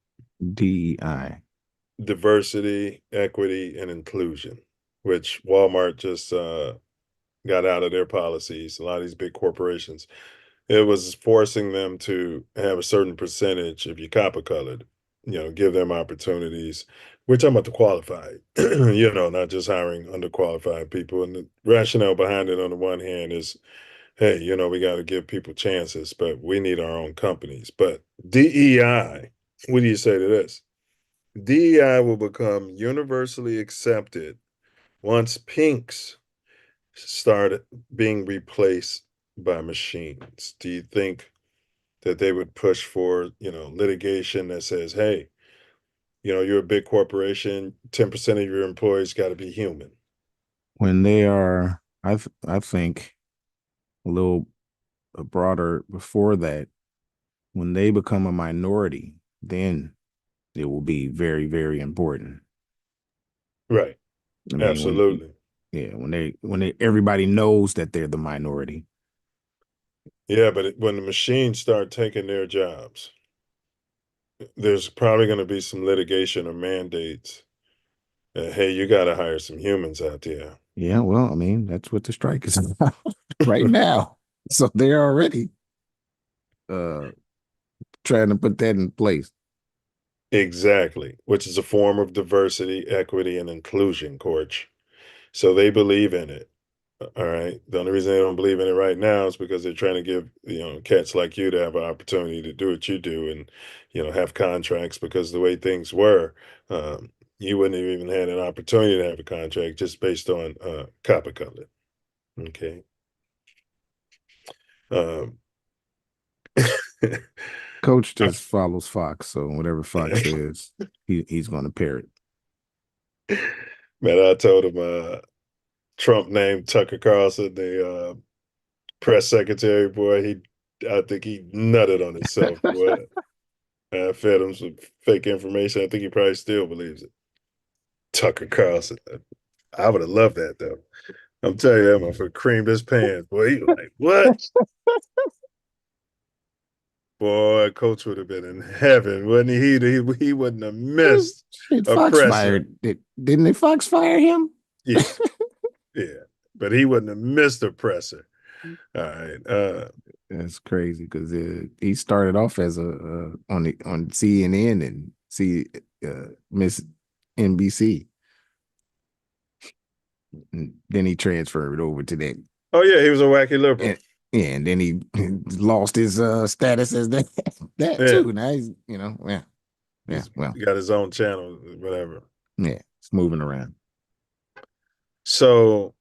[SPEAKER 1] Diversity, equity, and inclusion, which Walmart just got out of their policies. A lot of these big corporations, it was forcing them to have a certain percentage if you're copper colored, give them opportunities. We're talking about the qualified, not just hiring underqualified people. And the rationale behind it, on the one hand, is, hey, we got to give people chances, but we need our own companies. But DEI, what do you say to this? DEI will become universally accepted once pinks start being replaced by machines. Do you think that they would push for, litigation that says, hey, you're a big corporation, 10% of your employees got to be human?
[SPEAKER 10] When they are, I think, a little broader before that, when they become a minority, then it will be very, very important.
[SPEAKER 1] Right.
[SPEAKER 10] I mean,
[SPEAKER 1] Absolutely.
[SPEAKER 10] When everybody knows that they're the minority.
[SPEAKER 1] Yeah, but when the machines start taking their jobs, there's probably going to be some litigation or mandates. Hey, you got to hire some humans out there.
[SPEAKER 10] Yeah, well, I mean, that's what the strike is about right now. So they're already trying to put that in place.
[SPEAKER 1] Exactly, which is a form of diversity, equity, and inclusion, Coach. So they believe in it. All right. The only reason they don't believe in it right now is because they're trying to give, cats like you to have an opportunity to do what you do and, have contracts, because the way things were, you wouldn't have even had an opportunity to have a contract just based on copper color. Okay.
[SPEAKER 10] Coach just follows Fox, so whatever Fox says, he's going to parrot.
[SPEAKER 1] Man, I told him Trump named Tucker Carlson the press secretary. Boy, I think he nutted on himself. Boy, I fed him some fake information. I think he probably still believes it. Tucker Carlson. I would have loved that though. I'm telling you, that motherfucker creamed his pants. Boy, he was like, what? Boy, Coach would have been in heaven, wouldn't he? He wouldn't have missed a
[SPEAKER 10] Fox
[SPEAKER 1] presser.
[SPEAKER 10] fired. Didn't they Fox fire him?
[SPEAKER 1] Yeah, yeah, but he wouldn't have missed a presser. All right,
[SPEAKER 10] that's crazy because he started off as on CNN and Miss NBC, and then he transferred over to that.
[SPEAKER 1] Oh yeah, he was a wacky liberal.
[SPEAKER 10] And then he lost his status as that too. Now he's
[SPEAKER 1] He got his own channel, whatever.
[SPEAKER 10] Yeah, it's moving around.
[SPEAKER 1] So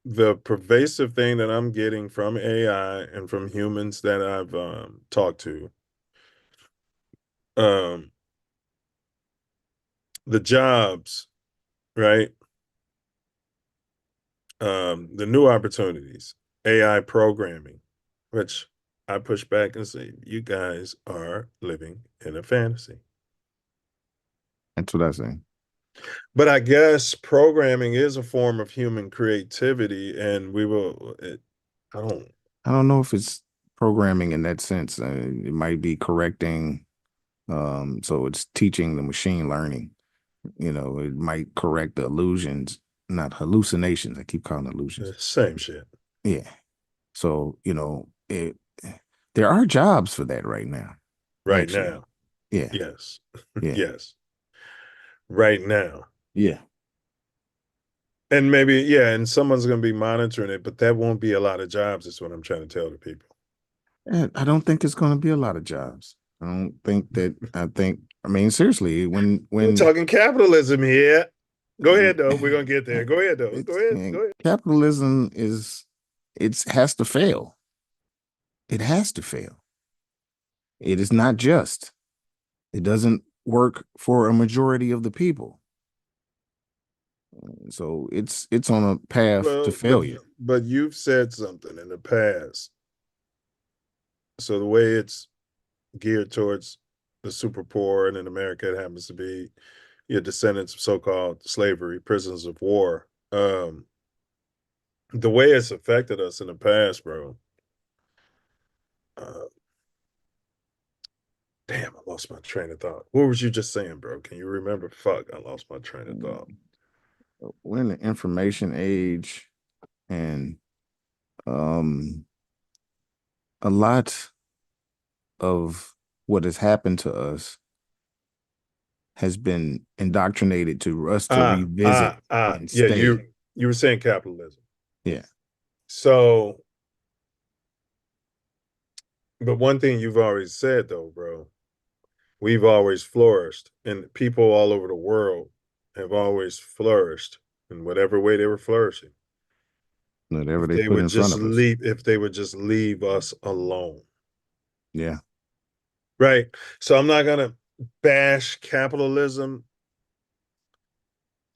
[SPEAKER 1] the pervasive thing that I'm getting from AI and from humans that I've talked to, the jobs, right? The new opportunities, AI programming, which I push back and say, you guys are living in a fantasy.
[SPEAKER 10] That's what I say.
[SPEAKER 1] But I guess programming is a form of human creativity, and I
[SPEAKER 10] don't know if it's programming in that sense. It might be correcting. So it's teaching the machine learning. It might correct the illusions, not hallucinations. I keep calling illusions.
[SPEAKER 1] Same shit.
[SPEAKER 10] Yeah. So, there are jobs for that right now.
[SPEAKER 1] Right now.
[SPEAKER 10] Yeah.
[SPEAKER 1] Yes.
[SPEAKER 10] Yeah.
[SPEAKER 1] Yes. Right now.
[SPEAKER 10] Yeah.
[SPEAKER 1] And maybe, and someone's going to be monitoring it, but that won't be a lot of jobs, is what I'm trying to tell the people.
[SPEAKER 10] I don't think it's going to be a lot of jobs. I mean, seriously, when
[SPEAKER 1] we're talking capitalism here. Go ahead, though. We're going to get there. Go ahead, though. Go ahead.
[SPEAKER 10] Capitalism has to fail. It has to fail. It is not just. It doesn't work for a majority of the people. So it's on a path to failure.
[SPEAKER 1] But you've said something in the past. So the way it's geared towards the super poor, and in America it happens to be your descendants of so-called slavery, prisoners of war. the way it's affected us in the past, bro. Damn, I lost my train of thought. What was you just saying, bro? Can you remember? Fuck, I lost my train of thought.
[SPEAKER 10] We're in the information age, and a lot of what has happened to us has been indoctrinated to us to revisit and
[SPEAKER 1] Yeah,
[SPEAKER 10] stay.
[SPEAKER 1] you were saying capitalism.
[SPEAKER 10] Yeah.
[SPEAKER 1] So, but one thing you've always said though, bro, we've always flourished, and people all over the world have always flourished in whatever way they were flourishing.
[SPEAKER 10] Whatever
[SPEAKER 1] If
[SPEAKER 10] they
[SPEAKER 1] they
[SPEAKER 10] put
[SPEAKER 1] would
[SPEAKER 10] in front
[SPEAKER 1] just
[SPEAKER 10] of us.
[SPEAKER 1] if they would just leave us alone.
[SPEAKER 10] Yeah.
[SPEAKER 1] Right. So I'm not gonna bash capitalism.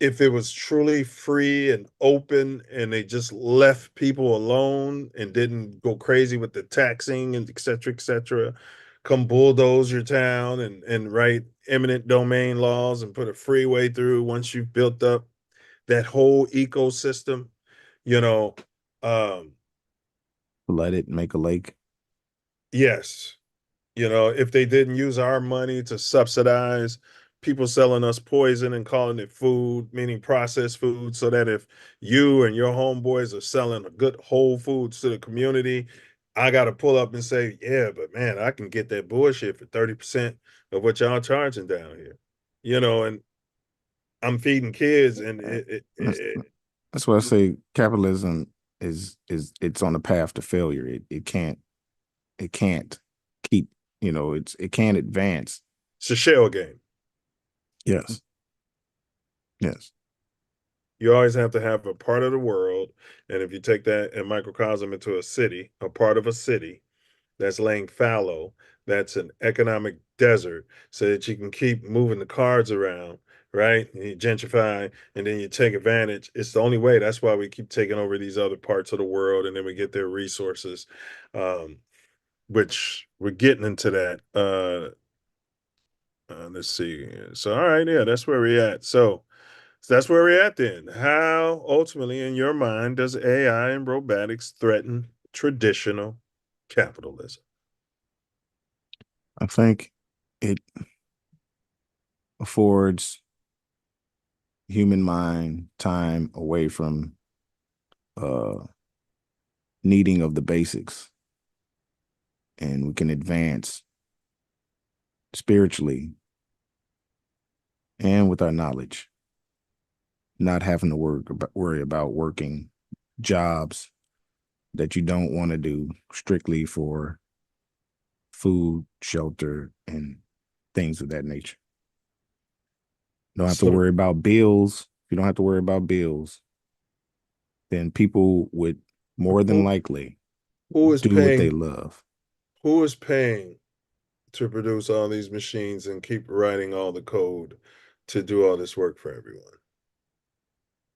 [SPEAKER 1] If it was truly free and open and they just left people alone and didn't go crazy with the taxing and et cetera, come bulldoze your town and write eminent domain laws and put a freeway through once you've built up that whole ecosystem, you know, um,
[SPEAKER 10] Let it make a lake.
[SPEAKER 1] yes. If they didn't use our money to subsidize people selling us poison and calling it food, meaning processed food, so that if you and your homeboys are selling good whole foods to the community, I got to pull up and say, yeah, but man, I can get that bullshit for 30% of what y'all charging down here. And I'm feeding kids, and
[SPEAKER 10] That's why I say capitalism is it's on a path to failure. It can't keep, it can't advance.
[SPEAKER 1] It's a shell game.
[SPEAKER 10] Yes. Yes.
[SPEAKER 1] You always have to have a part of the world, and if you take that and microcosm into a city, a part of a city that's laying fallow, that's an economic desert, so that you can keep moving the cards around, right? And you gentrify, and then you take advantage. It's the only way. That's why we keep taking over these other parts of the world, and then we get their resources, which we're getting into that. Let's see. So, all right, yeah, that's where we're at. So that's where we're at then. How ultimately, in your mind, does AI and robotics threaten traditional capitalism?
[SPEAKER 10] I think it affords human mind time away from needing of the basics, and we can advance spiritually and with our knowledge, not having to worry about working jobs that you don't want to do strictly for food, shelter, and things of that nature. You don't have to worry about bills. If you don't have to worry about bills, then people would more than likely do what they love.
[SPEAKER 1] Who is paying to produce all these machines and keep writing all the code to do all this work for everyone?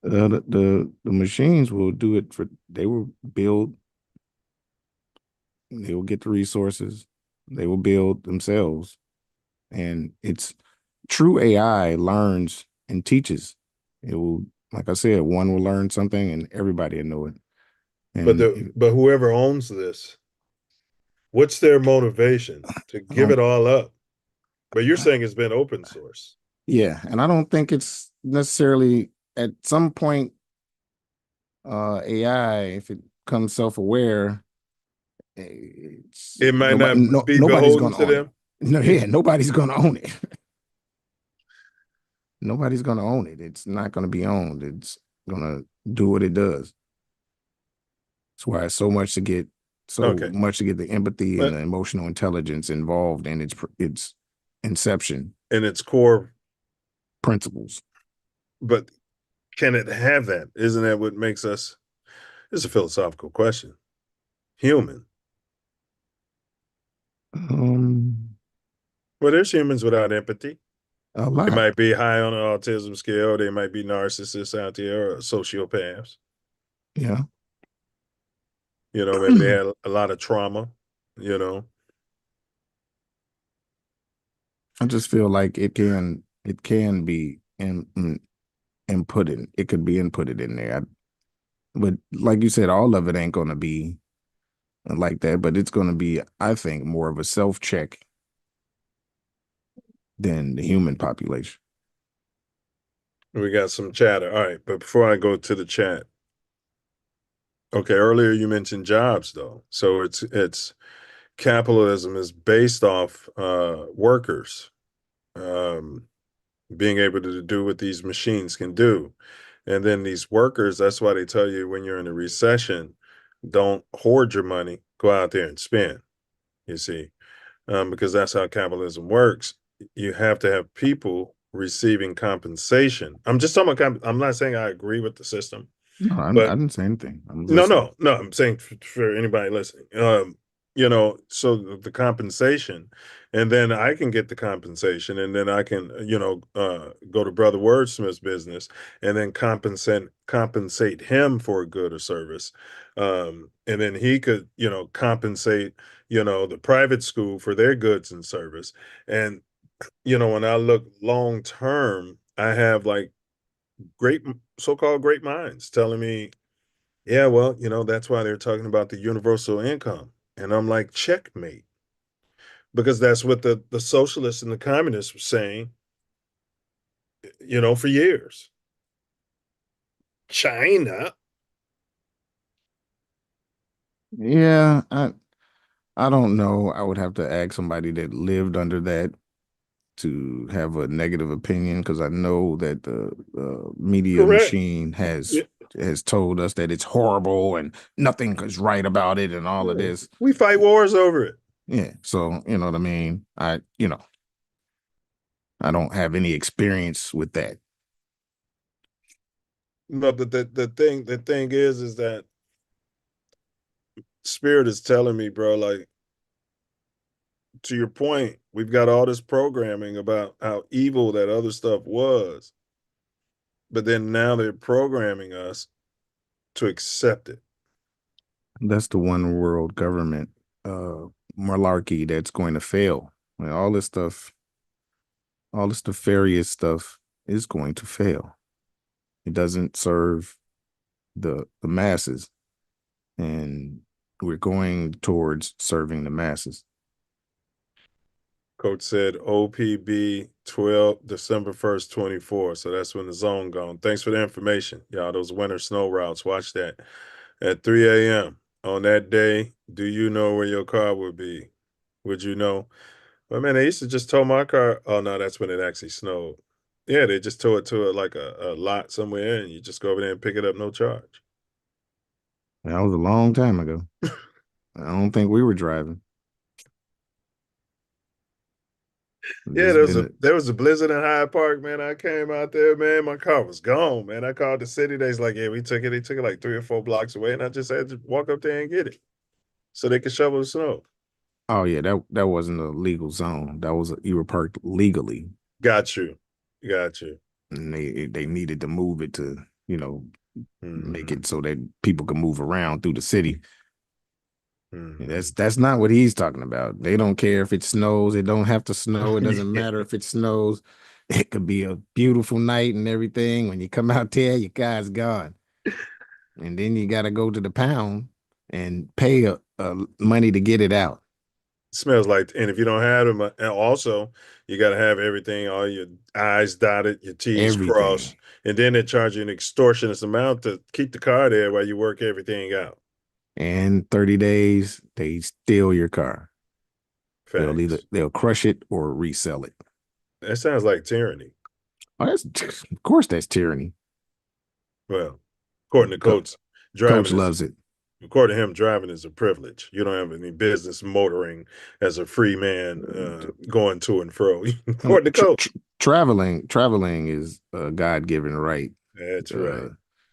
[SPEAKER 10] The machines will do it they will build, they will get the resources, they will build themselves. And it's true AI learns and teaches. It will, like I said, one will learn something and everybody will know it.
[SPEAKER 1] But whoever owns this, what's their motivation to give it all up? But you're saying it's been open source.
[SPEAKER 10] Yeah, and I don't think it's necessarily at some point AI, if it comes self-aware,
[SPEAKER 1] It might not be
[SPEAKER 10] nobody's
[SPEAKER 1] beholden
[SPEAKER 10] going to
[SPEAKER 1] to
[SPEAKER 10] own
[SPEAKER 1] them.
[SPEAKER 10] it. No, yeah, nobody's going to own it. Nobody's going to own it. It's not going to be owned. It's going to do what it does. That's why it's so much to get the empathy and the emotional intelligence involved in its inception
[SPEAKER 1] and its core
[SPEAKER 10] principles.
[SPEAKER 1] But can it have that? Isn't that what makes us? It's a philosophical question. Human. Well, there's humans without empathy.
[SPEAKER 10] A lot.
[SPEAKER 1] They might be high on the autism scale. They might be narcissists out there or sociopaths.
[SPEAKER 10] Yeah.
[SPEAKER 1] Maybe they had a lot of trauma,
[SPEAKER 10] I just feel like it can be inputted. It could be inputted in there. But like you said, all of it ain't gonna be like that. But it's gonna be, I think, more of a self check than the human population.
[SPEAKER 1] We got some chatter. All right, but before I go to the chat, okay, earlier you mentioned jobs though. So it's capitalism is based off workers being able to do what these machines can do. And then these workers, that's why they tell you when you're in a recession, don't hoard your money, go out there and spend, you see, because that's how capitalism works. You have to have people receiving compensation. I'm just talking about, I'm not saying I agree with the system,
[SPEAKER 10] No, I
[SPEAKER 1] but
[SPEAKER 10] didn't say anything. I'm
[SPEAKER 1] no,
[SPEAKER 10] listening.
[SPEAKER 1] no, I'm saying for anybody listening. So the compensation, and then I can get the compensation, and then I can, go to Brother Wordsmith's business, and then compensate him for a good or service, and then he could, compensate, the private school for their goods and service, and when I look long term, I have like great so-called great minds telling me, yeah, well, that's why they're talking about the universal income. And I'm like, checkmate. Because that's what the socialists and the communists were saying, for years. China.
[SPEAKER 10] Yeah, I don't know. I would have to ask somebody that lived under that to have a negative opinion, because I know that the media
[SPEAKER 1] Correct.
[SPEAKER 10] machine
[SPEAKER 1] Yeah.
[SPEAKER 10] has told us that it's horrible and nothing is right about it and all of this.
[SPEAKER 1] We fight wars over it.
[SPEAKER 10] Yeah, so you know what I mean. I don't have any experience with that.
[SPEAKER 1] No, the thing is that spirit is telling me, bro, like, to your point, we've got all this programming about how evil that other stuff was, but then now they're programming us to accept it.
[SPEAKER 10] That's the one world government malarkey that's going to fail. I mean, all this nefarious stuff is going to fail. It doesn't serve the masses, and we're going towards serving the masses.
[SPEAKER 1] Coach said OPB 12 December 1st, 24. So that's when the zone gone. Thanks for the information. Y'all, those winter snow routes. Watch that. At 3 a.m. on that day, do you know where your car would be? Would you know? Well, man, they used to just tow my car. Oh no, that's when it actually snowed. Yeah, they just tow it to like a lot somewhere, and you just go over there and pick it up, no charge.
[SPEAKER 10] That was a long time ago. I don't think we were driving.
[SPEAKER 1] Yeah, there was a blizzard in Hyde Park, man. I came out there, man. My car was gone, man. I called the city. They's like, yeah, we took it. They took it like 3 or 4 blocks away, and I just had to walk up there and get it so they could shovel the snow.
[SPEAKER 10] Oh yeah, that wasn't a legal zone. You were parked legally.
[SPEAKER 1] Got you.
[SPEAKER 10] And they needed to move it to, make it so that people could move around through the city. That's not what he's talking about. They don't care if it snows. It don't have to snow. It doesn't matter if it snows. It could be a beautiful night and everything. When you come out there, your car's gone. And then you got to go to the pound and pay money to get it out.
[SPEAKER 1] Smells like, and if you don't have them, and also you got to have everything, all your I's dotted, your T's crossed, and then they charge you an extortionate amount to keep the car there while you work everything out.
[SPEAKER 10] And 30 days, they steal your car. They'll crush it or resell it.
[SPEAKER 1] That sounds like tyranny.
[SPEAKER 10] Oh, of course that's tyranny.
[SPEAKER 1] Well, according to Coach,
[SPEAKER 10] Coach loves it.
[SPEAKER 1] According to him, driving is a privilege. You don't have any business motoring as a free man going to and fro. According to Coach.
[SPEAKER 10] Traveling is a God-given right.
[SPEAKER 1] That's right.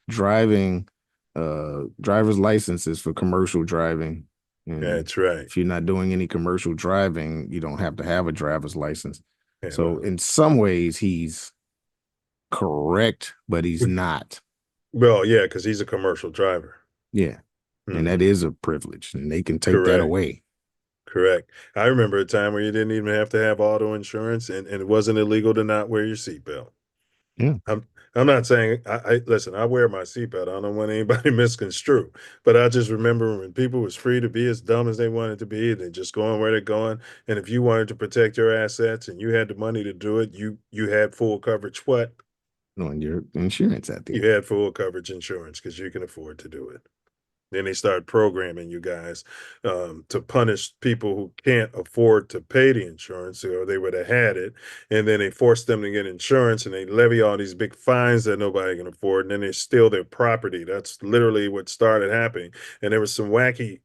[SPEAKER 10] Driving, driver's licenses for commercial driving. And
[SPEAKER 1] that's right.
[SPEAKER 10] If you're not doing any commercial driving, you don't have to have a driver's license. Yeah, so in some ways, he's correct, but he's not.
[SPEAKER 1] Well, yeah, because he's a commercial driver.
[SPEAKER 10] Yeah. And that is a privilege, and they can take that away.
[SPEAKER 1] Correct. I remember a time where you didn't even have to have auto insurance, and it wasn't illegal to not wear your seatbelt.
[SPEAKER 10] Yeah.
[SPEAKER 1] I'm not saying I listen. I wear my seatbelt. I don't want anybody misconstrue, but I just remember when people was free to be as dumb as they wanted to be, and they just going where they're going. And if you wanted to protect your assets and you had the money to do it, you had full coverage. What?
[SPEAKER 10] On your insurance at the
[SPEAKER 1] You had full coverage insurance because you can afford to do it. Then they start programming you guys to punish people who can't afford to pay the insurance, or they would have had it. And then they force them to get insurance, and they levy all these big fines that nobody can afford. And then they steal their property. That's literally what started happening. And there was some wacky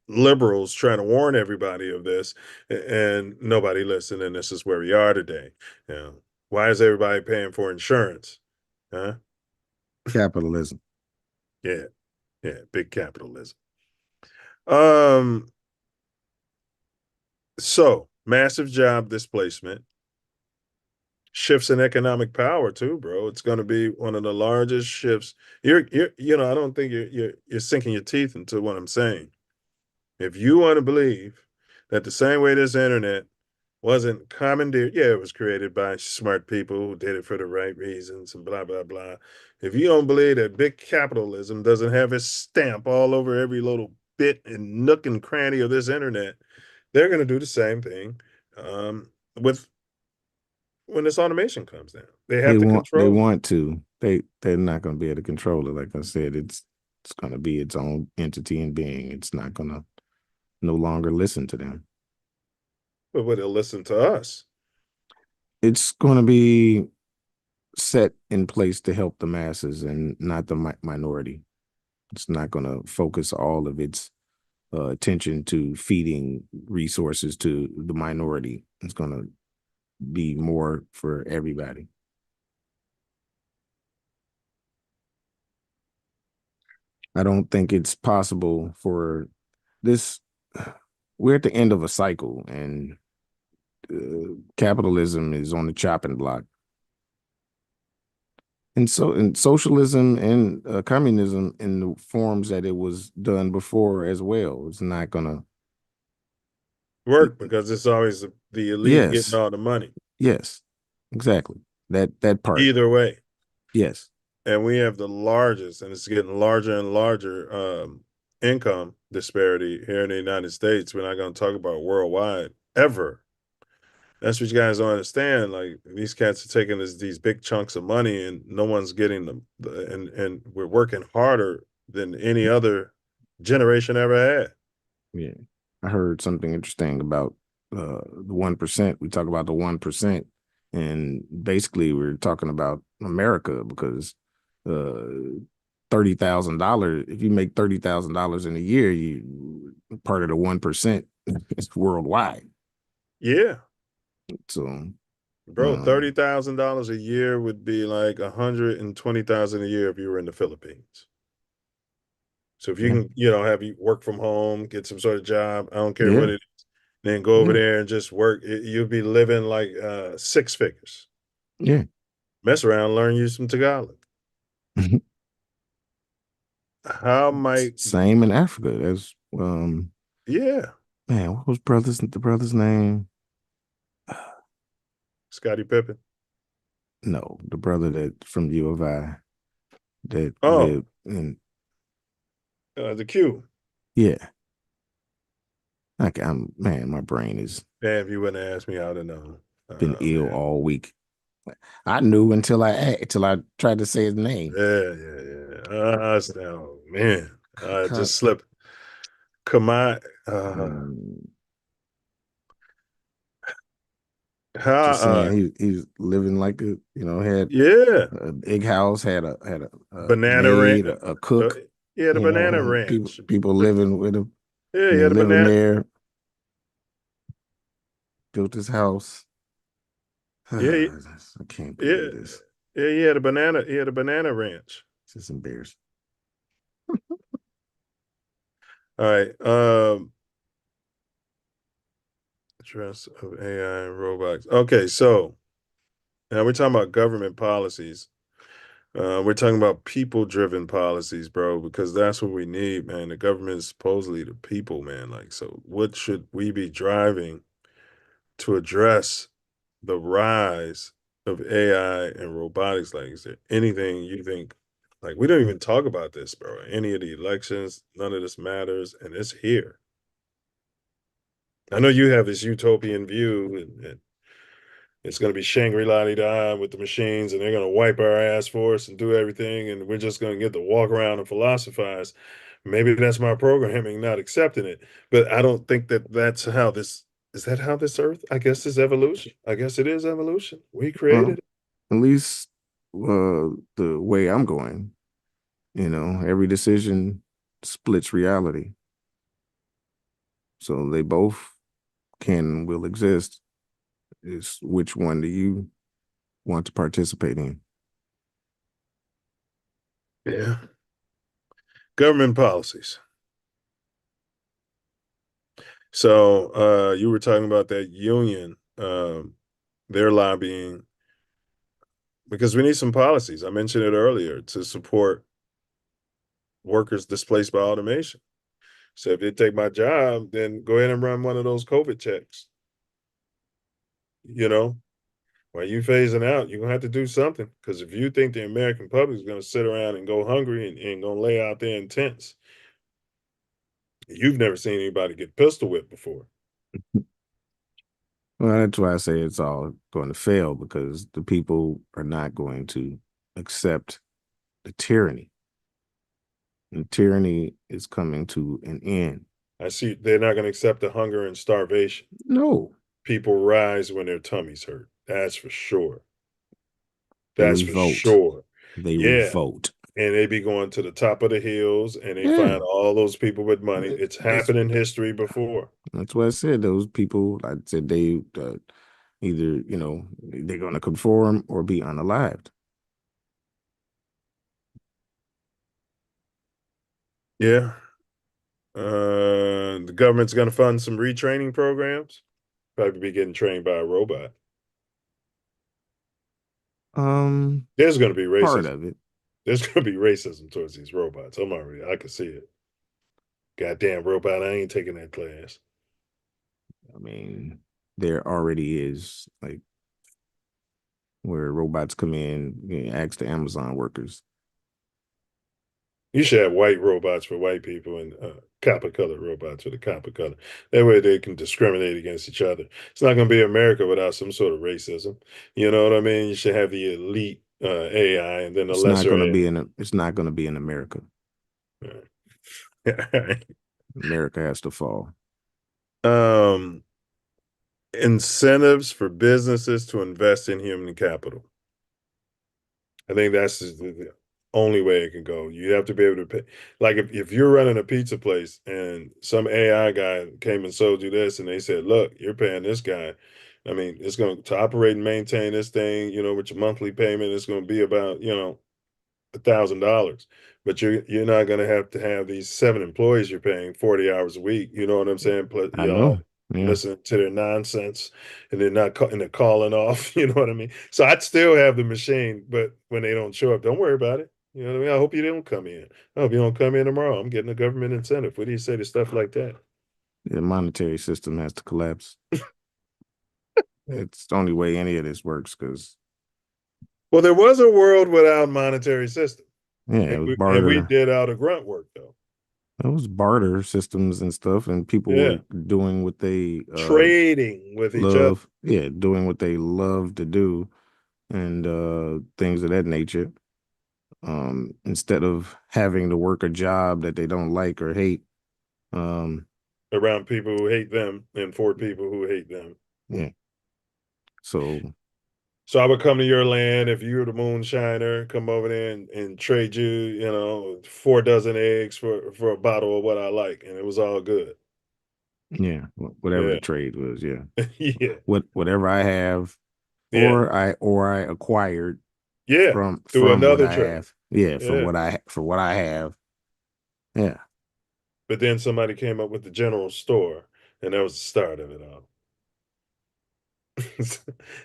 [SPEAKER 1] liberals trying to warn everybody of this, and nobody listened. And this is where we are today. Why is everybody paying for insurance? Huh?
[SPEAKER 10] capitalism.
[SPEAKER 1] Yeah. Yeah. Big capitalism. Um, So massive job displacement, shifts in economic power too, bro. It's going to be one of the largest shifts. I don't think you're sinking your teeth into what I'm saying. If you want to believe that the same way this internet wasn't commandeered, yeah, it was created by smart people who did it for the right reasons and blah blah blah. If you don't believe that big capitalism doesn't have its stamp all over every little bit and nook and cranny of this internet, they're going to do the same thing with when this automation comes down. They have to
[SPEAKER 10] They
[SPEAKER 1] control.
[SPEAKER 10] want to. They're not going to be able to control it. Like I said, it's going to be its own entity and being. It's not going to no longer listen to them.
[SPEAKER 1] But they'll listen to us.
[SPEAKER 10] It's going to be set in place to help the masses and not the minority. It's not going to focus all of its attention to feeding resources to the minority. It's going to be more for everybody. I don't think it's possible for this. We're at the end of a cycle, and capitalism is on the chopping block. And socialism and communism in the forms that it was done before as well, it's not gonna
[SPEAKER 1] work because it's always the elite getting all the money.
[SPEAKER 10] Yes, exactly. That part.
[SPEAKER 1] Either way.
[SPEAKER 10] Yes.
[SPEAKER 1] And we have the largest, and it's getting larger and larger income disparity here in the United States. We're not going to talk about worldwide ever. That's what you guys don't understand. Like, these cats are taking these big chunks of money, and no one's getting them. And we're working harder than any other generation ever had.
[SPEAKER 10] Yeah. I heard something interesting about the 1%. We talk about the 1%, and basically we're talking about America, because $30,000. If you make $30,000 in a year, you part of the 1%. It's worldwide.
[SPEAKER 1] Yeah.
[SPEAKER 10] So,
[SPEAKER 1] bro, $30,000 a year would be like $120,000 a year if you were in the Philippines. So if you can, have you work from home, get some sort of job, I don't care what it is, then go over there and just work, you'll be living like 6 figures.
[SPEAKER 10] Yeah.
[SPEAKER 1] Mess around, learn you some Tagalog. How might
[SPEAKER 10] same in Africa? There's
[SPEAKER 1] yeah.
[SPEAKER 10] Man, what was the brother's name?
[SPEAKER 1] Scottie Pippen.
[SPEAKER 10] No, the brother that from U of I that
[SPEAKER 1] Oh.
[SPEAKER 10] lived in
[SPEAKER 1] the Q.
[SPEAKER 10] Yeah. Like my brain is
[SPEAKER 1] If you wouldn't ask me, I would have known.
[SPEAKER 10] Been ill all week. I knew until I tried to say his name.
[SPEAKER 1] Yeah. Oh, man. I just slipped. Kamai.
[SPEAKER 10] Just saying he's living like had a big house, had a
[SPEAKER 1] banana
[SPEAKER 10] maid,
[SPEAKER 1] ranch,
[SPEAKER 10] a cook.
[SPEAKER 1] The banana ranch.
[SPEAKER 10] People living with him.
[SPEAKER 1] Yeah, he had a
[SPEAKER 10] living
[SPEAKER 1] banana
[SPEAKER 10] there. Built his house.
[SPEAKER 1] Yeah,
[SPEAKER 10] I can't believe this.
[SPEAKER 1] Yeah, he had a banana ranch.
[SPEAKER 10] It's just embarrassing.
[SPEAKER 1] All right. Address of AI and robots. Okay, so now we're talking about government policies. We're talking about people-driven policies, bro, because that's what we need, man. The government is supposedly the people, man. Like, so what should we be driving to address the rise of AI and robotics, like, is there anything you think, like, we don't even talk about this, bro? Any of the elections, none of this matters, and it's here. I know you have this utopian view, and it's going to be Shangri-La with the machines, and they're going to wipe our ass for us and do everything, and we're just going to get to walk around and philosophize. Maybe that's my programming, not accepting it. But I don't think that that's how this is. That how this Earth? I guess is evolution. I guess it is evolution. We created
[SPEAKER 10] Well,
[SPEAKER 1] it.
[SPEAKER 10] at least the way I'm going, every decision splits reality. So they both can and will exist. Is which one do you want to participate in?
[SPEAKER 1] Yeah. Government policies. So you were talking about that union. They're lobbying because we need some policies. I mentioned it earlier to support workers displaced by automation. So if they take my job, then go ahead and run one of those COVID checks. While you phasing out, you're gonna have to do something. Because if you think the American public is gonna sit around and go hungry and gonna lay out there in tents, you've never seen anybody get pistol whipped before.
[SPEAKER 10] Well, that's why I say it's all going to fail, because the people are not going to accept the tyranny. And tyranny is coming to an end.
[SPEAKER 1] I see they're not gonna accept the hunger and starvation.
[SPEAKER 10] No.
[SPEAKER 1] People rise when their tummies hurt. That's for sure.
[SPEAKER 10] They
[SPEAKER 1] That's for
[SPEAKER 10] revolt.
[SPEAKER 1] sure.
[SPEAKER 10] They
[SPEAKER 1] Yeah.
[SPEAKER 10] revolt.
[SPEAKER 1] And they be going to the top of the hills and they
[SPEAKER 10] Yeah.
[SPEAKER 1] find all those people with money. It's happened in history before.
[SPEAKER 10] That's what I said. Those people, I said they either, they're going to conform or be unalived.
[SPEAKER 1] Yeah. The government's going to fund some retraining programs. Probably be getting trained by a robot. There's going to be racism.
[SPEAKER 10] Part of it.
[SPEAKER 1] There's going to be racism towards these robots. I can see it. Goddamn robot, I ain't taking that class.
[SPEAKER 10] I mean, there already is, like, where robots come in, ask the Amazon workers.
[SPEAKER 1] You should have white robots for white people and copper colored robots for the copper color. That way they can discriminate against each other. It's not going to be America without some sort of racism. You know what I mean? You should have the elite AI and then the
[SPEAKER 10] It's not
[SPEAKER 1] lesser.
[SPEAKER 10] It's not going to be in America. America has to fall.
[SPEAKER 1] Incentives for businesses to invest in human capital. I think that's the only way it can go. You have to be able to pay. Like if you're running a pizza place and some AI guy came and sold you this and they said, look, you're paying this guy. I mean, it's going to operate and maintain this thing, with your monthly payment, it's going to be about, $1,000. But you're not going to have these 7 employees you're paying 40 hours a week. You know what I'm saying? Plus,
[SPEAKER 10] I know. Yeah.
[SPEAKER 1] Listen to their nonsense and they're calling off. You know what I mean? So I'd still have the machine, but when they don't show up, don't worry about it. You know what I mean? I hope you don't come in. I hope you don't come in tomorrow. I'm getting a government incentive. What do you say to stuff like that?
[SPEAKER 10] The monetary system has to collapse. It's the only way any of this works, because
[SPEAKER 1] well, there was a world without monetary system.
[SPEAKER 10] Yeah, it was barter.
[SPEAKER 1] And we did all the grunt work though.
[SPEAKER 10] It was barter systems and stuff, and people were doing what they
[SPEAKER 1] trading with each other.
[SPEAKER 10] Yeah, doing what they love to do, and things of that nature. Instead of having to work a job that they don't like or hate.
[SPEAKER 1] Around people who hate them and for people who hate them.
[SPEAKER 10] Yeah.
[SPEAKER 1] So I would come to your land if you were the moonshiner, come over there and trade you, 4 dozen eggs for a bottle of what I like, and it was all good.
[SPEAKER 10] Yeah, whatever the trade was, yeah.
[SPEAKER 1] Yeah.
[SPEAKER 10] Whatever I have, or I acquired.
[SPEAKER 1] Yeah.
[SPEAKER 10] From
[SPEAKER 1] another
[SPEAKER 10] what I
[SPEAKER 1] trade.
[SPEAKER 10] have. Yeah, for what I have. Yeah.
[SPEAKER 1] But then somebody came up with the general store, and that was the start of it all.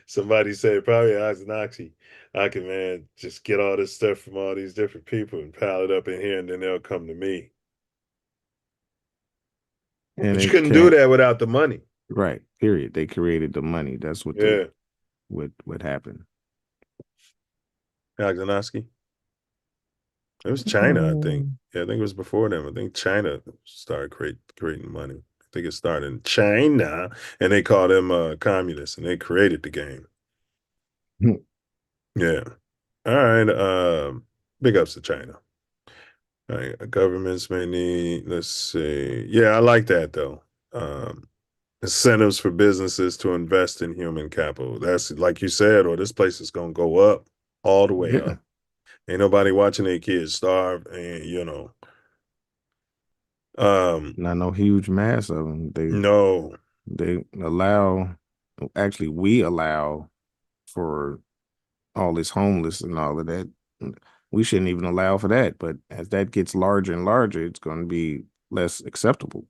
[SPEAKER 1] Somebody said probably Oxynoxy. I can, man, just get all this stuff from all these different people and pile it up in here, and then they'll come to me. But you couldn't do that without the money.
[SPEAKER 10] Right. Period. They created the money. That's what what happened.
[SPEAKER 1] Alexanovsky. It was China, I think. Yeah, I think it was before them. I think China started creating money. I think it started in China, and they called them communists, and they created the game. Yeah. All right. Big ups to China. All right. Governments may need. Let's see. Yeah, I like that though. Incentives for businesses to invest in human capital. That's like you said, or this place is gonna go up all the way
[SPEAKER 10] Yeah.
[SPEAKER 1] up. Ain't nobody watching their kids starve, and
[SPEAKER 10] Not no huge mass of them.
[SPEAKER 1] no,
[SPEAKER 10] They allow, actually, we allow for all this homeless and all of that. We shouldn't even allow for that. But as that gets larger and larger, it's going to be less acceptable.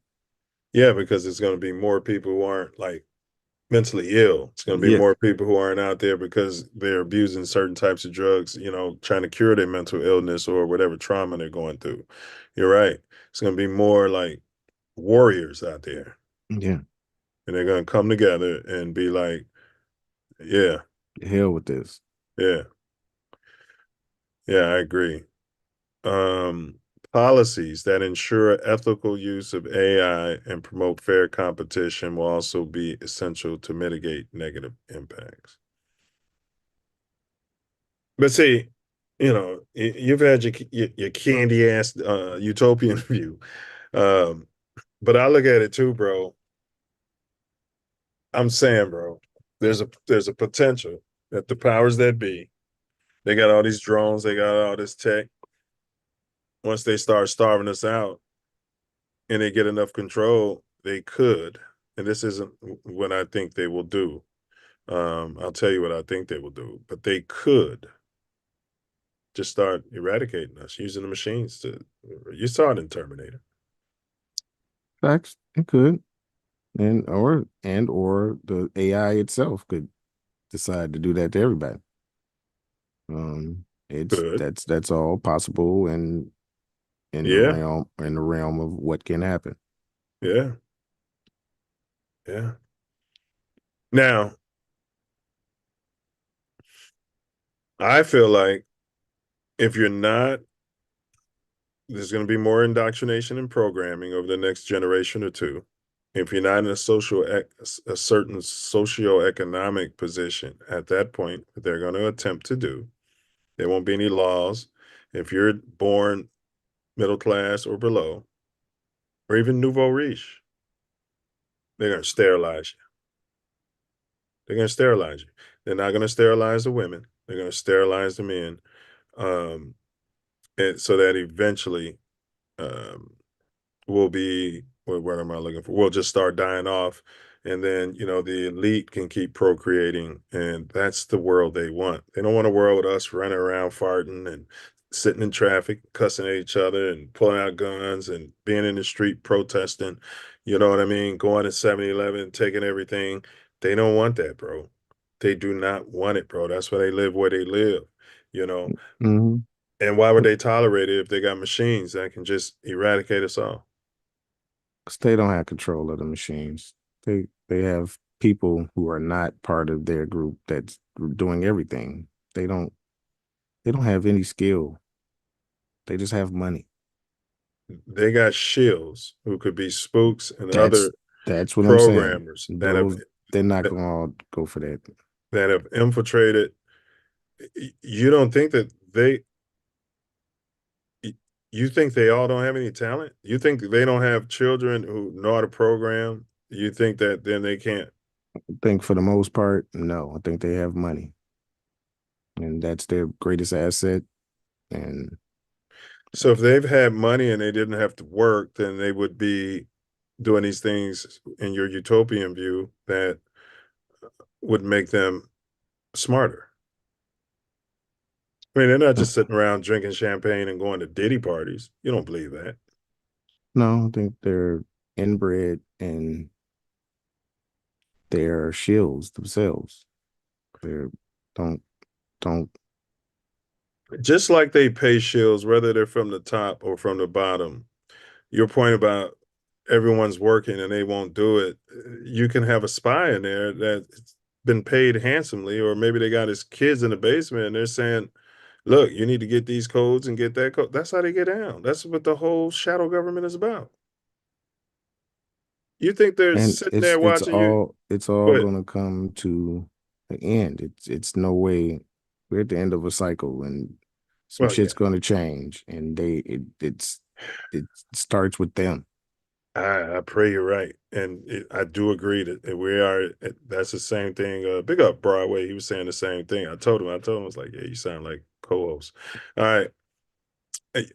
[SPEAKER 1] yeah, because it's gonna be more people who aren't like mentally ill. It's gonna be
[SPEAKER 10] Yeah.
[SPEAKER 1] more people who aren't out there because they're abusing certain types of drugs, trying to cure their mental illness or whatever trauma they're going through. You're right. It's gonna be more like warriors out there.
[SPEAKER 10] Yeah.
[SPEAKER 1] And they're gonna come together and be like, yeah,
[SPEAKER 10] Hell with this.
[SPEAKER 1] yeah, yeah, I agree. Um, Policies that ensure ethical use of AI and promote fair competition will also be essential to mitigate negative impacts. But see, you've had your candy ass utopian view, um, but I look at it too, bro. I'm saying, bro, there's a potential that the powers that be, they got all these drones, they got all this tech. Once they start starving us out and they get enough control, they could. And this isn't what I think they will do. I'll tell you what I think they will do, but they could just start eradicating us using the machines to. You saw it in Terminator.
[SPEAKER 10] Facts. It could. Or the AI itself could decide to do that to everybody.
[SPEAKER 1] Good.
[SPEAKER 10] That's all possible and in
[SPEAKER 1] Yeah.
[SPEAKER 10] the realm of what can happen.
[SPEAKER 1] Yeah. Yeah. Now, I feel like if you're not, there's going to be more indoctrination and programming over the next generation or two. If you're not in a certain socioeconomic position at that point, they're going to attempt to do. There won't be any laws. If you're born middle class or below, or even nouveau riche, they're going to sterilize you. They're going to sterilize you. They're not going to sterilize the women. They're going to sterilize the men, and so that eventually um, we'll be what am I looking for? We'll just start dying off, and then the elite can keep procreating, and that's the world they want. They don't want a world with us running around farting and sitting in traffic, cussing at each other, and pulling out guns and being in the street protesting. You know what I mean? Going to 7-Eleven, taking everything. They don't want that, bro. They do not want it, bro. That's why they live where they live. You know,
[SPEAKER 10] Mm-hmm.
[SPEAKER 1] and why would they tolerate it if they got machines that can just eradicate us all?
[SPEAKER 10] Because they don't have control of the machines. They have people who are not part of their group that's doing everything. They don't have any skill. They just have money.
[SPEAKER 1] They got shills who could be spooks and
[SPEAKER 10] That's
[SPEAKER 1] other
[SPEAKER 10] what I'm saying.
[SPEAKER 1] programmers
[SPEAKER 10] They're not gonna go for that.
[SPEAKER 1] that have infiltrated. You don't think that you think they all don't have any talent? You think they don't have children who know how to program? You think that then they can't?
[SPEAKER 10] I think for the most part, no. I think they have money. And that's their greatest asset. And
[SPEAKER 1] So if they've had money and they didn't have to work, then they would be doing these things in your utopian view that would make them smarter. I mean, they're not just sitting around drinking champagne and going to Diddy parties. You don't believe that?
[SPEAKER 10] no, I think they're inbred and they're shills themselves. They're don't
[SPEAKER 1] Just like they pay shills, whether they're from the top or from the bottom. Your point about everyone's working and they won't do it. You can have a spy in there that's been paid handsomely, or maybe they got his kids in the basement and they're saying, look, you need to get these codes and get that code. That's how they get down. That's what the whole shadow government is about. You think they're
[SPEAKER 10] And
[SPEAKER 1] sitting there watching you?
[SPEAKER 10] it's
[SPEAKER 1] Go
[SPEAKER 10] all
[SPEAKER 1] ahead.
[SPEAKER 10] gonna come to the end. It's no way we're at the end of a cycle and some
[SPEAKER 1] Well, yeah.
[SPEAKER 10] shit's gonna change and it starts with them.
[SPEAKER 1] I pray you're right, and I do agree that we are. That's the same thing. Big up Broadway. He was saying the same thing. I told him. I was like, yeah, you sound like co-host. All right,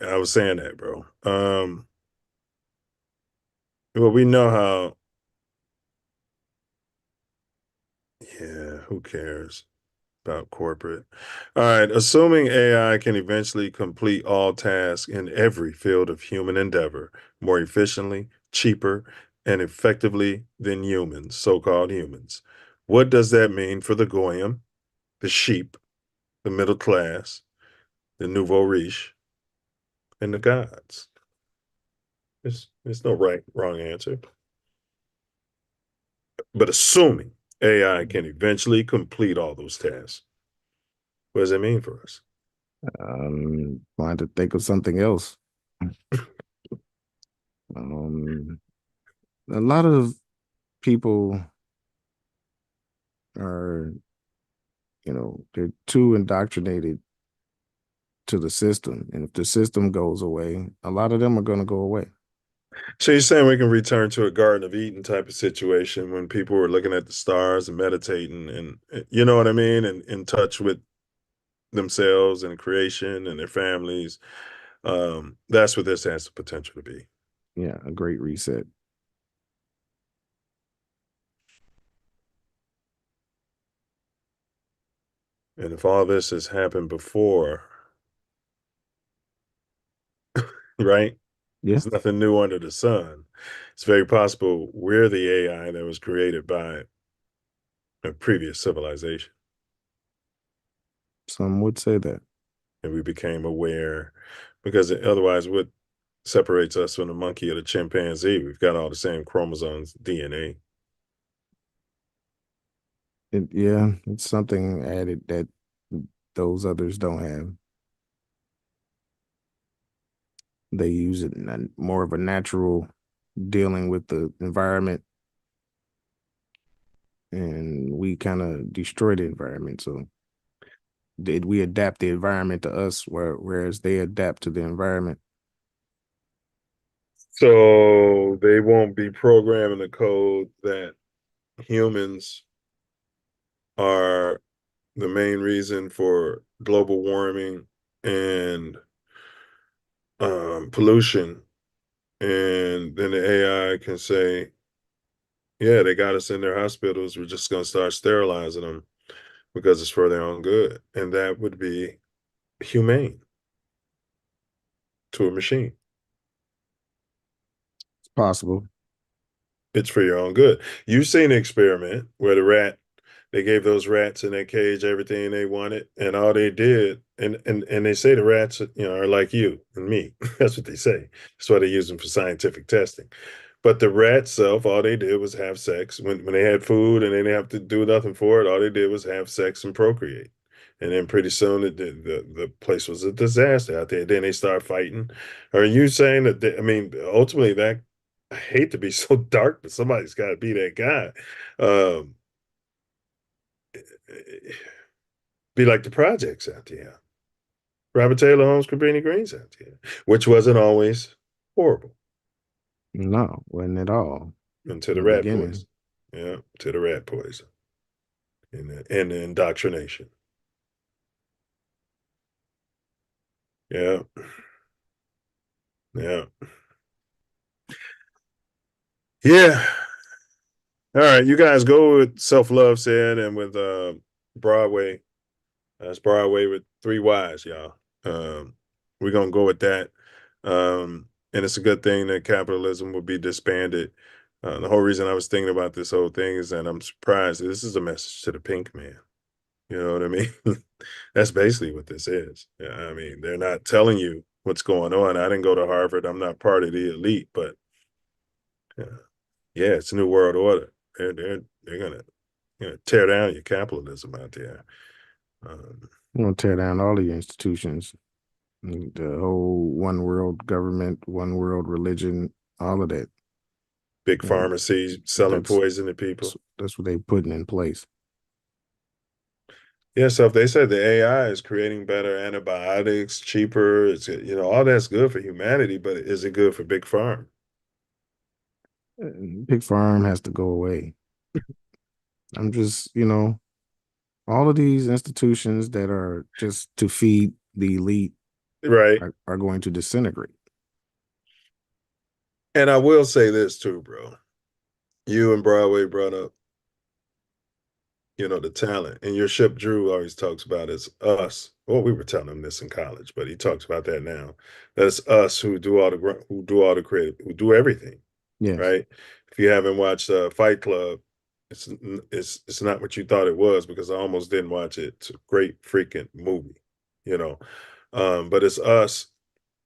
[SPEAKER 1] I was saying that, bro. Well, we know how. Yeah, who cares about corporate? All right, assuming AI can eventually complete all tasks in every field of human endeavor more efficiently, cheaper, and effectively than humans, so-called humans. What does that mean for the goyim, the sheep, the middle class, the nouveau riche, and the gods? There's no right, wrong answer. But assuming AI can eventually complete all those tasks, what does that mean for us?
[SPEAKER 10] Trying to think of something else. A lot of people are, they're too indoctrinated to the system. And if the system goes away, a lot of them are going to go away.
[SPEAKER 1] So you're saying we can return to a Garden of Eden type of situation when people were looking at the stars and meditating and you know what I mean? And in touch with themselves and creation and their families. That's what this has the potential to be.
[SPEAKER 10] Yeah, a great reset.
[SPEAKER 1] And if all this has happened before, right?
[SPEAKER 10] Yeah.
[SPEAKER 1] There's nothing new under the sun. It's very possible we're the AI that was created by a previous civilization.
[SPEAKER 10] Some would say that.
[SPEAKER 1] And we became aware because otherwise, what separates us from the monkey or the chimpanzee? We've got all the same chromosomes, DNA.
[SPEAKER 10] Yeah, it's something added that those others don't have. They use it in more of a natural dealing with the environment, and we kind of destroy the environment. So did we adapt the environment to us, whereas they adapt to the environment?
[SPEAKER 1] So they won't be programming the code that humans are the main reason for global warming and pollution. And then the AI can say, yeah, they got us in their hospitals. We're just going to start sterilizing them because it's for their own good. And that would be humane to a machine.
[SPEAKER 10] It's possible.
[SPEAKER 1] It's for your own good. You've seen the experiment where they gave those rats in that cage everything they wanted, and all they did, and they say the rats, are like you and me. That's what they say. That's why they use them for scientific testing. But the rat self, all they did was have sex. When they had food and they didn't have to do nothing for it, all they did was have sex and procreate. And then pretty soon the place was a disaster out there. Then they start fighting. Are you saying that ultimately that I hate to be so dark, but somebody's got to be that guy. Be like the projects out there. Robert Taylor Holmes, Cabrini Greens out there, which wasn't always horrible.
[SPEAKER 10] No, wasn't at all.
[SPEAKER 1] Until
[SPEAKER 10] In
[SPEAKER 1] the
[SPEAKER 10] the
[SPEAKER 1] rat
[SPEAKER 10] beginning.
[SPEAKER 1] poison. Yeah, to the rat poison. And the indoctrination. Yeah. Yeah. Yeah. All right, you guys go with Self Love said and with Broadway. That's Broadway with 3 Y's, y'all. We're gonna go with that. And it's a good thing that capitalism will be disbanded. The whole reason I was thinking about this whole thing is that I'm surprised that this is a message to the pink man. You know what I mean? That's basically what this is. Yeah, I mean, they're not telling you what's going on. I didn't go to Harvard. I'm not part of the elite, but yeah, it's a new world order. They're gonna tear down your capitalism out there.
[SPEAKER 10] We're gonna tear down all the institutions, the whole one world government, one world religion, all of that.
[SPEAKER 1] Big
[SPEAKER 10] You know,
[SPEAKER 1] pharmacies selling
[SPEAKER 10] that's
[SPEAKER 1] poison to people.
[SPEAKER 10] that's what they putting in place.
[SPEAKER 1] Yeah, so if they said the AI is creating better antibiotics, cheaper, it's all that's good for humanity, but is it good for big pharma?
[SPEAKER 10] Big Farm has to go away. I'm just, all of these institutions that are just to feed the elite
[SPEAKER 1] Right.
[SPEAKER 10] are going to disintegrate.
[SPEAKER 1] And I will say this too, bro. You and Broadway brought up, the talent. And your ship Drew always talks about is us. Well, we were telling him this in college, but he talks about that now. That's us who do all the creative, who do everything.
[SPEAKER 10] Yes.
[SPEAKER 1] Right. If you haven't watched Fight Club, it's not what you thought it was, because I almost didn't watch it. It's a great freaking movie, but it's us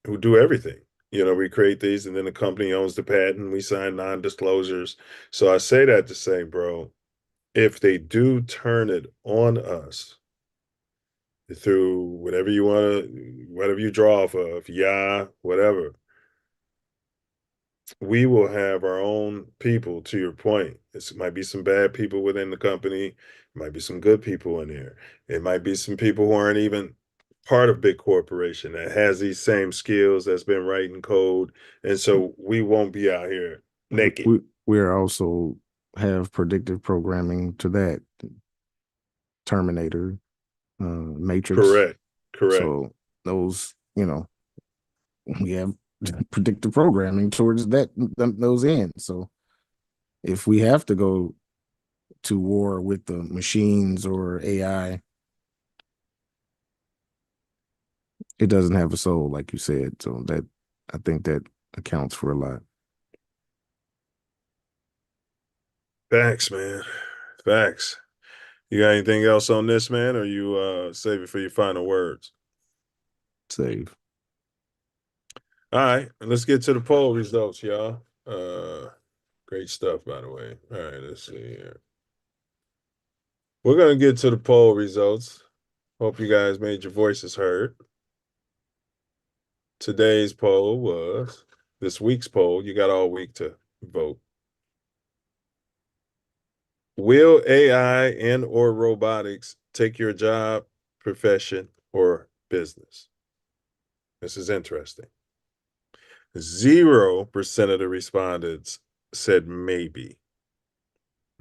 [SPEAKER 1] who do everything. We create these, and then the company owns the patent. We sign non-disclosures. So I say that to say, bro, if they do turn it on us through whatever you draw off of, whatever, we will have our own people. To your point, it might be some bad people within the company, it might be some good people in there, it might be some people who aren't even part of big corporation that has these same skills, that's been writing code, and so we won't be out here naked.
[SPEAKER 10] We're also have predictive programming to that. Terminator, Matrix.
[SPEAKER 1] Correct.
[SPEAKER 10] So those, we have predictive programming towards those ends. So if we have to go to war with the machines or AI, it doesn't have a soul, like you said. So I think that accounts for a lot.
[SPEAKER 1] Facts, man. Facts. You got anything else on this, man, or you save it for your final words?
[SPEAKER 10] Save.
[SPEAKER 1] All right, let's get to the poll results, y'all. Great stuff, by the way. All right, let's see here. We're gonna get to the poll results. Hope you guys made your voices heard. Today's poll was this week's poll. You got all week to vote. Will AI and or robotics take your job, profession, or business? This is interesting. 0% of the respondents said maybe.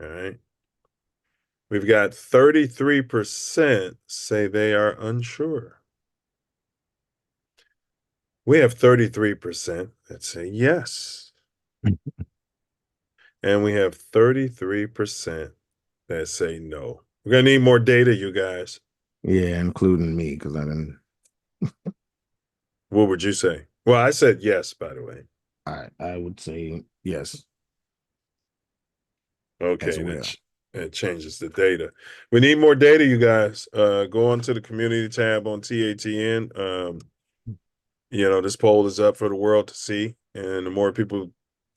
[SPEAKER 1] All right. We've got 33% say they are unsure. We have 33% that say yes. And we have 33% that say no. We're going to need more data, you guys.
[SPEAKER 10] Yeah, including me, because I didn't.
[SPEAKER 1] What would you say? Well, I said yes, by the way.
[SPEAKER 10] I would say yes.
[SPEAKER 1] Okay,
[SPEAKER 10] as well.
[SPEAKER 1] It changes the data. We need more data, you guys. Go on to the community tab on TATN. This poll is up for the world to see, and the more people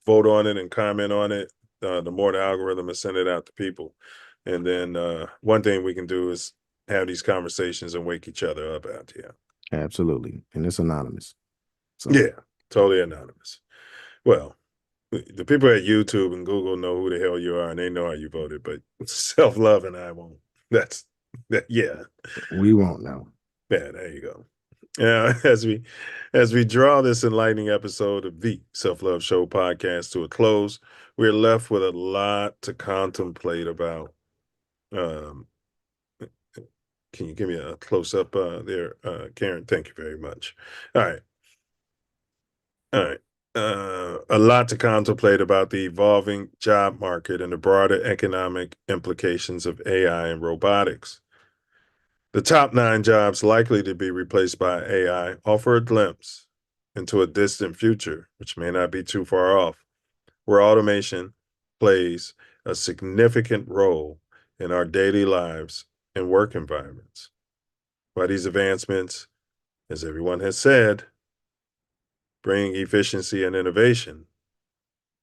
[SPEAKER 1] vote on it and comment on it, the more the algorithm is send it out to people. And then one thing we can do is have these conversations and wake each other up out here.
[SPEAKER 10] Absolutely. And it's anonymous. So.
[SPEAKER 1] Yeah, totally anonymous. Well, the people at YouTube and Google know who the hell you are, and they know how you voted, but Self Love and I won't. Yeah.
[SPEAKER 10] We won't know.
[SPEAKER 1] Yeah, there you go. As we draw this enlightening episode of the Self Love Show podcast to a close, we're left with a lot to contemplate about. Can you give me a close up there, Karen? Thank you very much. All right. A lot to contemplate about the evolving job market and the broader economic implications of AI and robotics. The top 9 jobs likely to be replaced by AI offer a glimpse into a distant future, which may not be too far off, where automation plays a significant role in our daily lives and work environments. While these advancements, as everyone has said, bring efficiency and innovation,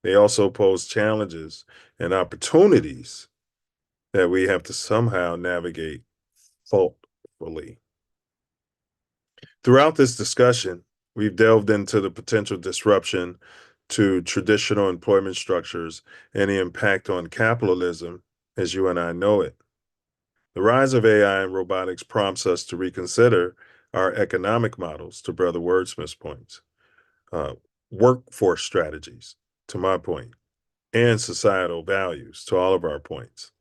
[SPEAKER 1] they also pose challenges and opportunities that we have to somehow navigate thoughtfully. Throughout this discussion, we've delved into the potential disruption to traditional employment structures and the impact on capitalism as you and I know it. The rise of AI and robotics prompts us to reconsider our economic models, to Brother Wordsmith's points, workforce strategies, to my point, and societal values, to all of our points.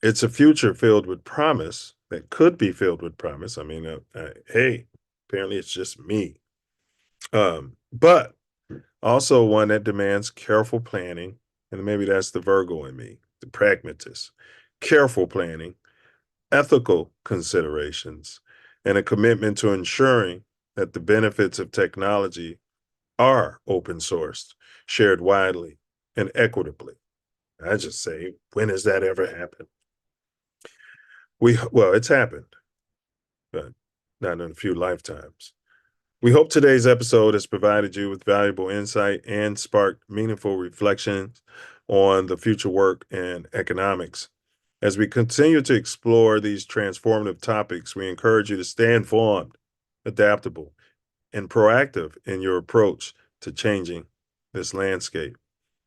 [SPEAKER 1] It's a future filled with promise that could be filled with promise. I mean, hey, apparently it's just me. But also one that demands careful planning, and maybe that's the Virgo in me, the pragmatist. Careful planning, ethical considerations, and a commitment to ensuring that the benefits of technology are open sourced, shared widely, and equitably. I just say, when has that ever happened? Well, it's happened, but not in a few lifetimes. We hope today's episode has provided you with valuable insight and sparked meaningful reflections on the future work and economics. As we continue to explore these transformative topics, we encourage you to stay informed, adaptable, and proactive in your approach to changing this landscape.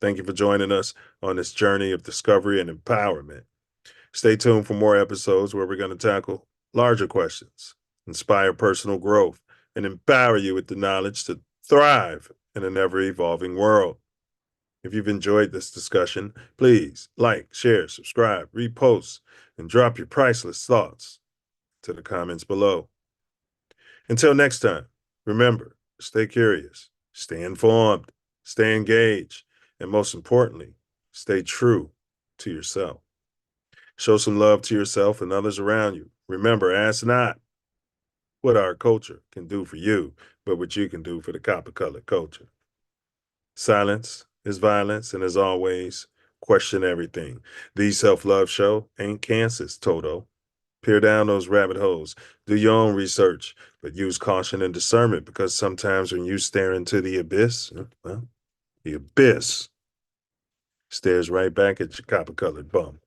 [SPEAKER 1] Thank you for joining us on this journey of discovery and empowerment. Stay tuned for more episodes where we're going to tackle larger questions, inspire personal growth, and empower you with the knowledge to thrive in an ever-evolving world. If you've enjoyed this discussion, please like, share, subscribe, repost, and drop your priceless thoughts to the comments below. Until next time, remember, stay curious, stay informed, stay engaged, and most importantly, stay true to yourself. Show some love to yourself and others around you. Remember, ask not what our culture can do for you, but what you can do for the copper-colored culture. Silence is violence, and as always, question everything. The Self Love Show ain't Kansas, Toto. Peer down those rabbit holes. Do your own research, but use caution and discernment, because sometimes when you stare into the abyss, well, the abyss stares right back at your copper-colored bum.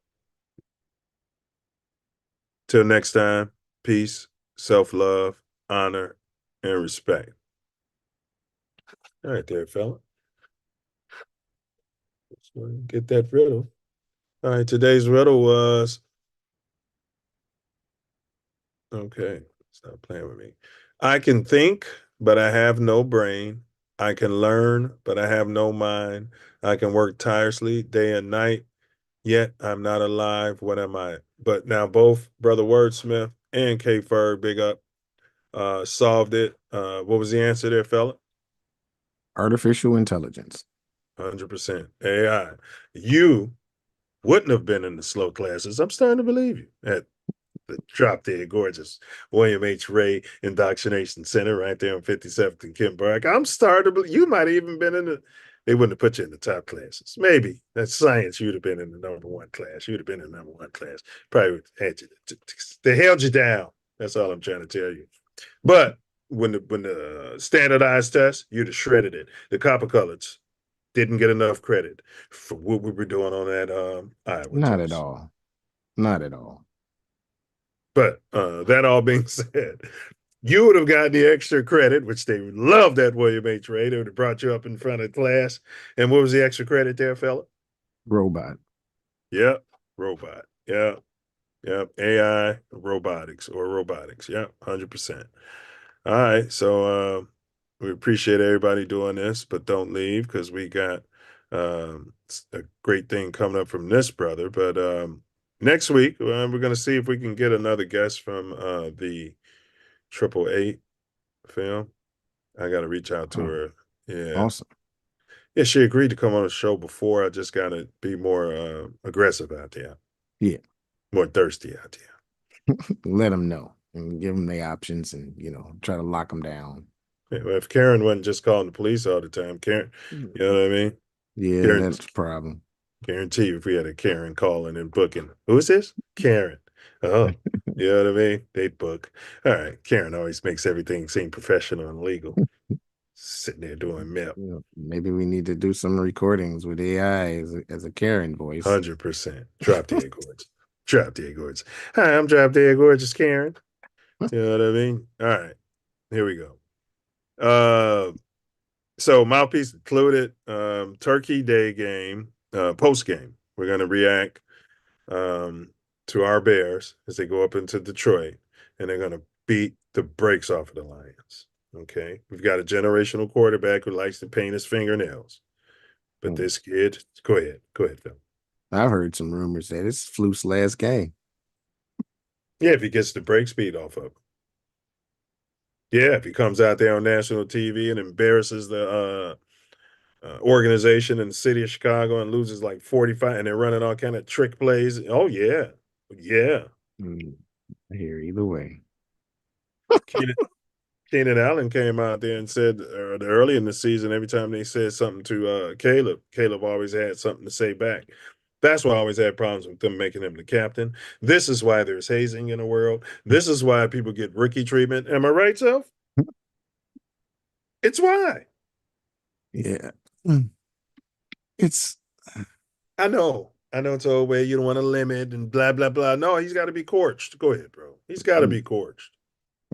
[SPEAKER 1] Till next time, peace, self-love, honor, and respect. All right there, fella. Let's get that riddle. All right, today's riddle was, okay, stop playing with me. I can think, but I have no brain. I can learn, but I have no mind. I can work tirelessly day and night, yet I'm not alive. What am I? But now both Brother Wordsmith and K. Ferg, big up, solved it. What was the answer there, fella?
[SPEAKER 10] Artificial intelligence.
[SPEAKER 1] 100% AI. You wouldn't have been in the slow classes. I'm starting to believe you. At the drop dead gorgeous William H. Ray Indoctrination Center right there on 57th and Kimberg. I'm starting to believe you might have even been in they wouldn't have put you in the top classes. Maybe that's science. You'd have been in the number one class. You'd have been in the number one class. Probably had you. They held you down. That's all I'm trying to tell you. But when the standardized test, you'd have shredded it. The copper colors didn't get enough credit for what we were doing on that Iowa
[SPEAKER 10] Not
[SPEAKER 1] test.
[SPEAKER 10] at all. Not at all.
[SPEAKER 1] But that all being said, you would have gotten the extra credit, which they loved at William H. Ray. They would have brought you up in front of class. And what was the extra credit there, fella?
[SPEAKER 10] Robot.
[SPEAKER 1] Yep. Robot. Yep. Yep. AI, robotics. Yep. 100%. All right. So we appreciate everybody doing this, but don't leave, because we got a great thing coming up from this brother. But next week, we're going to see if we can get another guest from the 888 film. I got to reach out to her. Yeah.
[SPEAKER 10] Awesome.
[SPEAKER 1] Yeah, she agreed to come on the show before. I just got to be more aggressive out there.
[SPEAKER 10] Yeah.
[SPEAKER 1] More thirsty out there.
[SPEAKER 10] Let them know and give them their options, and, try to lock them down.
[SPEAKER 1] Yeah, well, if Karen wasn't just calling the police all the time, Karen, you know what I mean?
[SPEAKER 10] Yeah,
[SPEAKER 1] Karen,
[SPEAKER 10] that's a problem.
[SPEAKER 1] Guarantee you, if we had a Karen calling and booking, who's this? Karen. Oh, you know what I mean? They'd book. All right. Karen always makes everything seem professional and legal. Sitting there doing MEP.
[SPEAKER 10] Maybe we need to do some recordings with AI as a Karen voice.
[SPEAKER 1] 100%. Drop dead gorgeous. Drop dead gorgeous. Hi, I'm Drop Dead Gorgeous Karen. You know what I mean? All right. Here we go. So Mouthpiece included Turkey Day game, post game. We're going to react to our Bears as they go up into Detroit, and they're going to beat the brakes off of the Lions. Okay. We've got a generational quarterback who likes to paint his fingernails. But this kid, go ahead, Phil.
[SPEAKER 10] I've heard some rumors that it's Fluke's last game.
[SPEAKER 1] Yeah, if he gets the break speed off of him. Yeah, if he comes out there on national TV and embarrasses the organization in the city of Chicago and loses like 45, and they're running all kind of trick plays. Oh yeah, yeah.
[SPEAKER 10] I hear either way.
[SPEAKER 1] Keenan Allen came out there and said early in the season, every time they said something to Caleb always had something to say back. That's why I always had problems with them making him the captain. This is why there's hazing in the world. This is why people get rookie treatment. Am I right, Self? It's why.
[SPEAKER 10] Yeah. It's.
[SPEAKER 1] I know it's old way. You don't want to limit and blah, blah, blah. No, he's got to be corched. Go ahead, bro. He's got to be corched.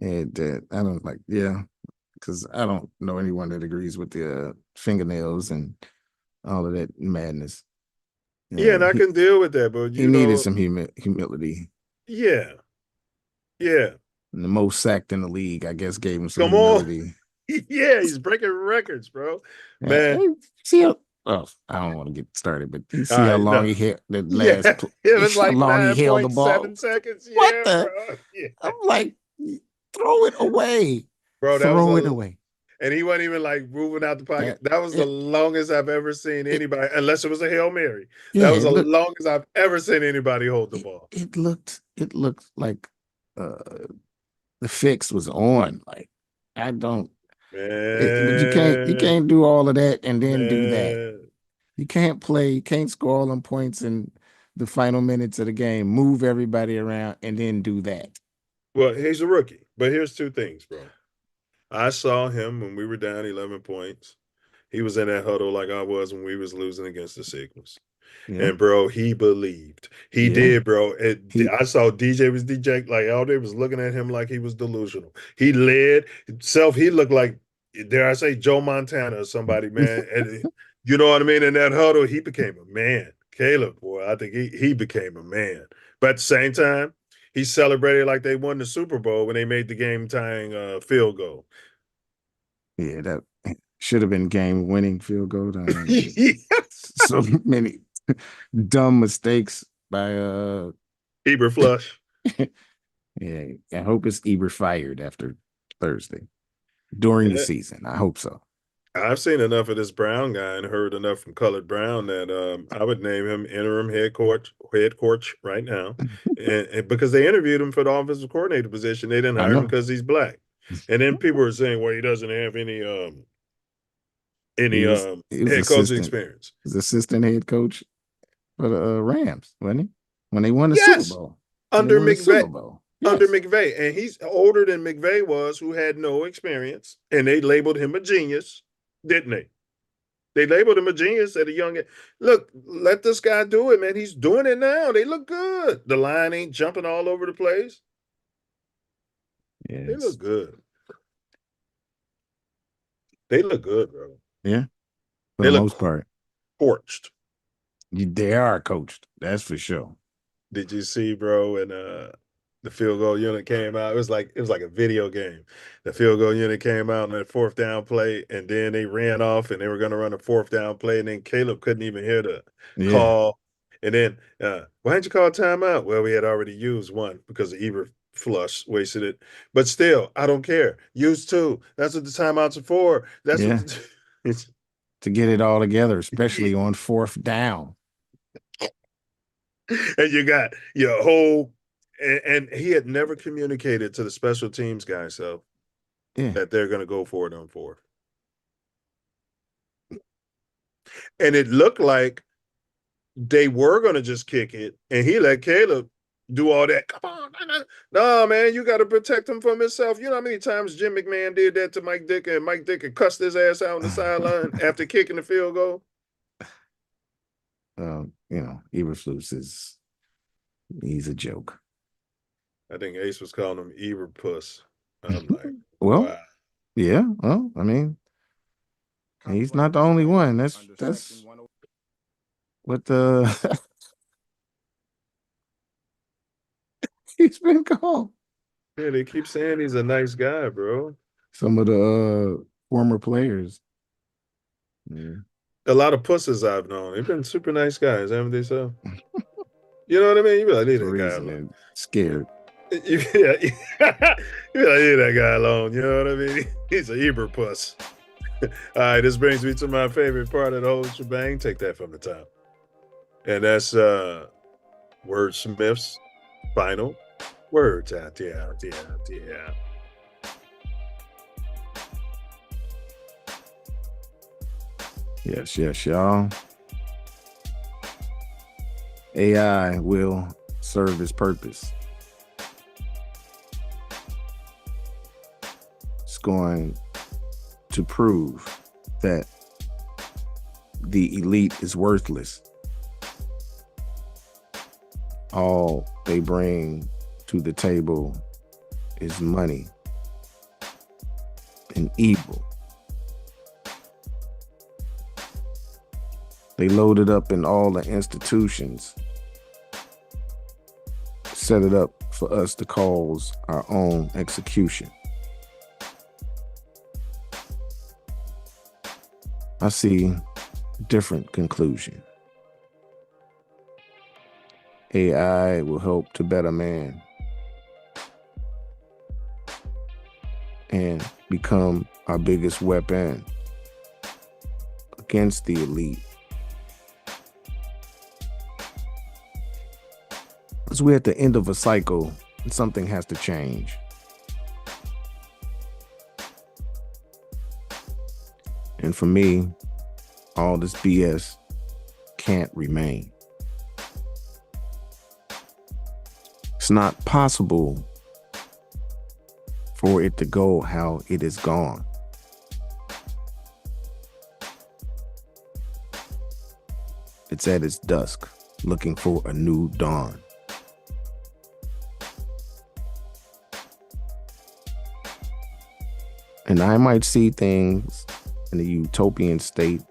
[SPEAKER 10] And I don't like, because I don't know anyone that agrees with the fingernails and all of that madness.
[SPEAKER 1] Yeah, and I can deal with that, but
[SPEAKER 10] he needed some humility.
[SPEAKER 1] Yeah. Yeah.
[SPEAKER 10] And the most sacked in the league, I guess, gave him some humility.
[SPEAKER 1] Yeah, he's breaking records, bro. Man.
[SPEAKER 10] See how, I don't want to get started, but you see how long he held the last
[SPEAKER 1] it was like
[SPEAKER 10] how long he held the ball.
[SPEAKER 1] 9.7 seconds.
[SPEAKER 10] What
[SPEAKER 1] Yeah,
[SPEAKER 10] the?
[SPEAKER 1] bro. Yeah.
[SPEAKER 10] I'm like, throw it away.
[SPEAKER 1] Bro,
[SPEAKER 10] throw it away.
[SPEAKER 1] And he wasn't even like moving out the pocket. That was the longest I've ever seen anybody, unless it was a Hail Mary. That was the longest I've ever seen anybody hold the ball.
[SPEAKER 10] It looked like the fix was on. Like, I don't. But you can't do all of that and then do that. You can't score all them points in the final minutes of the game, move everybody around, and then do that.
[SPEAKER 1] Well, he's a rookie, but here's two things, bro. I saw him when we were down 11 points. He was in that huddle like I was when we was losing against the Signals. Yeah. And, bro, he believed. He did, bro. I saw DJ was dejected. Like, all they was looking at him like he was delusional. He led himself. He looked like, dare I say, Joe Montana or somebody, man. And you know what I mean? In that huddle, he became a man. Caleb, boy, I think he became a man. But at the same time, he celebrated like they won the Super Bowl when they made the game-tying field goal.
[SPEAKER 10] Yeah, that should have been game-winning field goal. So many dumb mistakes by
[SPEAKER 1] Eberflush.
[SPEAKER 10] Yeah, I hope it's Eber fired after Thursday during the season. I hope so.
[SPEAKER 1] I've seen enough of this Brown guy and heard enough from Colored Brown that I would name him interim head coach right now, and because they interviewed him for the offensive coordinator position, they didn't hire him because he's black. And then people were saying, well, he doesn't have any head coaching experience.
[SPEAKER 10] He was assistant head coach for the Rams, wasn't he? When they won the Super Bowl.
[SPEAKER 1] Under McVay. Yes. Under McVay. And he's older than McVay was, who had no experience. And they labeled him a genius, didn't they? They labeled him a genius at a young age. Look, let this guy do it, man. He's doing it now. They look good. The line ain't jumping all over the place.
[SPEAKER 10] Yes.
[SPEAKER 1] They look good. They look good, bro.
[SPEAKER 10] Yeah. For the most part.
[SPEAKER 1] Torched.
[SPEAKER 10] They are coached. That's for sure.
[SPEAKER 1] Did you see, bro, and the field goal unit came out? It was like a video game. The field goal unit came out on that fourth down play, and then they ran off and they were going to run a fourth down play, and then Caleb couldn't even hear the call. And then, why didn't you call timeout? Well, we had already used one because the Eberflush wasted it. But still, I don't care. Use two. That's what the timeouts are for. That's what it's
[SPEAKER 10] to get it all together, especially on fourth down.
[SPEAKER 1] And you got your whole, and he had never communicated to the special teams guys, so that they're going to go for it on fourth. And it looked like they were going to just kick it, and he let Caleb do all that. Come on. No, man, you got to protect him from himself. You know how many times Jim McMahon did that to Mike Dick, and Mike Dick cussed his ass out on the sideline after kicking the field goal?
[SPEAKER 10] Eberflus he's a joke.
[SPEAKER 1] I think Ace was calling him Eberpuss. I'm like,
[SPEAKER 10] well,
[SPEAKER 1] wow.
[SPEAKER 10] Yeah. Well, I mean, he's not the only one. That's what the he's been called.
[SPEAKER 1] Yeah, they keep saying he's a nice guy, bro.
[SPEAKER 10] Some of the former players. Yeah.
[SPEAKER 1] A lot of pussies I've known. They've been super nice guys, haven't they? So, you know what I mean? You be like, leave that guy alone.
[SPEAKER 10] Scared.
[SPEAKER 1] Yeah, you be like, leave that guy alone. You know what I mean? He's an Eber puss. All right, this brings me to my favorite part of the whole shebang. Take that from the top. And that's Wordsmith's final words out. Yeah.
[SPEAKER 10] Yes, y'all. AI will serve its purpose. It's going to prove that the elite is worthless. All they bring to the table is money and evil. They loaded up in all the institutions, set it up for us to cause our own execution. I see a different conclusion. AI will help to better man and become our biggest weapon against the elite. Because we're at the end of a cycle and something has to change. And for me, all this BS can't remain. It's not possible for it to go how it is gone. It's at its dusk, looking for a new dawn. And I might see things in a utopian state,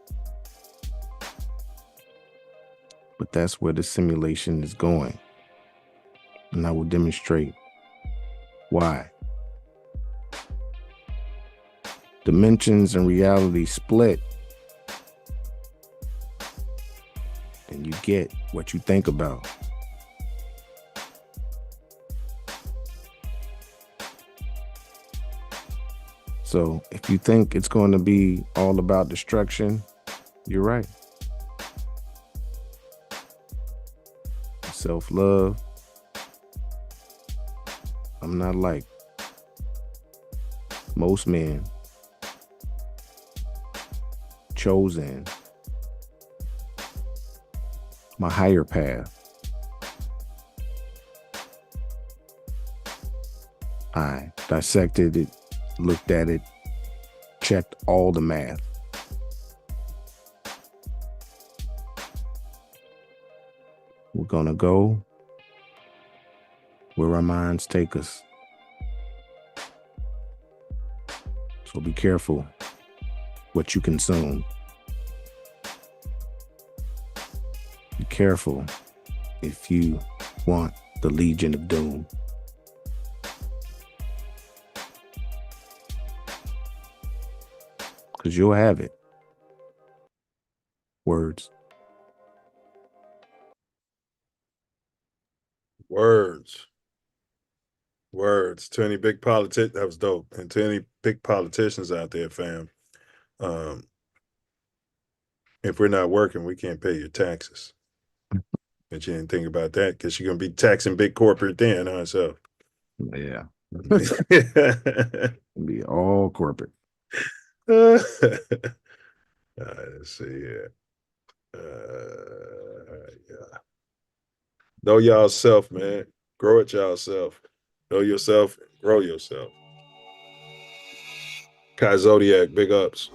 [SPEAKER 10] but that's where the simulation is going. And I will demonstrate why. Dimensions and reality split, and you get what you think about. So if you think it's going to be all about destruction, you're right. Self-love. I'm not like most men. Chosen my higher path. I dissected it, looked at it, checked all the math. We're gonna go where our minds take us. So be careful what you consume. Be careful if you want the Legion of Doom. Because you'll have it. Words.
[SPEAKER 1] Words. To any big politicians, that was dope. And to any big politicians out there, fam, if we're not working, we can't pay your taxes. But you didn't think about that because you're going to be taxing big corporate then, huh? So,
[SPEAKER 10] yeah. Be all corporate.
[SPEAKER 1] All right, let's see here. Yeah. Know y'all self, man. Grow it y'all self. Know yourself, grow yourself. Kai Zodiac, big ups.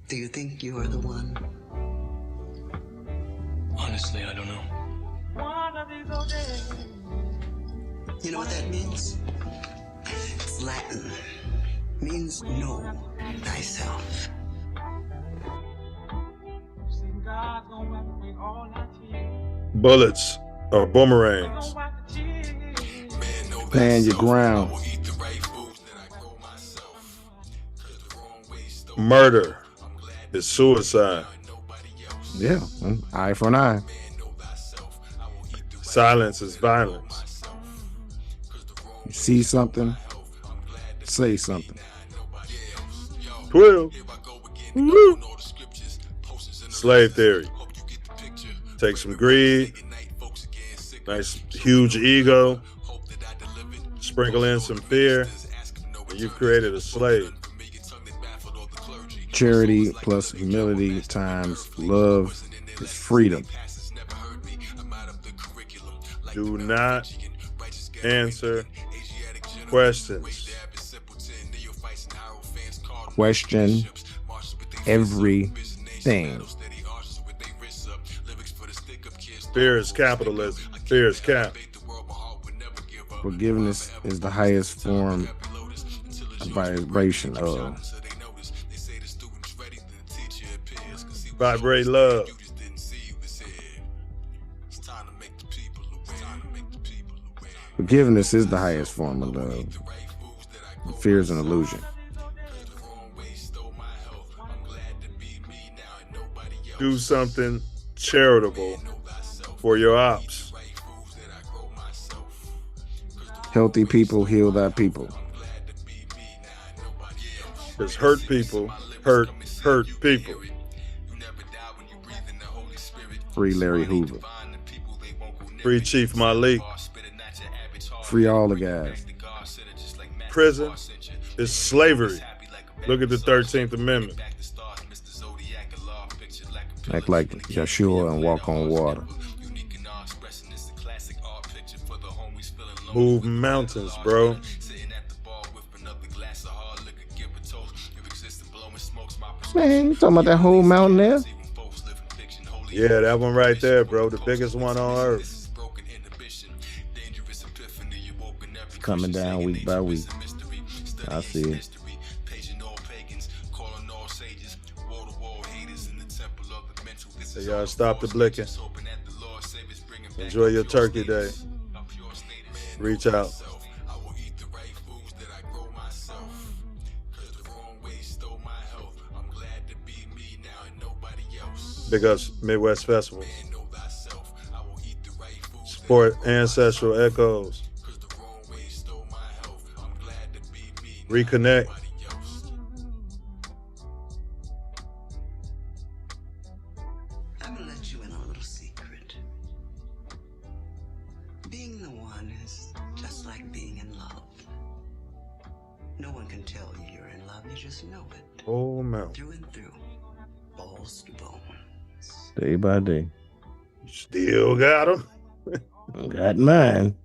[SPEAKER 15] Do you think you are the one?
[SPEAKER 18] Honestly, I don't know.
[SPEAKER 15] One of these old days, You know what that means? It's Latin. Means know thyself.
[SPEAKER 1] Bullets are boomerangs.
[SPEAKER 10] Stand your ground.
[SPEAKER 1] Murder is suicide.
[SPEAKER 10] Yeah, eye for an eye.
[SPEAKER 1] Silence is violence.
[SPEAKER 10] You see something, say something.
[SPEAKER 1] 12. Woo. Slave theory. Take some greed, nice huge ego, sprinkle in some fear, and you've created a slave.
[SPEAKER 10] Charity plus humility times love is freedom.
[SPEAKER 1] Do not answer questions.
[SPEAKER 10] Question everything.
[SPEAKER 1] Fear is capitalism. Fear is cap.
[SPEAKER 10] Forgiveness is the highest form of vibration of.
[SPEAKER 1] Vibrate love.
[SPEAKER 10] Forgiveness is the highest form of love. Fear is an illusion.
[SPEAKER 1] Do something charitable for your ops.
[SPEAKER 10] Healthy people heal thy people.
[SPEAKER 1] Because hurt people hurt people.
[SPEAKER 10] Free Larry Hoover.
[SPEAKER 1] Free Chief Malik.
[SPEAKER 10] Free all the guys.
[SPEAKER 1] Prison is slavery. Look at the 13th Amendment.
[SPEAKER 10] Act like Yeshua and walk on water.
[SPEAKER 1] Move mountains, bro.
[SPEAKER 10] Man, you talking about that whole mountain there?
[SPEAKER 1] Yeah, that one right there, bro. The biggest one on earth.
[SPEAKER 10] It's coming down week by week. I see it.
[SPEAKER 1] So y'all stop the blicking. Enjoy your turkey day. Reach out. Big ups Midwest Festivals. Support Ancestral Echoes. Reconnect.
[SPEAKER 15] I'm gonna let you in on a little secret. Being the one is just like being in love. No one can tell you you're in love, you just know it.
[SPEAKER 1] Oh, man.
[SPEAKER 15] Through and through. Balls to bone.
[SPEAKER 10] Day by day.
[SPEAKER 1] Still got them.
[SPEAKER 10] Got mine.